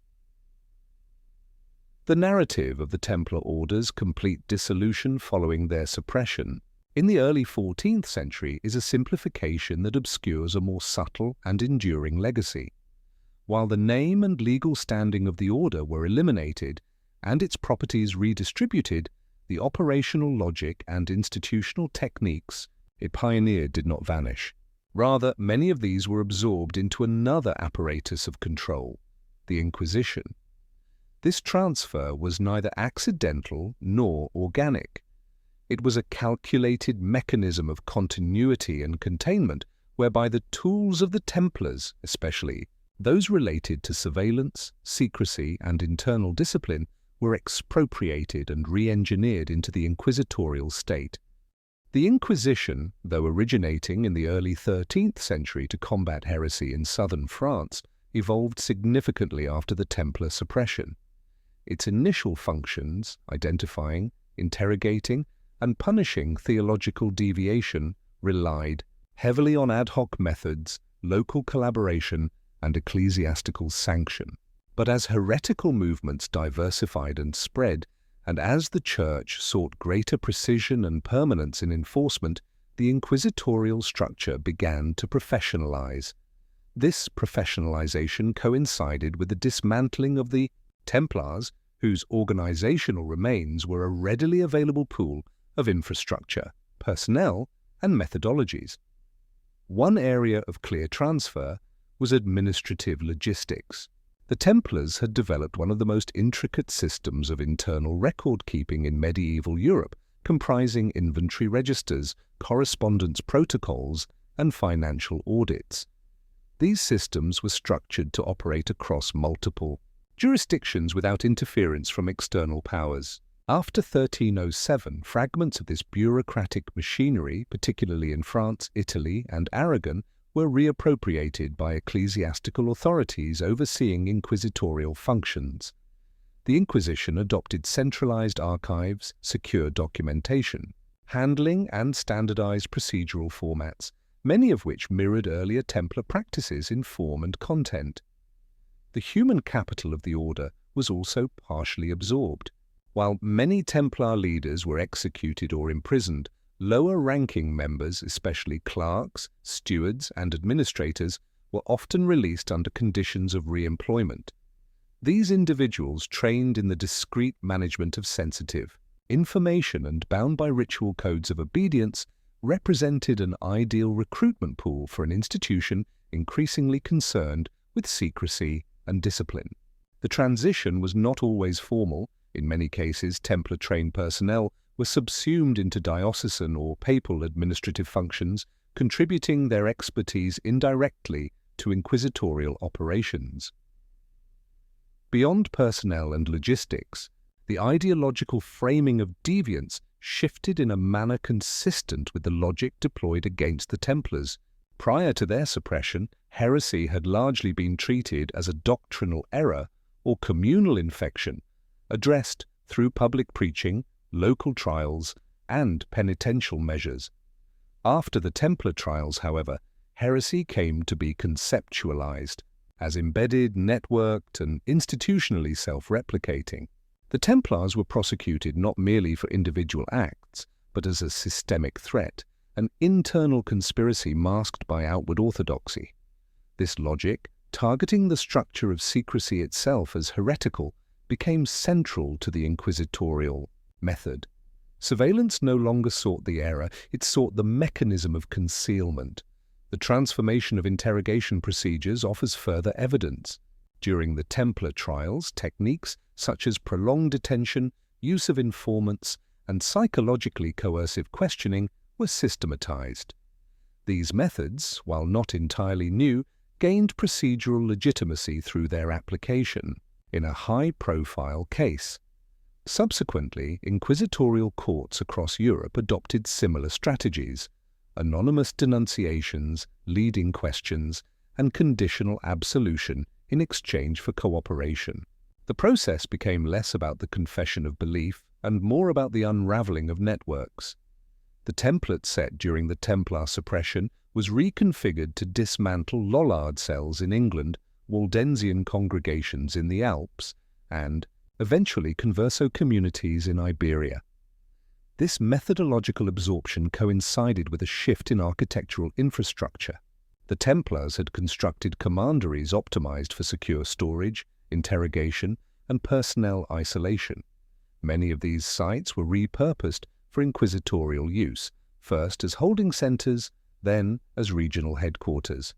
The narrative of the Templar Order's complete dissolution following their suppression in the early 14th century is a simplification that obscures a more subtle and enduring legacy. While the name and legal standing of the order were eliminated and its properties redistributed, the operational logic and institutional techniques it pioneered did not vanish. Rather, many of these were absorbed into another apparatus of control, the Inquisition. This transfer was neither accidental nor organic. It was a calculated mechanism of continuity and containment whereby the tools of the Templars, especially those related to surveillance, secrecy, and internal discipline, were expropriated and re-engineered into the inquisitorial state. The Inquisition, though originating in the early 13th century to combat heresy in southern France, evolved significantly after the Templar suppression. Its initial functions, identifying, interrogating, and punishing theological deviation, relied heavily on ad hoc methods, local collaboration, and ecclesiastical sanction. But as heretical movements diversified and spread, and as the Church sought greater precision and permanence in enforcement, the inquisitorial structure began to professionalize. This professionalization coincided with the dismantling of the Templars, whose organizational remains were a readily available pool of infrastructure, personnel, and methodologies. One area of clear transfer was administrative logistics. The Templars had developed one of the most intricate systems of internal record-keeping in medieval Europe, comprising inventory registers, correspondence protocols, and financial audits. These systems were structured to operate across multiple jurisdictions without interference from external powers. After 1307, fragments of this bureaucratic machinery, particularly in France, Italy, and Aragon, were reappropriated by ecclesiastical authorities overseeing inquisitorial functions. The Inquisition adopted centralized archives, secure documentation, handling and standardized procedural formats, many of which mirrored earlier Templar practices in form and content. The human capital of the order was also partially absorbed. While many Templar leaders were executed or imprisoned, lower-ranking members, especially clerks, stewards, and administrators, were often released under conditions of re-employment. These individuals, trained in the discreet management of sensitive information and bound by ritual codes of obedience, represented an ideal recruitment pool for an institution increasingly concerned with secrecy and discipline. The transition was not always formal. In many cases, Templar-trained personnel were subsumed into diocesan or papal administrative functions, contributing their expertise indirectly to inquisitorial operations. Beyond personnel and logistics, the ideological framing of deviance shifted in a manner consistent with the logic deployed against the Templars. Prior to their suppression, heresy had largely been treated as a doctrinal error or communal infection, addressed through public preaching, local trials, and penitential measures. After the Templar trials, however, heresy came to be conceptualized as embedded, networked, and institutionally self-replicating. The Templars were prosecuted not merely for individual acts, but as a systemic threat, an internal conspiracy masked by outward orthodoxy. This logic, targeting the structure of secrecy itself as heretical, became central to the inquisitorial method. Surveillance no longer sought the error, it sought the mechanism of concealment. The transformation of interrogation procedures offers further evidence. During the Templar trials, techniques such as prolonged detention, use of informants, and psychologically coercive questioning were systematized. These methods, while not entirely new, gained procedural legitimacy through their application in a high-profile case. Subsequently, inquisitorial courts across Europe adopted similar strategies: anonymous denunciations, leading questions, and conditional absolution in exchange for cooperation. The process became less about the confession of belief and more about the unraveling of networks. The template set during the Templar suppression was reconfigured to dismantle Lollard cells in England, Waldensian congregations in the Alps, and, eventually, converso communities in Iberia. This methodological absorption coincided with a shift in architectural infrastructure. The Templars had constructed commanderies optimized for secure storage, interrogation, and personnel isolation. Many of these sites were repurposed for inquisitorial use, first as holding centers, then as regional headquarters.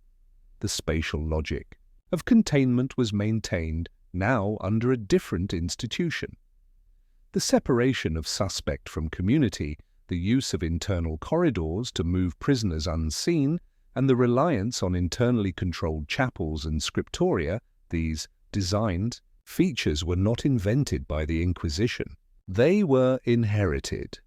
The spatial logic of containment was maintained, now under a different institution. The separation of suspect from community, the use of internal corridors to move prisoners unseen, and the reliance on internally controlled chapels and scriptoria, these designed features were not invented by the Inquisition. They were inherited.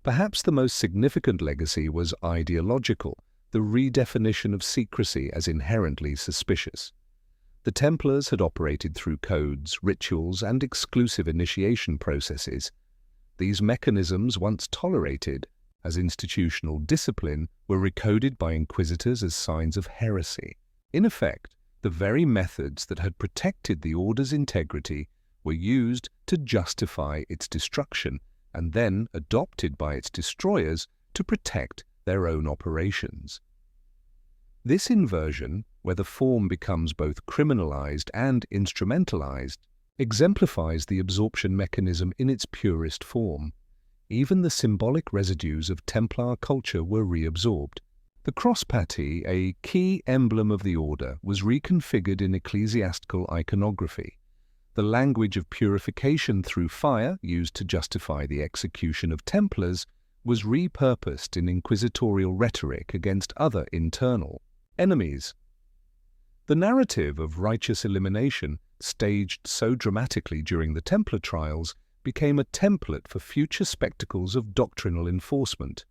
Perhaps the most significant legacy was ideological, the redefinition of secrecy as inherently suspicious. The Templars had operated through codes, rituals, and exclusive initiation processes. These mechanisms, once tolerated as institutional discipline, were recoded by inquisitors as signs of heresy. In effect, the very methods that had protected the order's integrity were used to justify its destruction, and then adopted by its destroyers to protect their own operations. This inversion, where the form becomes both criminalized and instrumentalized, exemplifies the absorption mechanism in its purest form. Even the symbolic residues of Templar culture were reabsorbed. The cross-patty, a key emblem of the order, was reconfigured in ecclesiastical iconography. The language of purification through fire, used to justify the execution of Templars, was repurposed in inquisitorial rhetoric against other internal enemies. The narrative of righteous elimination, staged so dramatically during the Templar trials, became a template for future spectacles of doctrinal enforcement.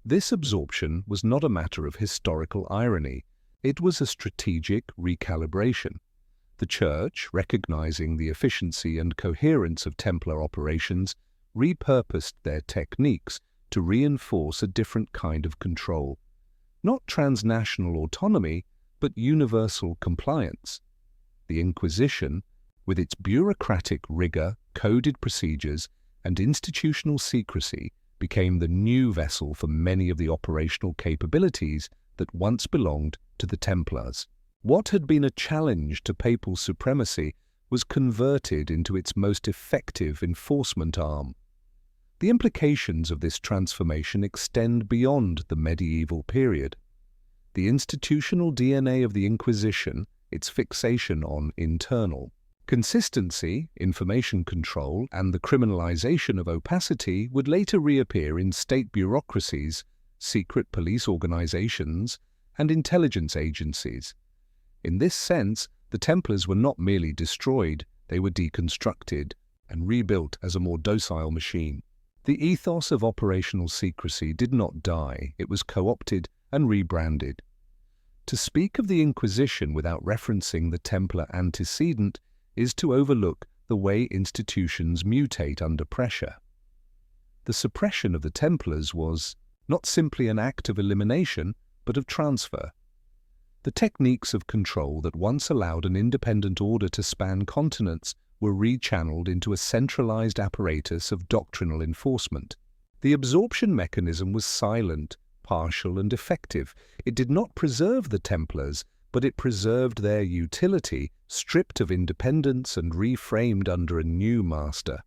This absorption was not a matter of historical irony, it was a strategic recalibration. The Church, recognizing the efficiency and coherence of Templar operations, repurposed their techniques to reinforce a different kind of control. Not transnational autonomy, but universal compliance. The Inquisition, with its bureaucratic rigor, coded procedures, and institutional secrecy, became the new vessel for many of the operational capabilities that once belonged to the Templars. What had been a challenge to papal supremacy was converted into its most effective enforcement arm. The implications of this transformation extend beyond the medieval period. The institutional DNA of the Inquisition, its fixation on internal consistency, information control, and the criminalization of opacity would later reappear in state bureaucracies, secret police organizations, and intelligence agencies. In this sense, the Templars were not merely destroyed, they were deconstructed and rebuilt as a more docile machine. The ethos of operational secrecy did not die, it was co-opted and rebranded. To speak of the Inquisition without referencing the Templar antecedent is to overlook the way institutions mutate under pressure. The suppression of the Templars was not simply an act of elimination, but of transfer. The techniques of control that once allowed an independent order to span continents were rechanneled into a centralized apparatus of doctrinal enforcement. The absorption mechanism was silent, partial, and effective. It did not preserve the Templars, but it preserved their utility, stripped of independence and reframed under a new master.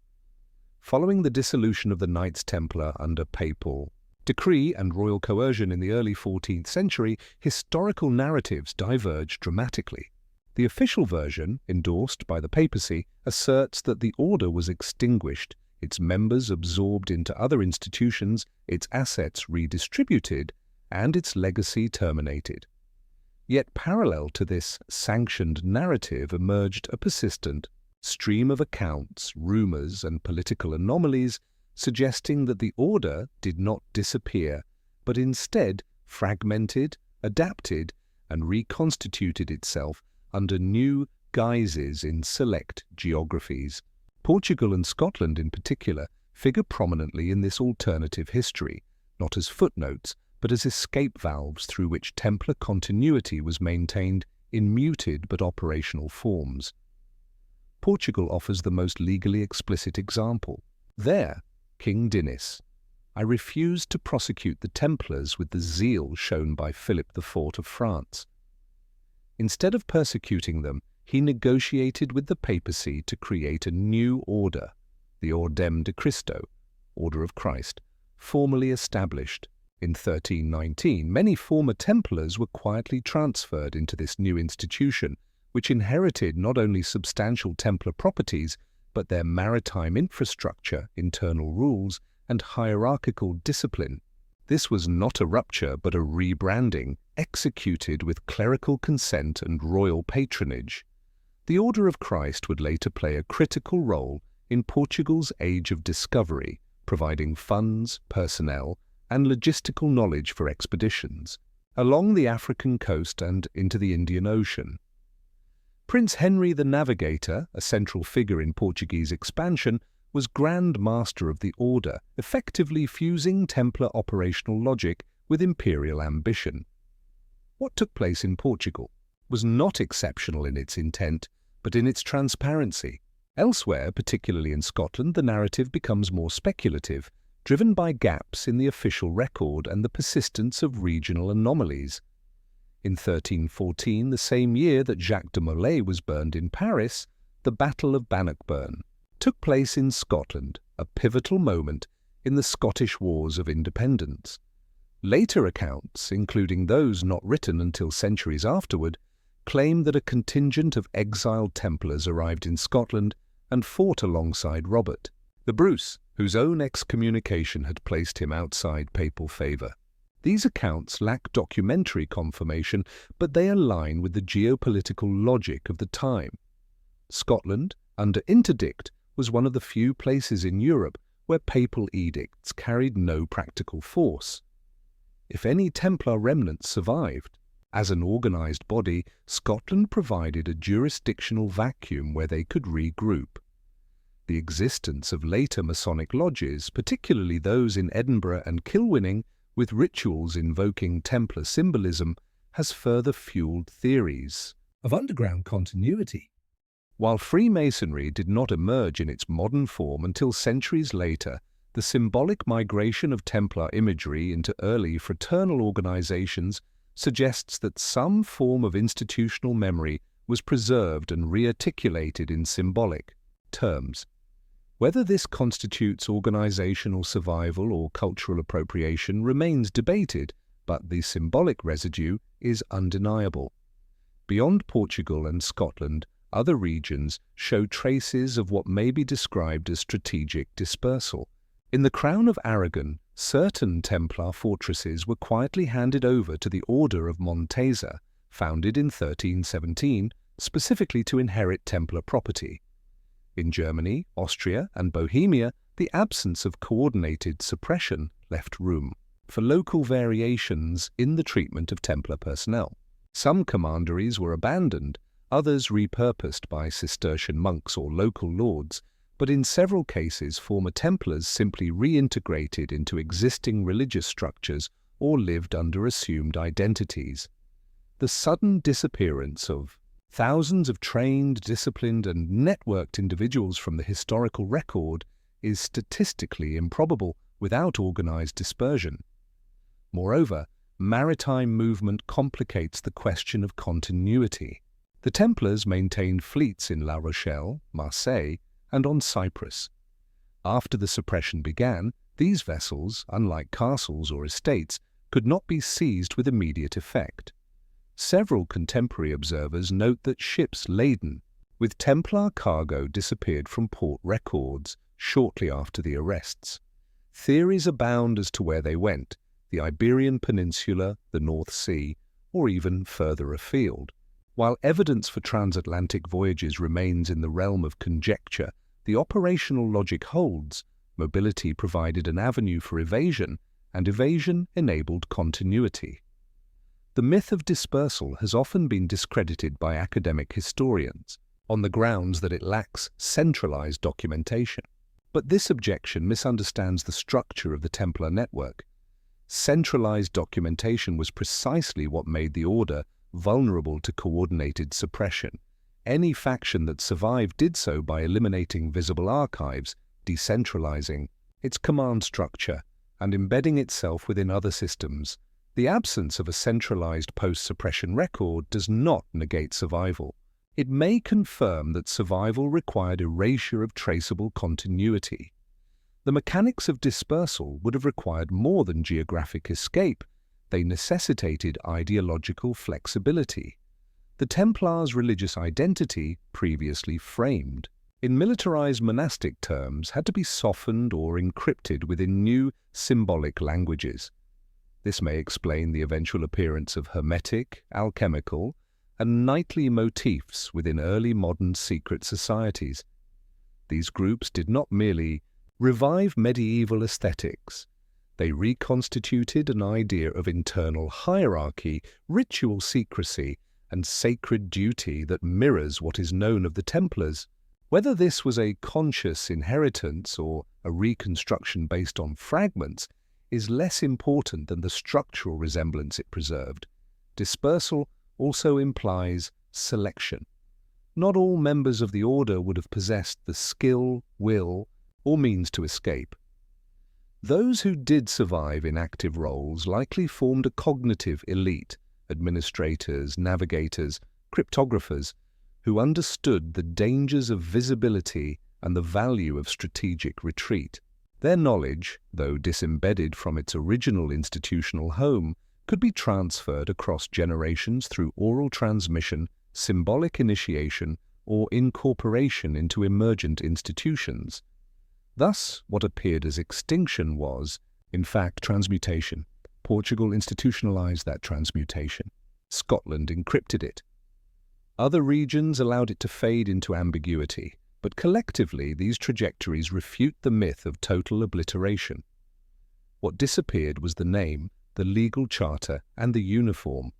Following the dissolution of the Knights Templar under papal decree and royal coercion in the early 14th century, historical narratives diverged dramatically. The official version, endorsed by the papacy, asserts that the order was extinguished, its members absorbed into other institutions, its assets redistributed, and its legacy terminated. Yet parallel to this sanctioned narrative emerged a persistent stream of accounts, rumours and political anomalies suggesting that the order did not disappear, but instead fragmented, adapted and reconstituted itself under new guises in select geographies. Portugal and Scotland in particular figure prominently in this alternative history, not as footnotes, but as escape valves through which Templar continuity was maintained in muted but operational forms. Portugal offers the most legally explicit example. There, King Dinis, I refused to prosecute the Templars with the zeal shown by Philip IV of France. Instead of persecuting them, he negotiated with the papacy to create a new order, the Ordem de Cristo, Order of Christ, formally established. In 1319, many former Templars were quietly transferred into this new institution, which inherited not only substantial Templar properties, but their maritime infrastructure, internal rules, and hierarchical discipline. This was not a rupture, but a rebranding, executed with clerical consent and royal patronage. The Order of Christ would later play a critical role in Portugal's Age of Discovery, providing funds, personnel, and logistical knowledge for expeditions along the African coast and into the Indian Ocean. Prince Henry the Navigator, a central figure in Portuguese expansion, was Grand Master of the Order, effectively fusing Templar operational logic with imperial ambition. What took place in Portugal was not exceptional in its intent, but in its transparency. Elsewhere, particularly in Scotland, the narrative becomes more speculative, driven by gaps in the official record and the persistence of regional anomalies. In 1314, the same year that Jacques de Molay was burned in Paris, the Battle of Bannockburn took place in Scotland, a pivotal moment in the Scottish Wars of Independence. Later accounts, including those not written until centuries afterward, claim that a contingent of exiled Templars arrived in Scotland and fought alongside Robert the Bruce, whose own excommunication had placed him outside papal favour. These accounts lack documentary confirmation, but they align with the geopolitical logic of the time. Scotland, under interdict, was one of the few places in Europe where papal edicts carried no practical force. If any Templar remnants survived, as an organised body, Scotland provided a jurisdictional vacuum where they could regroup. The existence of later Masonic lodges, particularly those in Edinburgh and Kilwinning, with rituals invoking Templar symbolism, has further fueled theories of underground continuity. While Freemasonry did not emerge in its modern form until centuries later, the symbolic migration of Templar imagery into early fraternal organizations suggests that some form of institutional memory was preserved and rearticulated in symbolic terms. Whether this constitutes organizational survival or cultural appropriation remains debated, but the symbolic residue is undeniable. Beyond Portugal and Scotland, other regions show traces of what may be described as strategic dispersal. In the Crown of Aragon, certain Templar fortresses were quietly handed over to the Order of Montesa, founded in 1317, specifically to inherit Templar property. In Germany, Austria, and Bohemia, the absence of coordinated suppression left room for local variations in the treatment of Templar personnel. Some commanderies were abandoned, others repurposed by Cistercian monks or local lords, but in several cases former Templars simply reintegrated into existing religious structures or lived under assumed identities. The sudden disappearance of thousands of trained, disciplined, and networked individuals from the historical record is statistically improbable without organized dispersion. Moreover, maritime movement complicates the question of continuity. The Templars maintained fleets in La Rochelle, Marseille, and on Cyprus. After the suppression began, these vessels, unlike castles or estates, could not be seized with immediate effect. Several contemporary observers note that ships laden with Templar cargo disappeared from port records shortly after the arrests. Theories abound as to where they went: the Iberian Peninsula, the North Sea, or even further afield. While evidence for transatlantic voyages remains in the realm of conjecture, the operational logic holds. Mobility provided an avenue for evasion, and evasion enabled continuity. The myth of dispersal has often been discredited by academic historians, on the grounds that it lacks centralized documentation. But this objection misunderstands the structure of the Templar network. Centralized documentation was precisely what made the Order vulnerable to coordinated suppression. Any faction that survived did so by eliminating visible archives, decentralizing its command structure, and embedding itself within other systems. The absence of a centralized post-suppression record does not negate survival. It may confirm that survival required erasure of traceable continuity. The mechanics of dispersal would have required more than geographic escape. They necessitated ideological flexibility. The Templars' religious identity, previously framed in militarized monastic terms, had to be softened or encrypted within new symbolic languages. This may explain the eventual appearance of hermetic, alchemical, and knightly motifs within early modern secret societies. These groups did not merely revive medieval aesthetics. They reconstituted an idea of internal hierarchy, ritual secrecy, and sacred duty that mirrors what is known of the Templars. Whether this was a conscious inheritance or a reconstruction based on fragments is less important than the structural resemblance it preserved. Dispersal also implies selection. Not all members of the Order would have possessed the skill, will, or means to escape. Those who did survive in active roles likely formed a cognitive elite, administrators, navigators, cryptographers, who understood the dangers of visibility and the value of strategic retreat. Their knowledge, though disembedded from its original institutional home, could be transferred across generations through oral transmission, symbolic initiation, or incorporation into emergent institutions. Thus, what appeared as extinction was, in fact, transmutation. Portugal institutionalized that transmutation. Scotland encrypted it. Other regions allowed it to fade into ambiguity, but collectively these trajectories refute the myth of total obliteration. What disappeared was the name, the legal charter, and the uniform.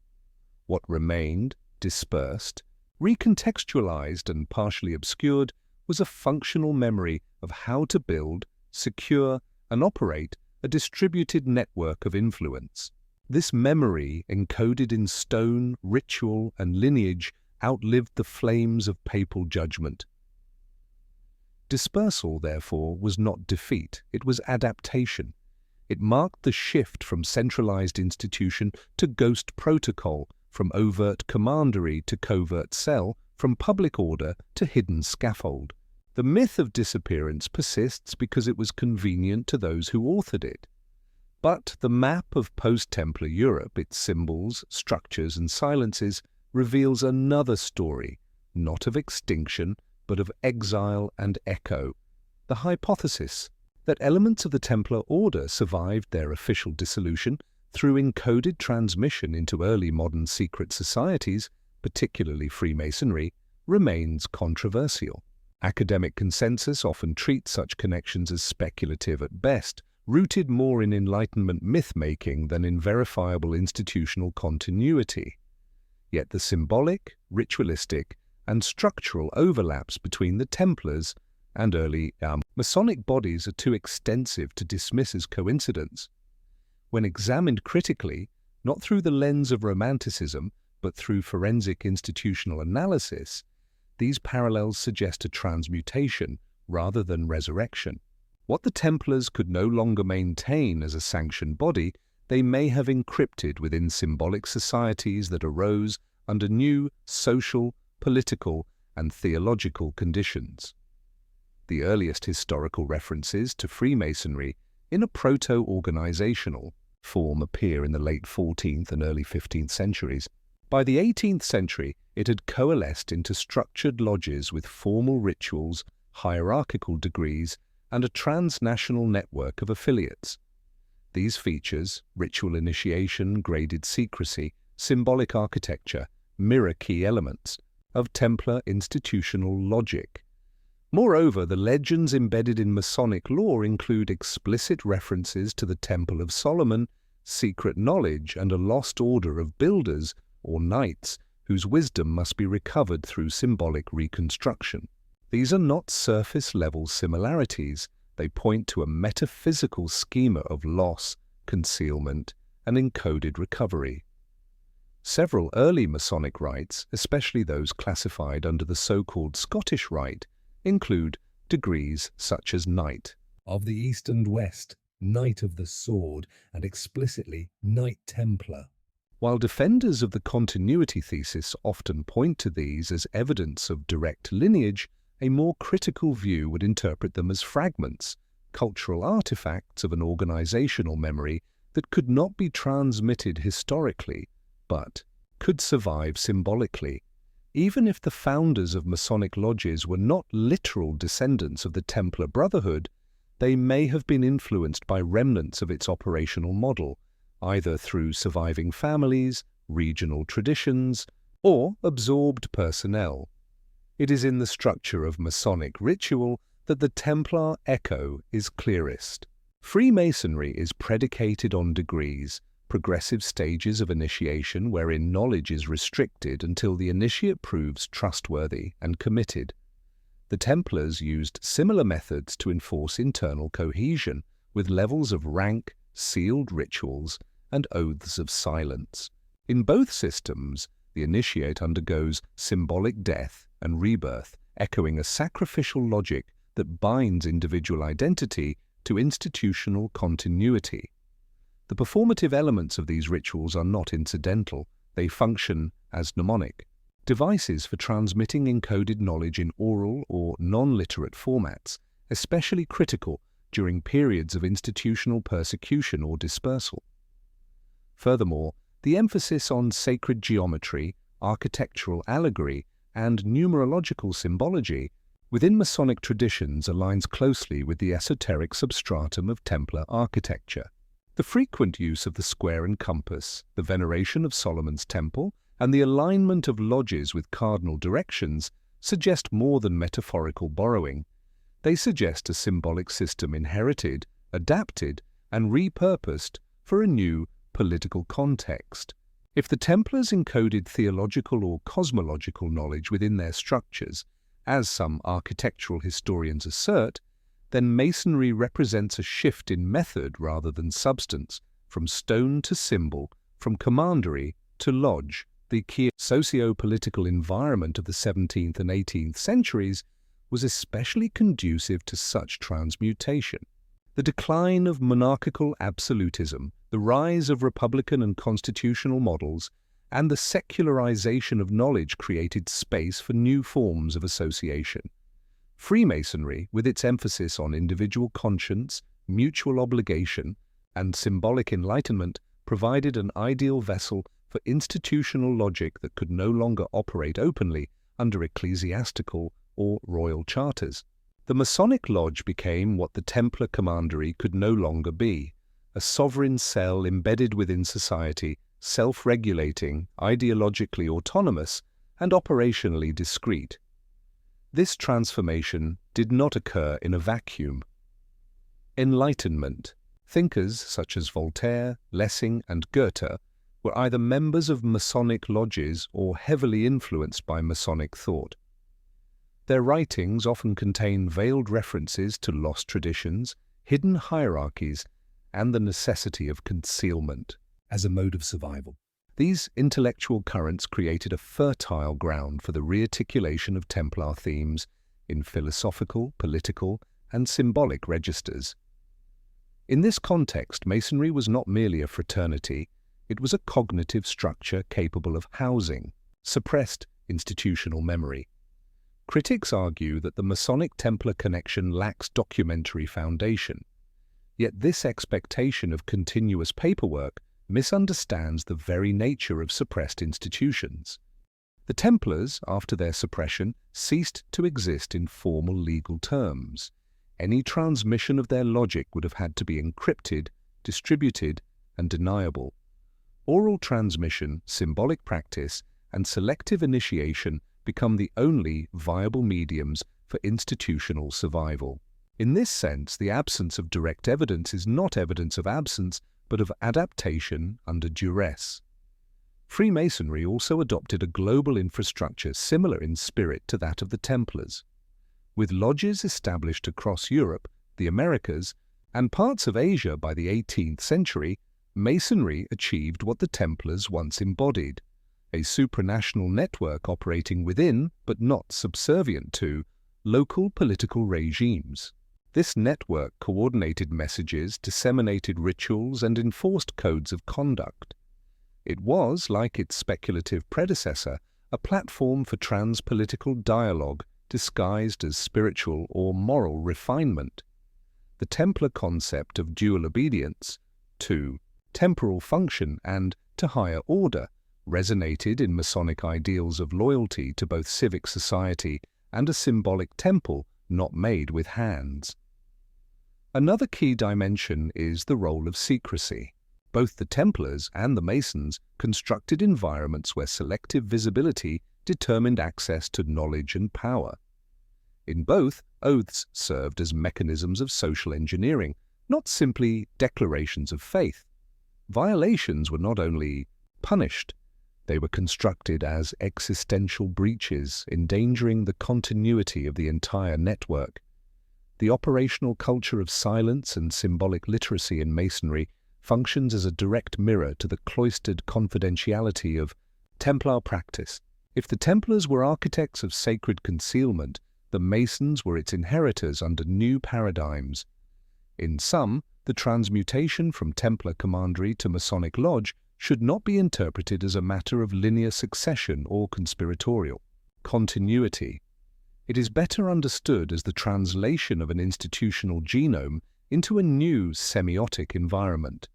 What remained, dispersed, recontextualized, and partially obscured was a functional memory of how to build, secure, and operate a distributed network of influence. This memory, encoded in stone, ritual, and lineage, outlived the flames of papal judgment. Dispersal, therefore, was not defeat, it was adaptation. It marked the shift from centralized institution to ghost protocol, from overt commandery to covert cell, from public order to hidden scaffold. The myth of disappearance persists because it was convenient to those who authored it. But the map of post-Templar Europe, its symbols, structures, and silences, reveals another story, not of extinction, but of exile and echo. The hypothesis that elements of the Templar Order survived their official dissolution through encoded transmission into early modern secret societies, particularly Freemasonry, remains controversial. Academic consensus often treats such connections as speculative at best, rooted more in Enlightenment myth-making than in verifiable institutional continuity. Yet the symbolic, ritualistic, and structural overlaps between the Templars and early Masonic bodies are too extensive to dismiss as coincidence. When examined critically, not through the lens of Romanticism, but through forensic institutional analysis, these parallels suggest a transmutation rather than resurrection. What the Templars could no longer maintain as a sanctioned body, they may have encrypted within symbolic societies that arose under new social, political, and theological conditions. The earliest historical references to Freemasonry in a proto-organizational form appear in the late 14th and early 15th centuries. By the 18th century, it had coalesced into structured lodges with formal rituals, hierarchical degrees, and a transnational network of affiliates. These features, ritual initiation, graded secrecy, symbolic architecture mirror key elements of Templar institutional logic. Moreover, the legends embedded in Masonic lore include explicit references to the Temple of Solomon, secret knowledge, and a lost order of builders, or knights, whose wisdom must be recovered through symbolic reconstruction. These are not surface-level similarities. They point to a metaphysical schema of loss, concealment, and encoded recovery. Several early Masonic rites, especially those classified under the so-called Scottish Rite, include degrees such as Knight of the East and West, Knight of the Sword, and explicitly Knight Templar. While defenders of the continuity thesis often point to these as evidence of direct lineage, a more critical view would interpret them as fragments, cultural artifacts of an organizational memory that could not be transmitted historically, but could survive symbolically. Even if the founders of Masonic lodges were not literal descendants of the Templar Brotherhood, they may have been influenced by remnants of its operational model, either through surviving families, regional traditions, or absorbed personnel. It is in the structure of Masonic ritual that the Templar echo is clearest. Freemasonry is predicated on degrees, progressive stages of initiation wherein knowledge is restricted until the initiate proves trustworthy and committed. The Templars used similar methods to enforce internal cohesion, with levels of rank, sealed rituals, and oaths of silence. In both systems, the initiate undergoes symbolic death and rebirth, echoing a sacrificial logic that binds individual identity to institutional continuity. The performative elements of these rituals are not incidental. They function as mnemonic devices for transmitting encoded knowledge in oral or non-literate formats, especially critical during periods of institutional persecution or dispersal. Furthermore, the emphasis on sacred geometry, architectural allegory, and numerological symbology within Masonic traditions aligns closely with the esoteric substratum of Templar architecture. The frequent use of the square and compass, the veneration of Solomon's temple, and the alignment of lodges with cardinal directions suggest more than metaphorical borrowing. They suggest a symbolic system inherited, adapted, and repurposed for a new political context. If the Templars encoded theological or cosmological knowledge within their structures, as some architectural historians assert, then Masonry represents a shift in method rather than substance, from stone to symbol, from commandery to lodge. The key socio-political environment of the 17th and 18th centuries was especially conducive to such transmutation. The decline of monarchical absolutism, the rise of republican and constitutional models, and the secularization of knowledge created space for new forms of association. Freemasonry, with its emphasis on individual conscience, mutual obligation, and symbolic enlightenment, provided an ideal vessel for institutional logic that could no longer operate openly under ecclesiastical or royal charters. The Masonic Lodge became what the Templar commandery could no longer be, a sovereign cell embedded within society, self-regulating, ideologically autonomous, and operationally discrete. This transformation did not occur in a vacuum. Enlightenment. Thinkers such as Voltaire, Lessing, and Goethe were either members of Masonic lodges or heavily influenced by Masonic thought. Their writings often contain veiled references to lost traditions, hidden hierarchies, and the necessity of concealment as a mode of survival. These intellectual currents created a fertile ground for the rearticulation of Templar themes in philosophical, political, and symbolic registers. In this context, Masonry was not merely a fraternity, it was a cognitive structure capable of housing suppressed institutional memory. Critics argue that the Masonic-Templar connection lacks documentary foundation, yet this expectation of continuous paperwork misunderstands the very nature of suppressed institutions. The Templars, after their suppression, ceased to exist in formal legal terms. Any transmission of their logic would have had to be encrypted, distributed, and deniable. oral transmission, symbolic practice, and selective initiation become the only viable mediums for institutional survival. In this sense, the absence of direct evidence is not evidence of absence, but of adaptation under duress. Freemasonry also adopted a global infrastructure similar in spirit to that of the Templars. With lodges established across Europe, the Americas, and parts of Asia by the 18th century, Masonry achieved what the Templars once embodied, a supranational network operating within, but not subservient to, local political regimes. This network coordinated messages, disseminated rituals, and enforced codes of conduct. It was, like its speculative predecessor, a platform for trans-political dialogue disguised as spiritual or moral refinement. The Templar concept of dual obedience to temporal function and to higher order resonated in Masonic ideals of loyalty to both civic society and a symbolic temple not made with hands. Another key dimension is the role of secrecy. Both the Templars and the Masons constructed environments where selective visibility determined access to knowledge and power. In both, oaths served as mechanisms of social engineering, not simply declarations of faith. Violations were not only punished, they were constructed as existential breaches, endangering the continuity of the entire network. The operational culture of silence and symbolic literacy in Masonry functions as a direct mirror to the cloistered confidentiality of Templar practice. If the Templars were architects of sacred concealment, the Masons were its inheritors under new paradigms. In sum, the transmutation from Templar commandery to Masonic lodge should not be interpreted as a matter of linear succession or conspiratorial continuity. It is better understood as the translation of an institutional genome into a new semiotic environment.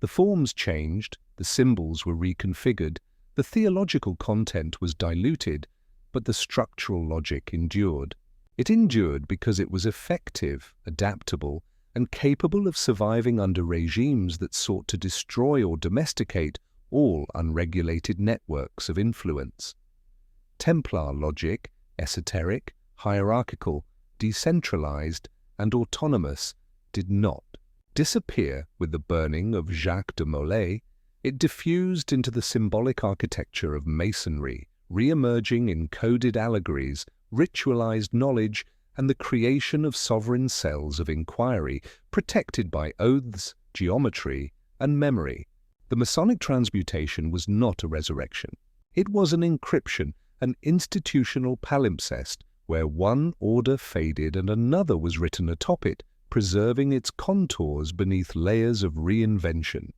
The forms changed, the symbols were reconfigured, the theological content was diluted, but the structural logic endured. It endured because it was effective, adaptable, and capable of surviving under regimes that sought to destroy or domesticate all unregulated networks of influence. Templar logic, esoteric, hierarchical, decentralized, and autonomous, did not disappear with the burning of Jacques de Molay. It diffused into the symbolic architecture of Masonry, re-emerging in coded allegories, ritualized knowledge, and the creation of sovereign cells of inquiry, protected by oaths, geometry, and memory. The Masonic transmutation was not a resurrection. It was an encryption, an institutional palimpsest, where one order faded and another was written atop it, preserving its contours beneath layers of reinvention.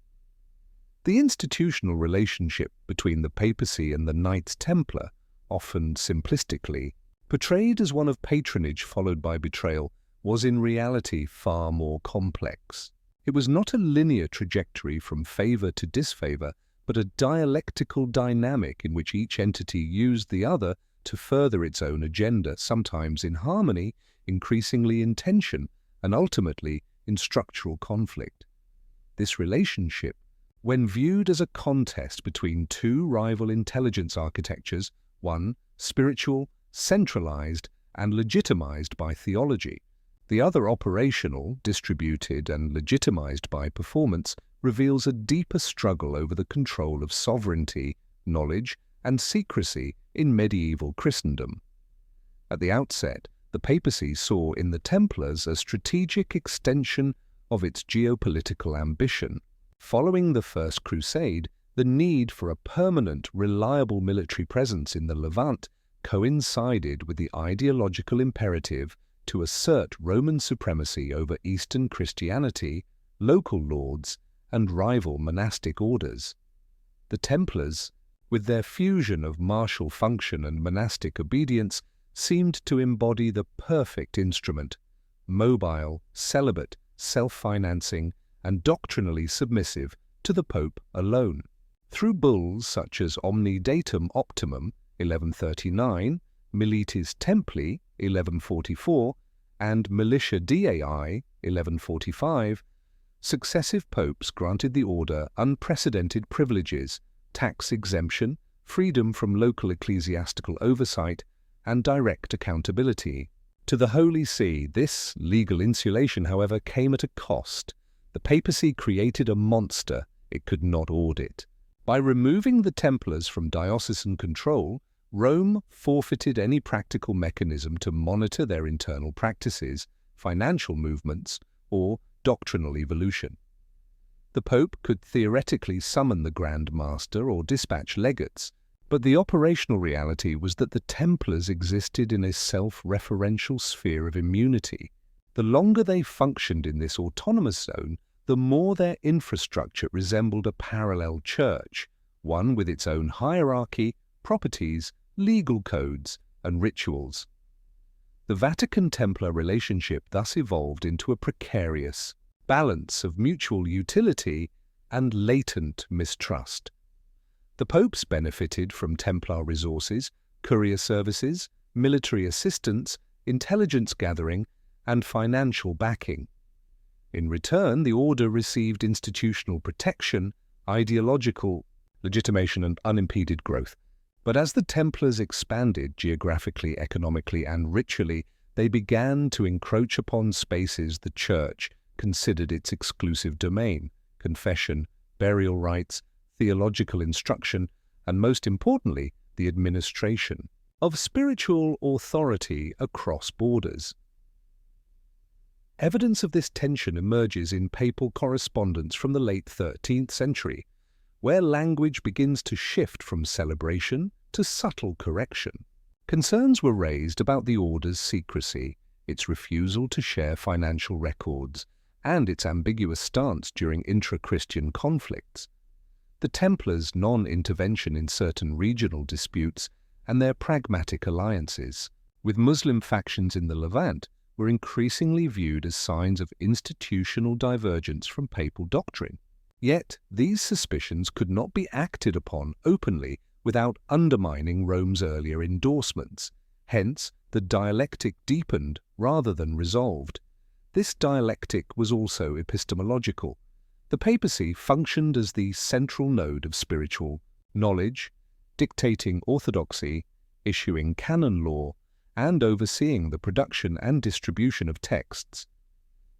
The institutional relationship between the papacy and the Knights Templar, often simplistically portrayed as one of patronage followed by betrayal, was in reality far more complex. It was not a linear trajectory from favor to disfavor, but a dialectical dynamic in which each entity used the other to further its own agenda, sometimes in harmony, increasingly in tension, and ultimately in structural conflict. This relationship, when viewed as a contest between two rival intelligence architectures, one spiritual, centralized, and legitimized by theology, the other operational, distributed, and legitimized by performance, reveals a deeper struggle over the control of sovereignty, knowledge, and secrecy in medieval Christendom. At the outset, the papacy saw in the Templars a strategic extension of its geopolitical ambition. Following the First Crusade, the need for a permanent, reliable military presence in the Levant coincided with the ideological imperative to assert Roman supremacy over Eastern Christianity, local lords, and rival monastic orders. The Templars, with their fusion of martial function and monastic obedience, seemed to embody the perfect instrument, mobile, celibate, self-financing, and doctrinally submissive to the Pope alone. Through bulls such as Omni Datum Optimum, 1139, Militis Templi, 1144, and Militia Dei, 1145, successive popes granted the order unprecedented privileges, tax exemption, freedom from local ecclesiastical oversight, and direct accountability. To the Holy See, this legal insulation, however, came at a cost. The papacy created a monster it could not audit. By removing the Templars from diocesan control, Rome forfeited any practical mechanism to monitor their internal practices, financial movements, or doctrinal evolution. The Pope could theoretically summon the Grand Master or dispatch legates, but the operational reality was that the Templars existed in a self-referential sphere of immunity. The longer they functioned in this autonomous zone, the more their infrastructure resembled a parallel church, one with its own hierarchy, properties, legal codes, and rituals. The Vatican-Templar relationship thus evolved into a precarious balance of mutual utility and latent mistrust. The popes benefited from Templar resources, courier services, military assistance, intelligence gathering, and financial backing. In return, the order received institutional protection, ideological legitimation, and unimpeded growth. But as the Templars expanded geographically, economically, and ritually, they began to encroach upon spaces the Church considered its exclusive domain: confession, burial rites, theological instruction, and most importantly, the administration of spiritual authority across borders. Evidence of this tension emerges in papal correspondence from the late 13th century, where language begins to shift from celebration to subtle correction. Concerns were raised about the order's secrecy, its refusal to share financial records, and its ambiguous stance during intra-Christian conflicts. The Templars' non-intervention in certain regional disputes and their pragmatic alliances with Muslim factions in the Levant were increasingly viewed as signs of institutional divergence from papal doctrine. Yet these suspicions could not be acted upon openly without undermining Rome's earlier endorsements. Hence, the dialectic deepened rather than resolved. This dialectic was also epistemological. The papacy functioned as the central node of spiritual knowledge, dictating orthodoxy, issuing canon law, and overseeing the production and distribution of texts.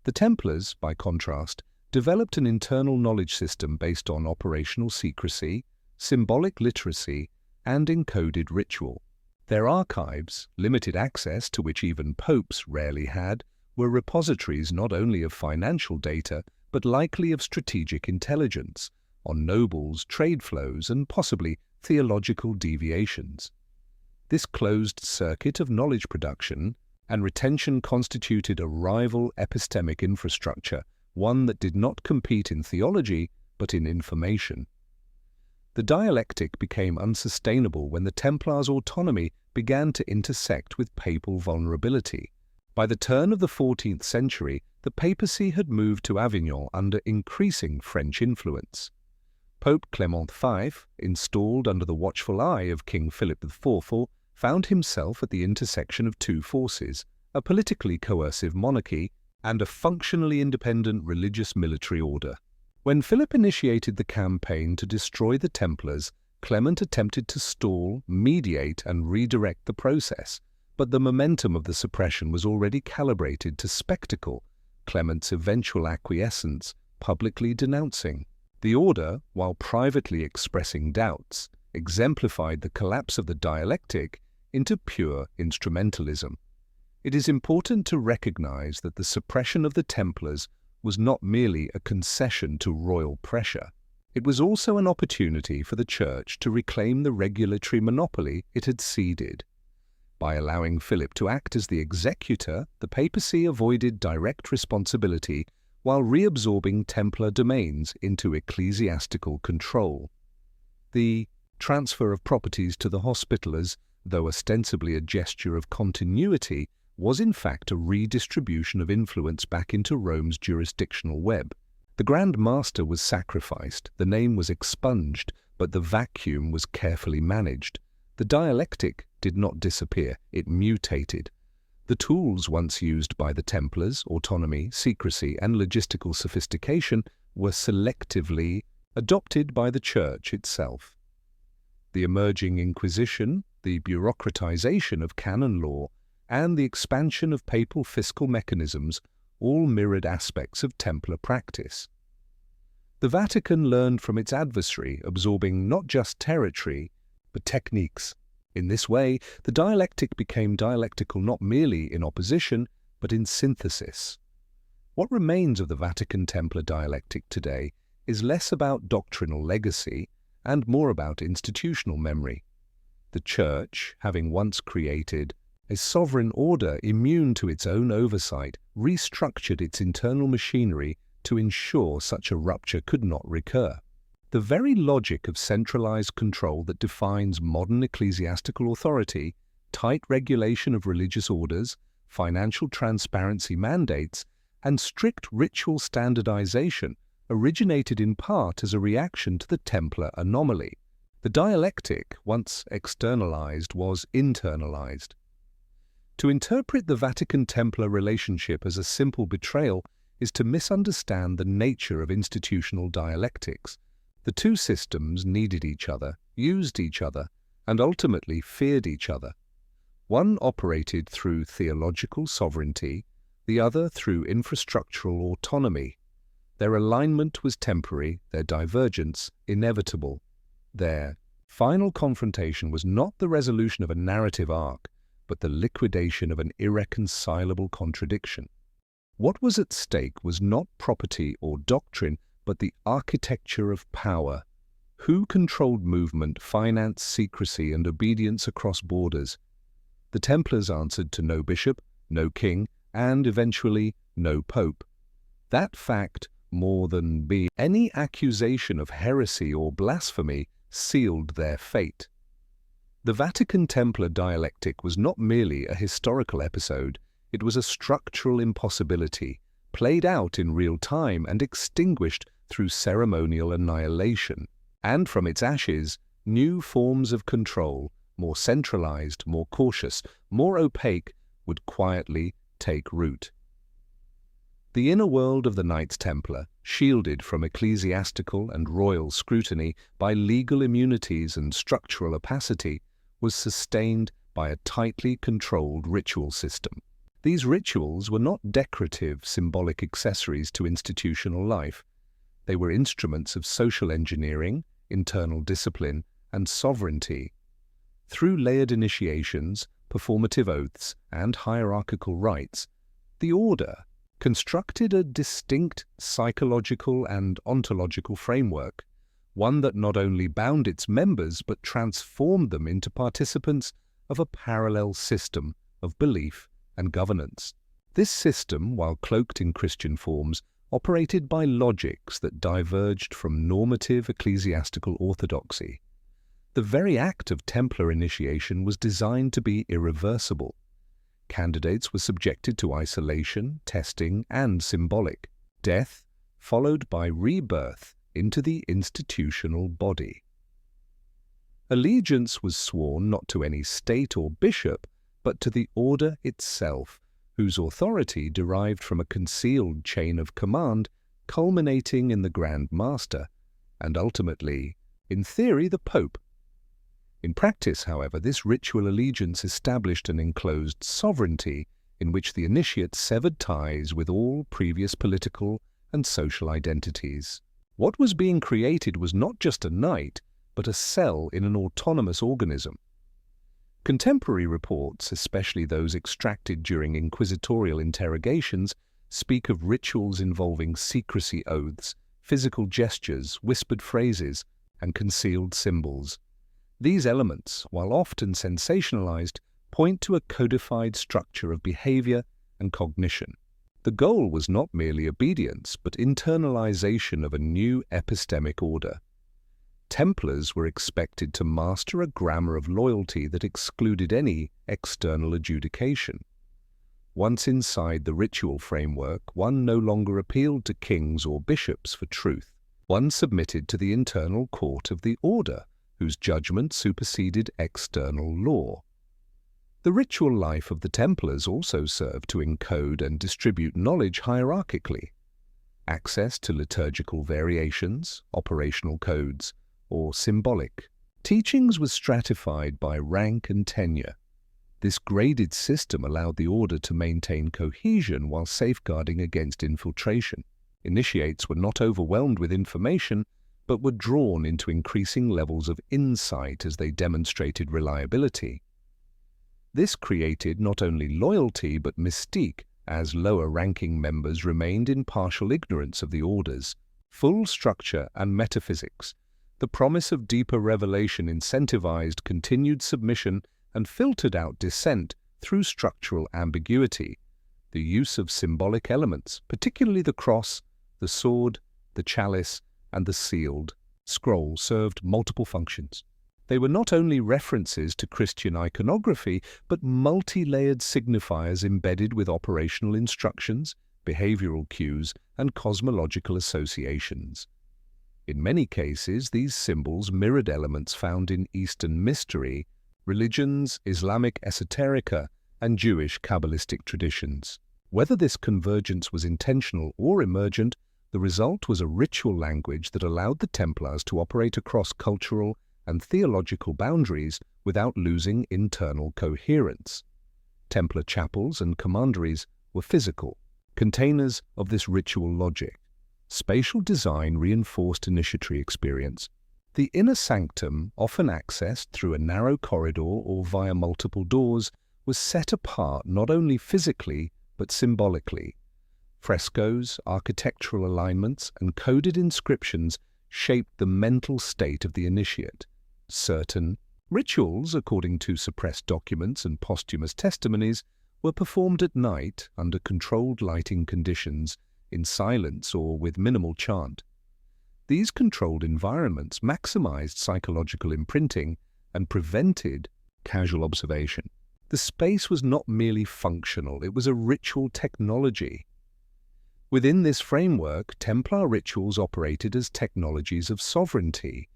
The Templars, by contrast, developed an internal knowledge system based on operational secrecy, symbolic literacy, and encoded ritual. Their archives, limited access to which even popes rarely had, were repositories not only of financial data, but likely of strategic intelligence on nobles, trade flows, and possibly theological deviations. This closed circuit of knowledge production and retention constituted a rival epistemic infrastructure, one that did not compete in theology but in information. The dialectic became unsustainable when the Templars' autonomy began to intersect with papal vulnerability. By the turn of the 14th century, the papacy had moved to Avignon under increasing French influence. Pope Clement V, installed under the watchful eye of King Philip IV, found himself at the intersection of two forces, a politically coercive monarchy and a functionally independent religious military order. When Philip initiated the campaign to destroy the Templars, Clement attempted to stall, mediate, and redirect the process, but the momentum of the suppression was already calibrated to spectacle, Clement's eventual acquiescence publicly denouncing. The order, while privately expressing doubts, exemplified the collapse of the dialectic into pure instrumentalism. It is important to recognize that the suppression of the Templars was not merely a concession to royal pressure. It was also an opportunity for the Church to reclaim the regulatory monopoly it had ceded. By allowing Philip to act as the executor, the papacy avoided direct responsibility while reabsorbing Templar domains into ecclesiastical control. The transfer of properties to the Hospitallers, though ostensibly a gesture of continuity, was in fact a redistribution of influence back into Rome's jurisdictional web. The Grand Master was sacrificed, the name was expunged, but the vacuum was carefully managed. The dialectic did not disappear, it mutated. The tools once used by the Templars, autonomy, secrecy, and logistical sophistication, were selectively adopted by the Church itself. The emerging Inquisition, the bureaucratization of canon law, and the expansion of papal fiscal mechanisms all mirrored aspects of Templar practice. The Vatican learned from its adversary, absorbing not just territory, but techniques. In this way, the dialectic became dialectical not merely in opposition, but in synthesis. What remains of the Vatican Templar dialectic today is less about doctrinal legacy and more about institutional memory. The Church, having once created a sovereign order immune to its own oversight, restructured its internal machinery to ensure such a rupture could not recur. The very logic of centralized control that defines modern ecclesiastical authority, tight regulation of religious orders, financial transparency mandates, and strict ritual standardization originated in part as a reaction to the Templar anomaly. The dialectic, once externalized, was internalized. To interpret the Vatican-Templar relationship as a simple betrayal is to misunderstand the nature of institutional dialectics. The two systems needed each other, used each other, and ultimately feared each other. One operated through theological sovereignty, the other through infrastructural autonomy. Their alignment was temporary, their divergence inevitable. Their final confrontation was not the resolution of a narrative arc, but the liquidation of an irreconcilable contradiction. What was at stake was not property or doctrine, but the architecture of power. Who controlled movement, finance, secrecy, and obedience across borders? The Templars answered to no bishop, no king, and eventually no pope. That fact, more than any accusation of heresy or blasphemy, sealed their fate. The Vatican Templar dialectic was not merely a historical episode, it was a structural impossibility, played out in real time and extinguished through ceremonial annihilation. And from its ashes, new forms of control, more centralized, more cautious, more opaque, would quietly take root. The inner world of the Knights Templar, shielded from ecclesiastical and royal scrutiny by legal immunities and structural opacity, was sustained by a tightly controlled ritual system. These rituals were not decorative, symbolic accessories to institutional life. They were instruments of social engineering, internal discipline, and sovereignty. Through layered initiations, performative oaths, and hierarchical rites, the order constructed a distinct psychological and ontological framework, one that not only bound its members but transformed them into participants of a parallel system of belief and governance. This system, while cloaked in Christian forms, operated by logics that diverged from normative ecclesiastical orthodoxy. The very act of Templar initiation was designed to be irreversible. Candidates were subjected to isolation, testing, and symbolic death, followed by rebirth into the institutional body. Allegiance was sworn not to any state or bishop, but to the order itself, whose authority derived from a concealed chain of command culminating in the Grand Master, and ultimately, in theory, the Pope. In practice, however, this ritual allegiance established an enclosed sovereignty in which the initiate severed ties with all previous political and social identities. What was being created was not just a knight, but a cell in an autonomous organism. Contemporary reports, especially those extracted during inquisitorial interrogations, speak of rituals involving secrecy oaths, physical gestures, whispered phrases, and concealed symbols. These elements, while often sensationalized, point to a codified structure of behavior and cognition. The goal was not merely obedience, but internalization of a new epistemic order. Templars were expected to master a grammar of loyalty that excluded any external adjudication. Once inside the ritual framework, one no longer appealed to kings or bishops for truth. One submitted to the internal court of the order, whose judgment superseded external law. The ritual life of the Templars also served to encode and distribute knowledge hierarchically. Access to liturgical variations, operational codes, or symbolic teachings was stratified by rank and tenure. This graded system allowed the order to maintain cohesion while safeguarding against infiltration. Initiates were not overwhelmed with information, but were drawn into increasing levels of insight as they demonstrated reliability. This created not only loyalty but mystique, as lower-ranking members remained in partial ignorance of the order's full structure and metaphysics. The promise of deeper revelation incentivized continued submission and filtered out dissent through structural ambiguity. The use of symbolic elements, particularly the cross, the sword, the chalice, and the sealed scroll, served multiple functions. They were not only references to Christian iconography, but multi-layered signifiers embedded with operational instructions, behavioral cues, and cosmological associations. In many cases, these symbols mirrored elements found in Eastern mystery, religions, Islamic esoterica, and Jewish Kabbalistic traditions. Whether this convergence was intentional or emergent, the result was a ritual language that allowed the Templars to operate across cultural and theological boundaries without losing internal coherence. Templar chapels and commanderies were physical containers of this ritual logic. Spatial design reinforced initiatory experience. The inner sanctum, often accessed through a narrow corridor or via multiple doors, was set apart not only physically but symbolically. Frescoes, architectural alignments, and coded inscriptions shaped the mental state of the initiate. Certain rituals, according to suppressed documents and posthumous testimonies, were performed at night under controlled lighting conditions, in silence or with minimal chant. These controlled environments maximized psychological imprinting and prevented casual observation. The space was not merely functional, it was a ritual technology. Within this framework, Templar rituals operated as technologies of sovereignty.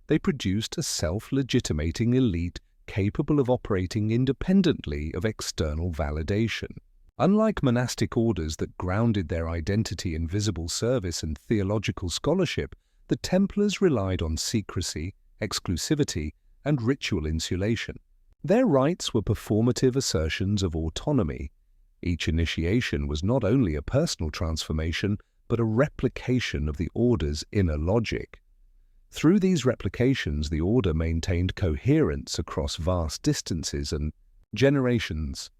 They produced a self-legitimating elite capable of operating independently of external validation. Unlike monastic orders that grounded their identity in visible service and theological scholarship, the Templars relied on secrecy, exclusivity, and ritual insulation. Their rites were performative assertions of autonomy. Each initiation was not only a personal transformation, but a replication of the order's inner logic. Through these replications, the order maintained coherence across vast distances and generations.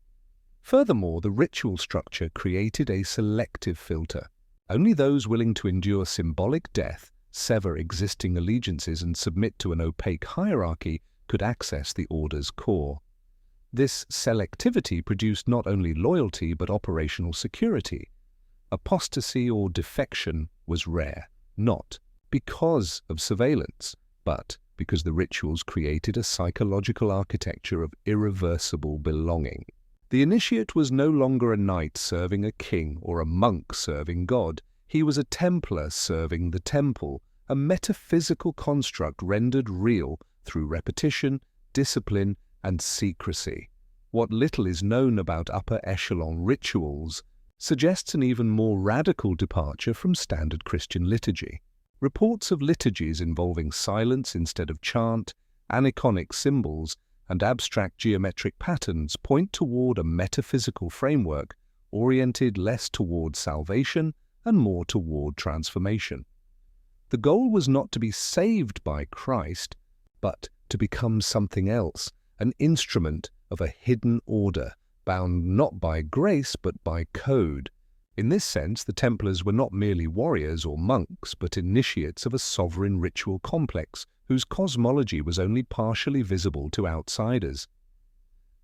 Furthermore, the ritual structure created a selective filter. Only those willing to endure symbolic death, sever existing allegiances, and submit to an opaque hierarchy could access the order's core. This selectivity produced not only loyalty but operational security. Apostasy or defection was rare, not because of surveillance, but because the rituals created a psychological architecture of irreversible belonging. The initiate was no longer a knight serving a king or a monk serving God. He was a Templar serving the temple, a metaphysical construct rendered real through repetition, discipline, and secrecy. What little is known about upper echelon rituals suggests an even more radical departure from standard Christian liturgy. Reports of liturgies involving silence instead of chant, aniconic symbols, and abstract geometric patterns point toward a metaphysical framework oriented less toward salvation and more toward transformation. The goal was not to be saved by Christ, but to become something else, an instrument of a hidden order, bound not by grace but by code. In this sense, the Templars were not merely warriors or monks, but initiates of a sovereign ritual complex whose cosmology was only partially visible to outsiders.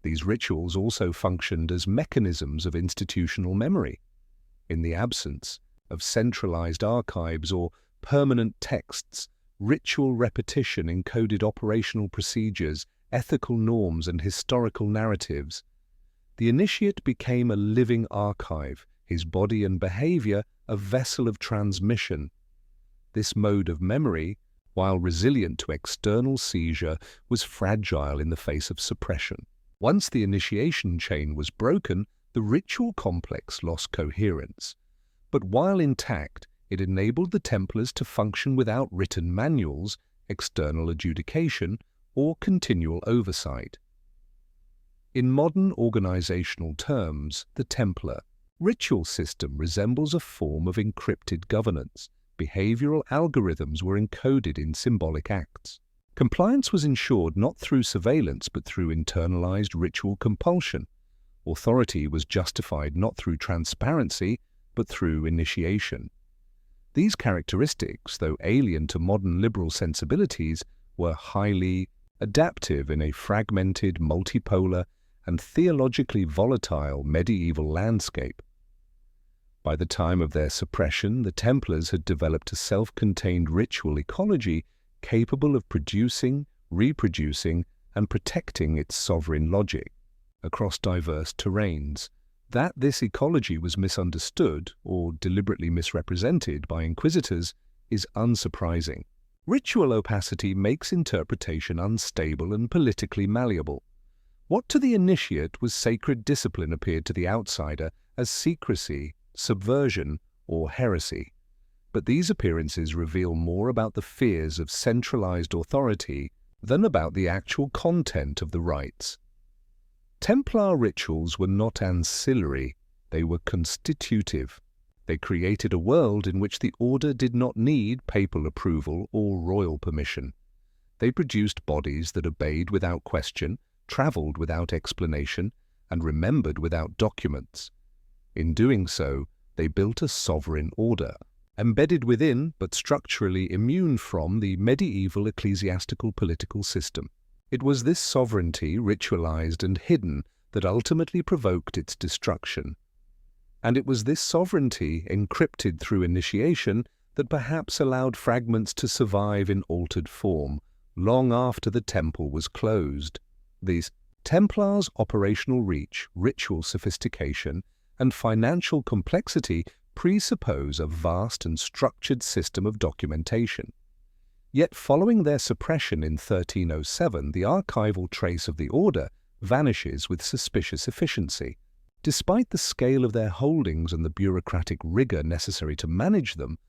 These rituals also functioned as mechanisms of institutional memory. In the absence of centralized archives or permanent texts, ritual repetition encoded operational procedures, ethical norms, and historical narratives. The initiate became a living archive, his body and behavior a vessel of transmission. This mode of memory, while resilient to external seizure, was fragile in the face of suppression. Once the initiation chain was broken, the ritual complex lost coherence. But while intact, it enabled the Templars to function without written manuals, external adjudication, or continual oversight. In modern organizational terms, the Templar ritual system resembles a form of encrypted governance. Behavioral algorithms were encoded in symbolic acts. Compliance was ensured not through surveillance but through internalized ritual compulsion. Authority was justified not through transparency but through initiation. These characteristics, though alien to modern liberal sensibilities, were highly adaptive in a fragmented, multipolar, and theologically volatile medieval landscape. By the time of their suppression, the Templars had developed a self-contained ritual ecology capable of producing, reproducing, and protecting its sovereign logic across diverse terrains. That this ecology was misunderstood or deliberately misrepresented by inquisitors is unsurprising. Ritual opacity makes interpretation unstable and politically malleable. What to the initiate was sacred discipline appeared to the outsider as secrecy, subversion, or heresy. But these appearances reveal more about the fears of centralized authority than about the actual content of the rites. Templar rituals were not ancillary, they were constitutive. They created a world in which the order did not need papal approval or royal permission. They produced bodies that obeyed without question, traveled without explanation, and remembered without documents. In doing so, they built a sovereign order, embedded within but structurally immune from the medieval ecclesiastical political system. It was this sovereignty, ritualized and hidden, that ultimately provoked its destruction. And it was this sovereignty, encrypted through initiation, that perhaps allowed fragments to survive in altered form, long after the temple was closed. These Templars' operational reach, ritual sophistication, and financial complexity presuppose a vast and structured system of documentation. Yet following their suppression in 1307, the archival trace of the order vanishes with suspicious efficiency. Despite the scale of their holdings and the bureaucratic rigor necessary to manage them,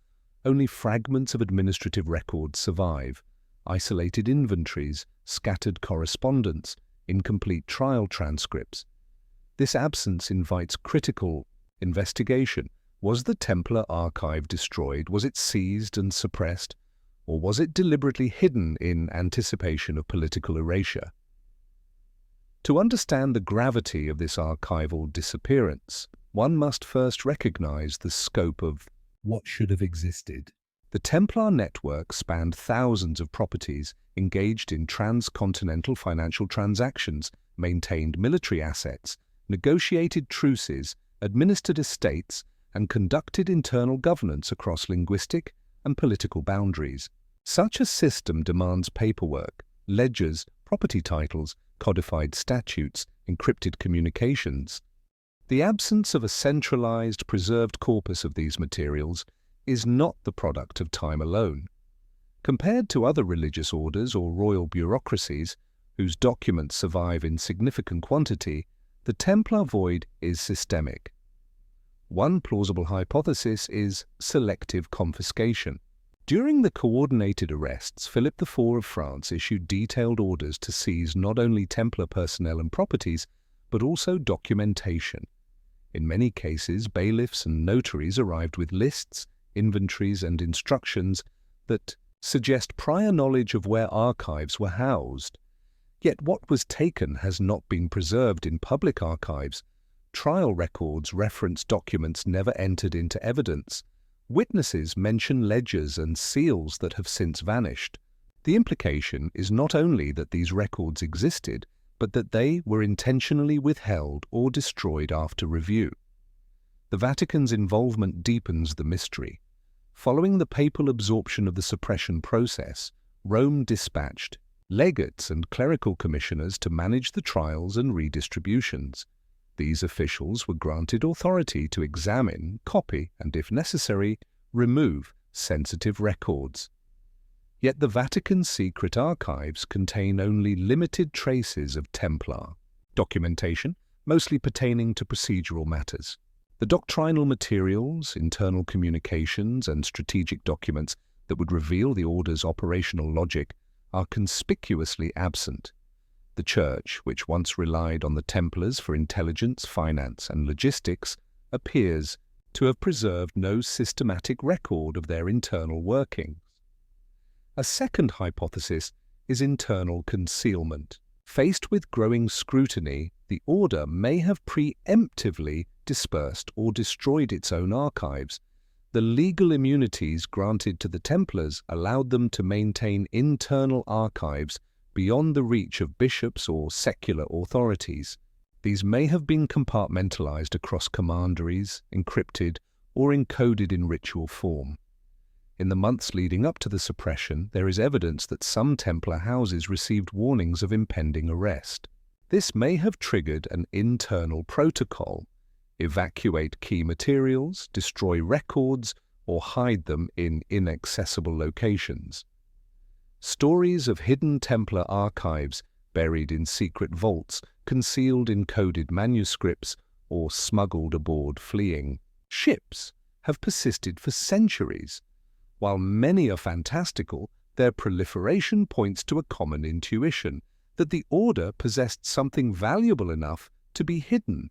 only fragments of administrative records survive: isolated inventories, scattered correspondence, incomplete trial transcripts. This absence invites critical investigation. Was the Templar archive destroyed? Was it seized and suppressed? Or was it deliberately hidden in anticipation of political erasure? To understand the gravity of this archival disappearance, one must first recognize the scope of what should have existed. The Templar network spanned thousands of properties, engaged in transcontinental financial transactions, maintained military assets, negotiated truces, administered estates, and conducted internal governance across linguistic and political boundaries. Such a system demands paperwork, ledgers, property titles, codified statutes, encrypted communications. The absence of a centralized, preserved corpus of these materials is not the product of time alone. Compared to other religious orders or royal bureaucracies, whose documents survive in significant quantity, the Templar void is systemic. One plausible hypothesis is selective confiscation. During the coordinated arrests, Philip IV of France issued detailed orders to seize not only Templar personnel and properties, but also documentation. In many cases, bailiffs and notaries arrived with lists, inventories, and instructions that suggest prior knowledge of where archives were housed. Yet what was taken has not been preserved in public archives. Trial records reference documents never entered into evidence. Witnesses mention ledgers and seals that have since vanished. The implication is not only that these records existed, but that they were intentionally withheld or destroyed after review. The Vatican's involvement deepens the mystery. Following the papal absorption of the suppression process, Rome dispatched legates and clerical commissioners to manage the trials and redistributions. These officials were granted authority to examine, copy, and, if necessary, remove sensitive records. Yet the Vatican's secret archives contain only limited traces of Templar documentation, mostly pertaining to procedural matters. The doctrinal materials, internal communications, and strategic documents that would reveal the order's operational logic are conspicuously absent. The Church, which once relied on the Templars for intelligence, finance, and logistics, appears to have preserved no systematic record of their internal workings. A second hypothesis is internal concealment. Faced with growing scrutiny, the Order may have preemptively dispersed or destroyed its own archives. The legal immunities granted to the Templars allowed them to maintain internal archives beyond the reach of bishops or secular authorities. These may have been compartmentalized across commanderies, encrypted, or encoded in ritual form. In the months leading up to the suppression, there is evidence that some Templar houses received warnings of impending arrest. This may have triggered an internal protocol: evacuate key materials, destroy records, or hide them in inaccessible locations. Stories of hidden Templar archives buried in secret vaults, concealed in coded manuscripts, or smuggled aboard fleeing ships have persisted for centuries. While many are fantastical, their proliferation points to a common intuition that the Order possessed something valuable enough to be hidden.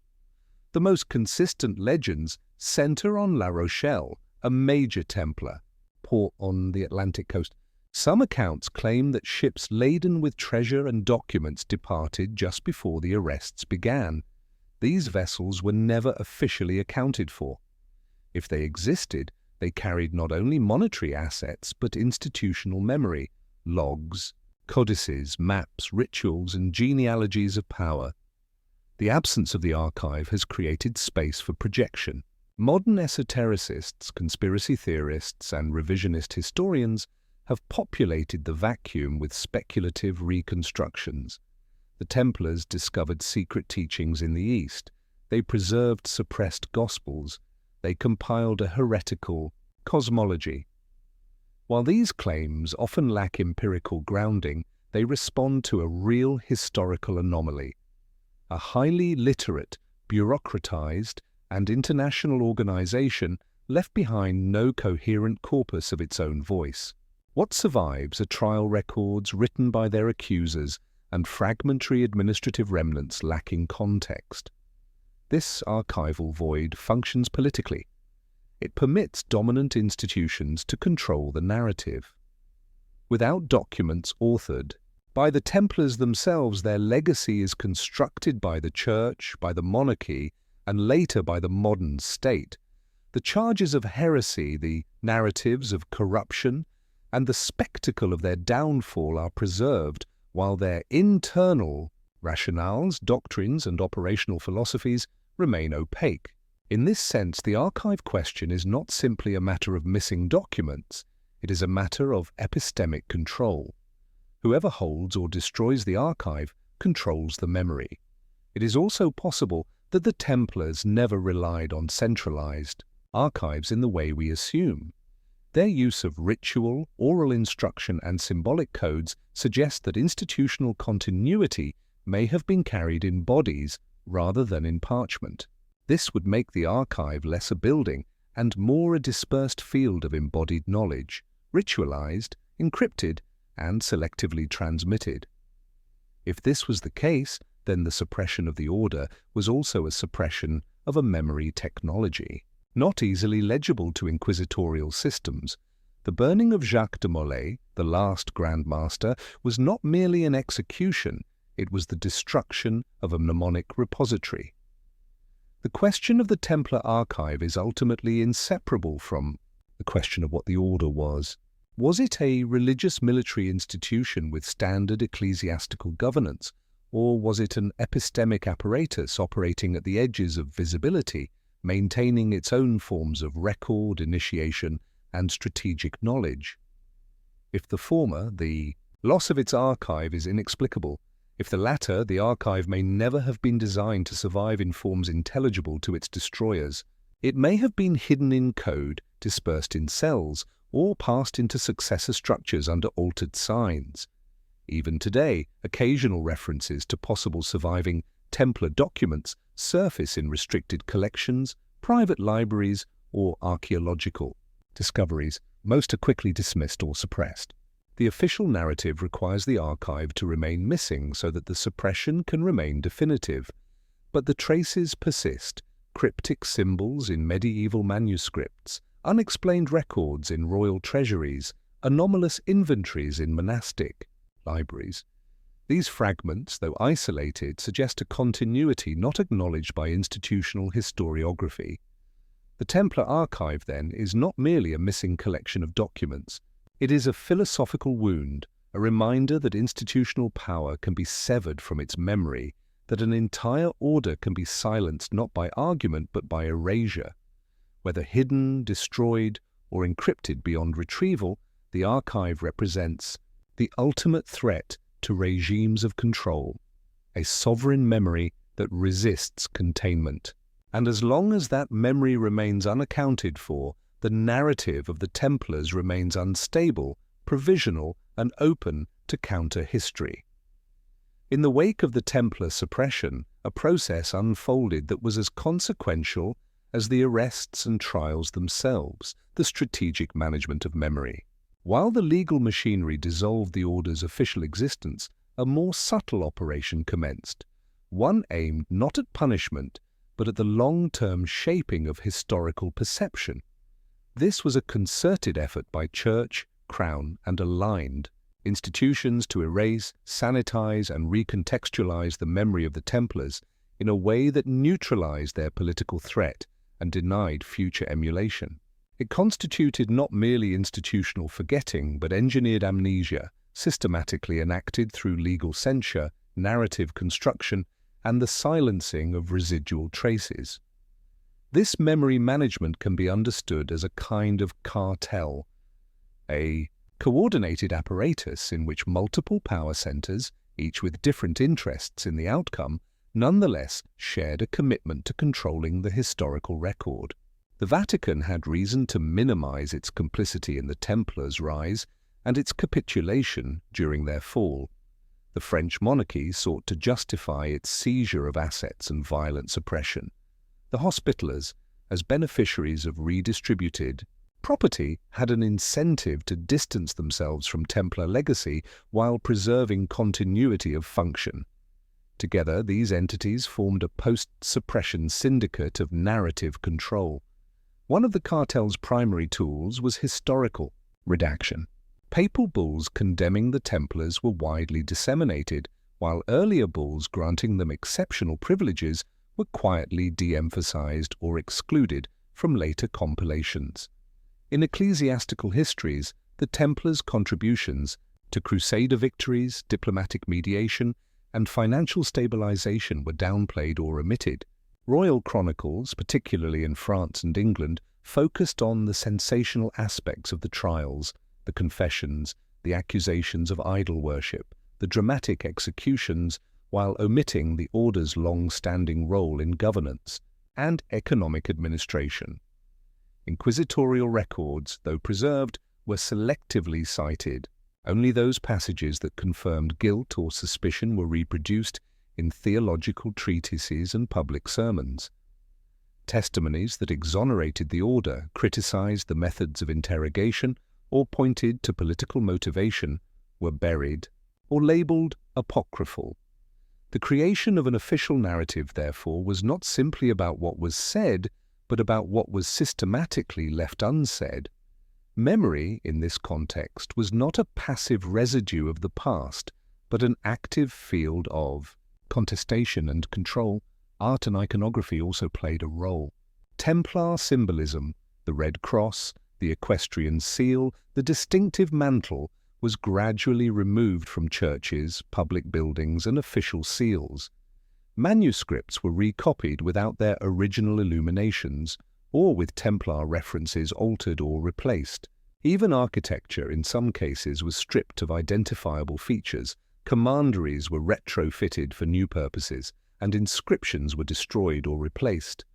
The most consistent legends center on La Rochelle, a major Templar port on the Atlantic coast. Some accounts claim that ships laden with treasure and documents departed just before the arrests began. These vessels were never officially accounted for. If they existed, they carried not only monetary assets but institutional memory, logs, codices, maps, rituals, and genealogies of power. The absence of the archive has created space for projection. Modern esotericists, conspiracy theorists, and revisionist historians have populated the vacuum with speculative reconstructions. The Templars discovered secret teachings in the East. They preserved suppressed gospels. They compiled a heretical cosmology. While these claims often lack empirical grounding, they respond to a real historical anomaly. A highly literate, bureaucratized, and international organization left behind no coherent corpus of its own voice. What survives are trial records written by their accusers and fragmentary administrative remnants lacking context. This archival void functions politically. It permits dominant institutions to control the narrative. Without documents authored by the Templars themselves, their legacy is constructed by the Church, by the monarchy, and later by the modern state. The charges of heresy, the narratives of corruption, and the spectacle of their downfall are preserved, while their internal rationales, doctrines, and operational philosophies remain opaque. In this sense, the archive question is not simply a matter of missing documents, it is a matter of epistemic control. Whoever holds or destroys the archive controls the memory. It is also possible that the Templars never relied on centralized archives in the way we assume. Their use of ritual, oral instruction, and symbolic codes suggest that institutional continuity may have been carried in bodies rather than in parchment. This would make the archive less a building and more a dispersed field of embodied knowledge, ritualized, encrypted, and selectively transmitted. If this was the case, then the suppression of the Order was also a suppression of a memory technology. Not easily legible to inquisitorial systems, the burning of Jacques de Molay, the last Grand Master, was not merely an execution, it was the destruction of a mnemonic repository. The question of the Templar archive is ultimately inseparable from the question of what the Order was. Was it a religious military institution with standard ecclesiastical governance, or was it an epistemic apparatus operating at the edges of visibility, maintaining its own forms of record, initiation, and strategic knowledge? If the former, the loss of its archive is inexplicable. If the latter, the archive may never have been designed to survive in forms intelligible to its destroyers. It may have been hidden in code, dispersed in cells, or passed into successor structures under altered signs. Even today, occasional references to possible surviving Templar documents surface in restricted collections, private libraries, or archaeological discoveries. Most are quickly dismissed or suppressed. The official narrative requires the archive to remain missing so that the suppression can remain definitive. But the traces persist: cryptic symbols in medieval manuscripts, unexplained records in royal treasuries, anomalous inventories in monastic libraries. These fragments, though isolated, suggest a continuity not acknowledged by institutional historiography. The Templar archive, then, is not merely a missing collection of documents. It is a philosophical wound, a reminder that institutional power can be severed from its memory, that an entire order can be silenced not by argument but by erasure. Whether hidden, destroyed, or encrypted beyond retrieval, the archive represents the ultimate threat to regimes of control, a sovereign memory that resists containment. And as long as that memory remains unaccounted for, the narrative of the Templars remains unstable, provisional, and open to counter-history. In the wake of the Templar suppression, a process unfolded that was as consequential as the arrests and trials themselves: the strategic management of memory. While the legal machinery dissolved the order's official existence, a more subtle operation commenced, one aimed not at punishment, but at the long-term shaping of historical perception. This was a concerted effort by church, crown, and aligned institutions to erase, sanitize, and recontextualize the memory of the Templars in a way that neutralized their political threat and denied future emulation. It constituted not merely institutional forgetting, but engineered amnesia, systematically enacted through legal censure, narrative construction, and the silencing of residual traces. This memory management can be understood as a kind of cartel, a coordinated apparatus in which multiple power centers, each with different interests in the outcome, nonetheless shared a commitment to controlling the historical record. The Vatican had reason to minimize its complicity in the Templars' rise and its capitulation during their fall. The French monarchy sought to justify its seizure of assets and violent suppression. The Hospitallers, as beneficiaries of redistributed property, had an incentive to distance themselves from Templar legacy while preserving continuity of function. Together, these entities formed a post-suppression syndicate of narrative control. One of the cartel's primary tools was historical redaction. Papal bulls condemning the Templars were widely disseminated, while earlier bulls granting them exceptional privileges were quietly de-emphasized or excluded from later compilations. In ecclesiastical histories, the Templars' contributions to Crusader victories, diplomatic mediation, and financial stabilization were downplayed or omitted. Royal chronicles, particularly in France and England, focused on the sensational aspects of the trials, the confessions, the accusations of idol worship, the dramatic executions, while omitting the order's long-standing role in governance and economic administration. Inquisitorial records, though preserved, were selectively cited. Only those passages that confirmed guilt or suspicion were reproduced in theological treatises and public sermons. Testimonies that exonerated the order, criticized the methods of interrogation, or pointed to political motivation were buried or labeled apocryphal. The creation of an official narrative, therefore, was not simply about what was said, but about what was systematically left unsaid. Memory, in this context, was not a passive residue of the past, but an active field of contestation and control. Art and iconography also played a role. Templar symbolism, the Red Cross, the equestrian seal, the distinctive mantle, was gradually removed from churches, public buildings, and official seals. Manuscripts were recopied without their original illuminations, or with Templar references altered or replaced. Even architecture, in some cases, was stripped of identifiable features. Commanderies were retrofitted for new purposes, and inscriptions were destroyed or replaced.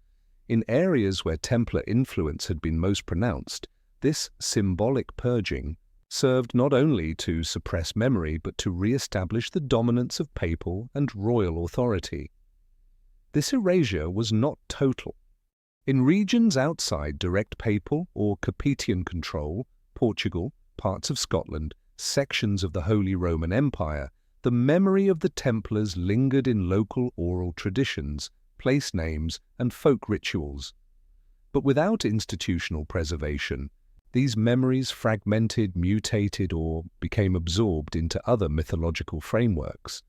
In areas where Templar influence had been most pronounced, this symbolic purging served not only to suppress memory but to re-establish the dominance of papal and royal authority. This erasure was not total. In regions outside direct papal or Capetian control, Portugal, parts of Scotland, sections of the Holy Roman Empire, the memory of the Templars lingered in local oral traditions, place names, and folk rituals. But without institutional preservation, these memories fragmented, mutated, or became absorbed into other mythological frameworks.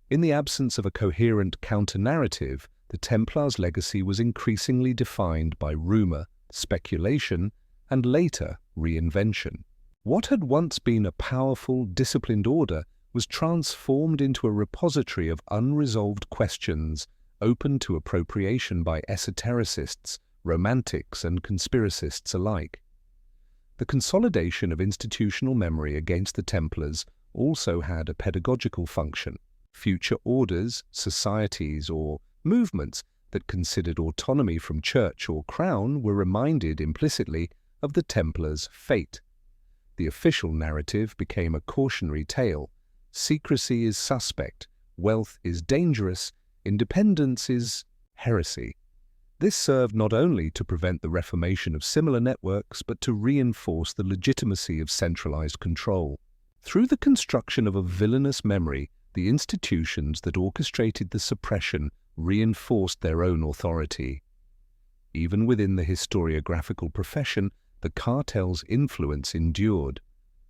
In the absence of a coherent counter-narrative, the Templars' legacy was increasingly defined by rumor, speculation, and later reinvention. What had once been a powerful, disciplined order was transformed into a repository of unresolved questions open to appropriation by esotericists, romantics, and conspiracists alike. The consolidation of institutional memory against the Templars also had a pedagogical function. Future orders, societies, or movements that considered autonomy from church or crown were reminded implicitly of the Templars' fate. The official narrative became a cautionary tale. Secrecy is suspect, wealth is dangerous, independence is heresy. This served not only to prevent the reformation of similar networks, but to reinforce the legitimacy of centralized control. Through the construction of a villainous memory, the institutions that orchestrated the suppression reinforced their own authority. Even within the historiographical profession, the cartel's influence endured.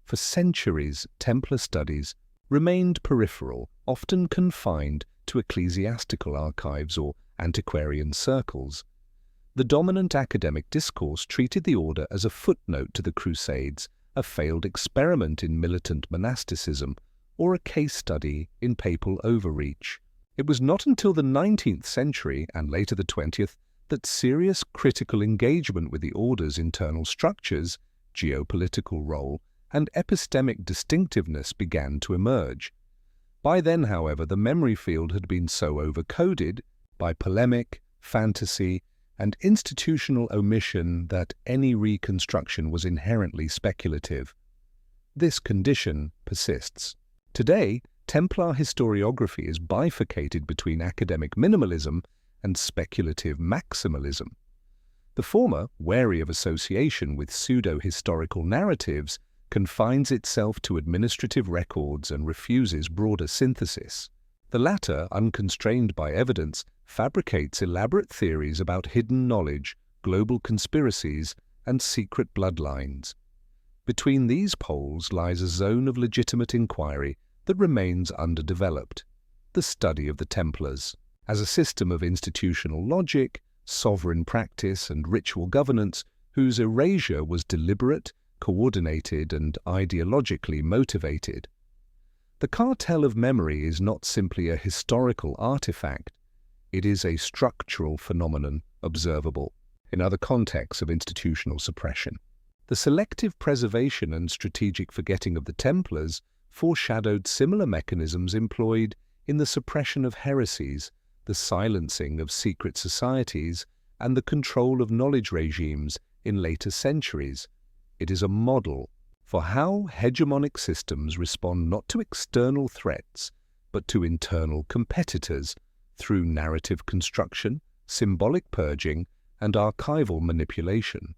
For centuries, Templar studies remained peripheral, often confined to ecclesiastical archives or antiquarian circles. The dominant academic discourse treated the order as a footnote to the Crusades, a failed experiment in militant monasticism, or a case study in papal overreach. It was not until the 19th century, and later the 20th, that serious critical engagement with the order's internal structures, geopolitical role, and epistemic distinctiveness began to emerge. By then, however, the memory field had been so overcoded by polemic, fantasy, and institutional omission that any reconstruction was inherently speculative. This condition persists. Today, Templar historiography is bifurcated between academic minimalism and speculative maximalism. The former, wary of association with pseudo-historical narratives, confines itself to administrative records and refuses broader synthesis. The latter, unconstrained by evidence, fabricates elaborate theories about hidden knowledge, global conspiracies, and secret bloodlines. Between these poles lies a zone of legitimate inquiry that remains underdeveloped: the study of the Templars. As a system of institutional logic, sovereign practice, and ritual governance, whose erasure was deliberate, coordinated, and ideologically motivated. The cartel of memory is not simply a historical artifact, it is a structural phenomenon observable in other contexts of institutional suppression. The selective preservation and strategic forgetting of the Templars foreshadowed similar mechanisms employed in the suppression of heresies, the silencing of secret societies, and the control of knowledge regimes in later centuries. It is a model for how hegemonic systems respond not to external threats, but to internal competitors through narrative construction, symbolic purging, and archival manipulation.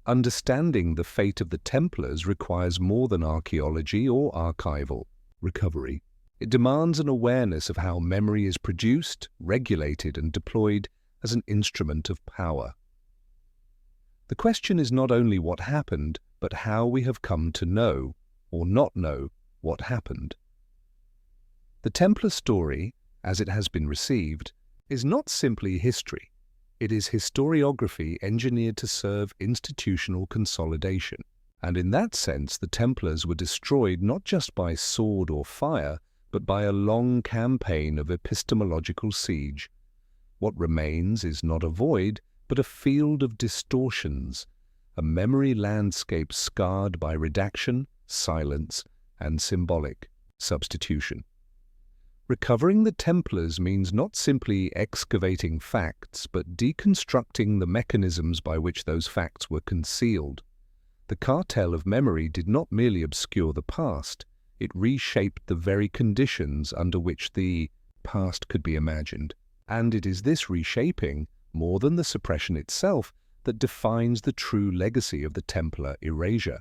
Understanding the fate of the Templars requires more than archaeology or archival recovery. It demands an awareness of how memory is produced, regulated, and deployed as an instrument of power. The question is not only what happened, but how we have come to know, or not know, what happened. The Templar story, as it has been received, is not simply history. It is historiography engineered to serve institutional consolidation. And in that sense, the Templars were destroyed not just by sword or fire, but by a long campaign of epistemological siege. What remains is not a void, but a field of distortions, a memory landscape scarred by redaction, silence, and symbolic substitution. Recovering the Templars means not simply excavating facts, but deconstructing the mechanisms by which those facts were concealed. The cartel of memory did not merely obscure the past, it reshaped the very conditions under which the past could be imagined. And it is this reshaping, more than the suppression itself, that defines the true legacy of the Templar erasure.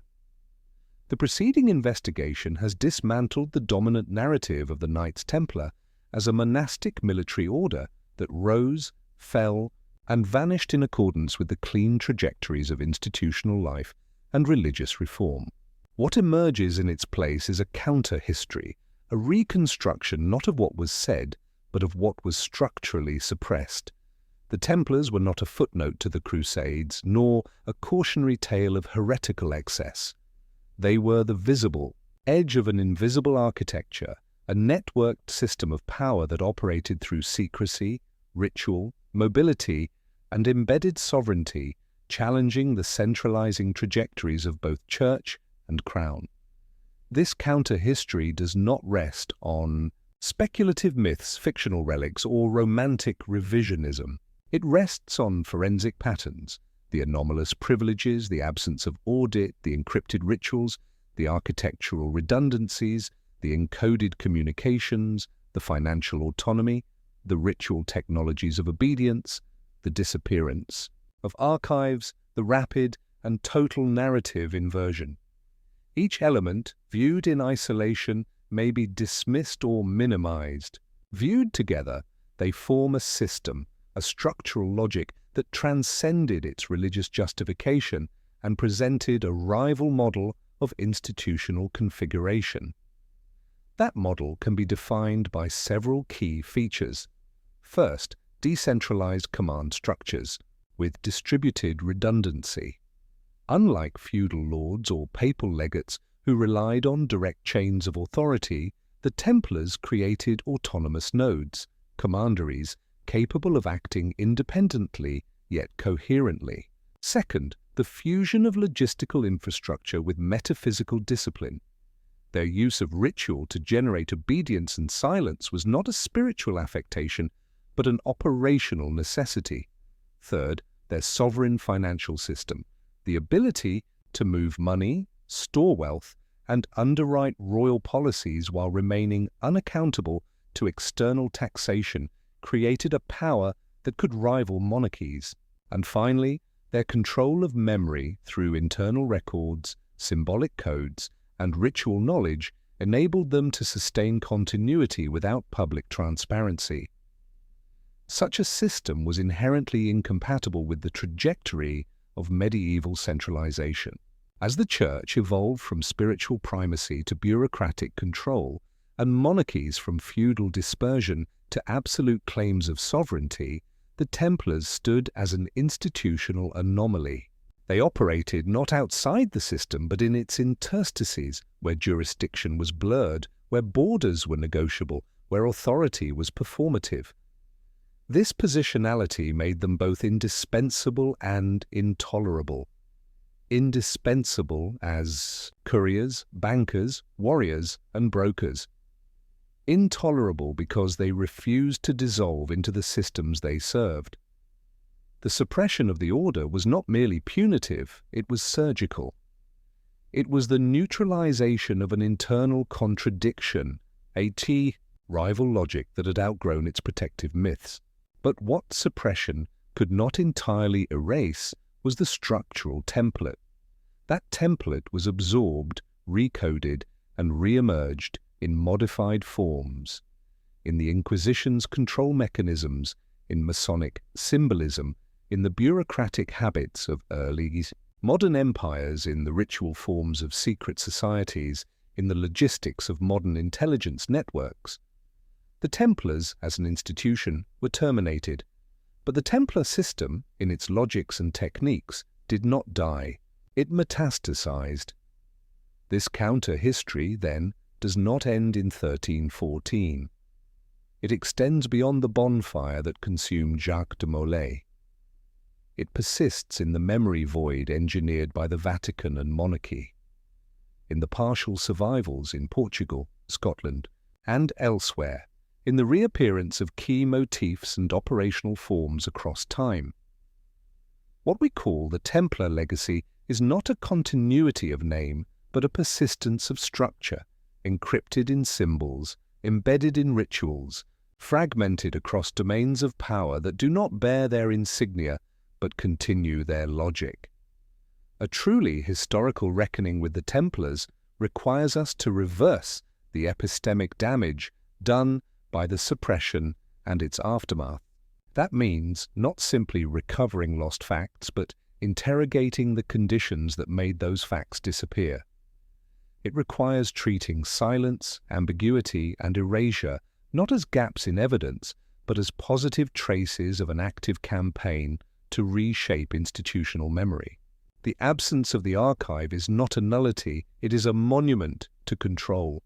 The preceding investigation has dismantled the dominant narrative of the Knights Templar as a monastic military order that rose, fell, and vanished in accordance with the clean trajectories of institutional life and religious reform. What emerges in its place is a counter-history, a reconstruction not of what was said, but of what was structurally suppressed. The Templars were not a footnote to the Crusades, nor a cautionary tale of heretical excess. They were the visible edge of an invisible architecture, a networked system of power that operated through secrecy, ritual, mobility, and embedded sovereignty, challenging the centralizing trajectories of both church and crown. This counter-history does not rest on speculative myths, fictional relics, or romantic revisionism. It rests on forensic patterns, the anomalous privileges, the absence of audit, the encrypted rituals, the architectural redundancies, the encoded communications, the financial autonomy, the ritual technologies of obedience, the disappearance of archives, the rapid and total narrative inversion. Each element, viewed in isolation, may be dismissed or minimized. Viewed together, they form a system, a structural logic that transcended its religious justification and presented a rival model of institutional configuration. That model can be defined by several key features. First, decentralized command structures with distributed redundancy. Unlike feudal lords or papal legates who relied on direct chains of authority, the Templars created autonomous nodes, commanderies, capable of acting independently yet coherently. Second, the fusion of logistical infrastructure with metaphysical discipline. Their use of ritual to generate obedience and silence was not a spiritual affectation, but an operational necessity. Third, their sovereign financial system, the ability to move money, store wealth, and underwrite royal policies while remaining unaccountable to external taxation, created a power that could rival monarchies. And finally, their control of memory through internal records, symbolic codes, and ritual knowledge enabled them to sustain continuity without public transparency. Such a system was inherently incompatible with the trajectory of medieval centralization. As the Church evolved from spiritual primacy to bureaucratic control, and monarchies from feudal dispersion to absolute claims of sovereignty, the Templars stood as an institutional anomaly. They operated not outside the system but in its interstices, where jurisdiction was blurred, where borders were negotiable, where authority was performative. This positionality made them both indispensable and intolerable. Indispensable as couriers, bankers, warriors, and brokers. Intolerable because they refused to dissolve into the systems they served. The suppression of the order was not merely punitive, it was surgical. It was the neutralization of an internal contradiction, a rival logic that had outgrown its protective myths. But what suppression could not entirely erase was the structural template. That template was absorbed, recoded, and re-emerged in modified forms, in the Inquisition's control mechanisms, in Masonic symbolism, in the bureaucratic habits of early modern empires, in the ritual forms of secret societies, in the logistics of modern intelligence networks. The Templars, as an institution, were terminated, but the Templar system, in its logics and techniques, did not die. It metastasized. This counter-history, then, does not end in 1314. It extends beyond the bonfire that consumed Jacques de Molay. It persists in the memory void engineered by the Vatican and monarchy, in the partial survivals in Portugal, Scotland, and elsewhere, in the reappearance of key motifs and operational forms across time. What we call the Templar legacy is not a continuity of name, but a persistence of structure, encrypted in symbols, embedded in rituals, fragmented across domains of power that do not bear their insignia but continue their logic. A truly historical reckoning with the Templars requires us to reverse the epistemic damage done by the suppression and its aftermath. That means not simply recovering lost facts, but interrogating the conditions that made those facts disappear. It requires treating silence, ambiguity, and erasure not as gaps in evidence, but as positive traces of an active campaign to reshape institutional memory. The absence of the archive is not a nullity, it is a monument to control.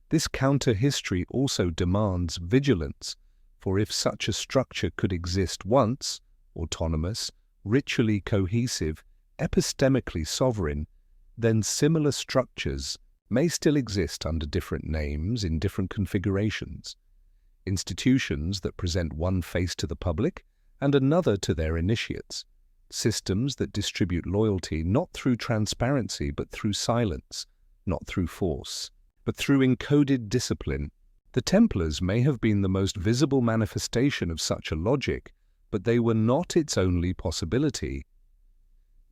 This counter-history also demands vigilance, for if such a structure could exist once, autonomous, ritually cohesive, epistemically sovereign, then similar structures may still exist under different names in different configurations. Institutions that present one face to the public and another to their initiates. Systems that distribute loyalty not through transparency but through silence, not through force, but through encoded discipline. The Templars may have been the most visible manifestation of such a logic, but they were not its only possibility.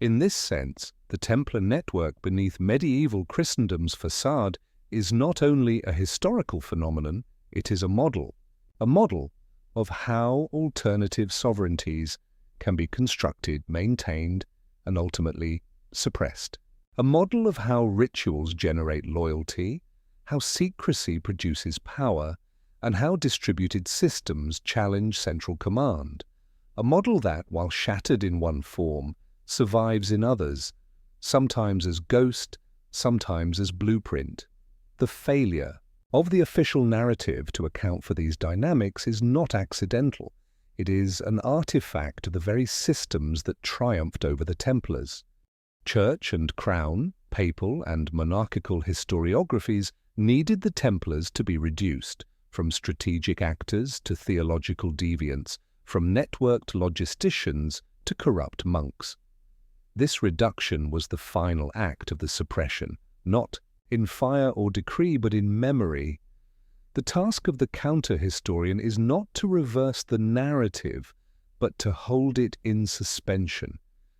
In this sense, the Templar network beneath medieval Christendom's facade is not only a historical phenomenon, it is a model of how alternative sovereignties can be constructed, maintained, and ultimately suppressed. A model of how rituals generate loyalty, how secrecy produces power, and how distributed systems challenge central command. A model that, while shattered in one form, survives in others, sometimes as ghost, sometimes as blueprint. The failure of the official narrative to account for these dynamics is not accidental. It is an artifact of the very systems that triumphed over the Templars. Church and crown, papal and monarchical historiographies needed the Templars to be reduced, from strategic actors to theological deviants, from networked logisticians to corrupt monks. This reduction was the final act of the suppression, not in fire or decree, but in memory. The task of the counter-historian is not to reverse the narrative, but to hold it in suspension,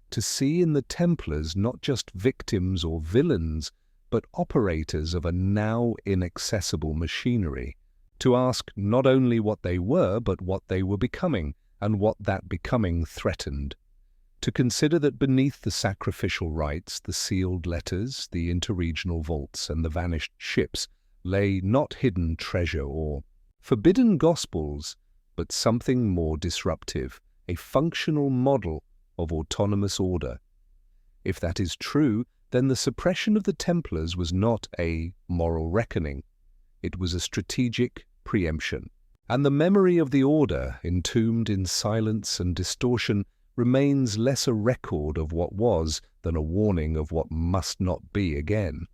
to see in the Templars not just victims or villains, but operators of a now inaccessible machinery, to ask not only what they were, but what they were becoming, and what that becoming threatened. To consider that beneath the sacrificial rites, the sealed letters, the interregional vaults, and the vanished ships lay not hidden treasure or forbidden gospels, but something more disruptive, a functional model of autonomous order. If that is true, then the suppression of the Templars was not a moral reckoning. It was a strategic preemption. And the memory of the order, entombed in silence and distortion, remains less a record of what was than a warning of what must not be again.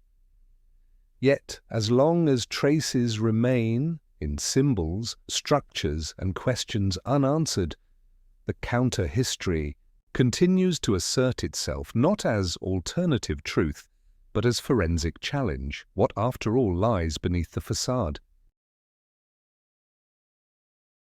Yet, as long as traces remain in symbols, structures, and questions unanswered, the counter-history continues to assert itself not as alternative truth, but as forensic challenge. What, after all, lies beneath the facade?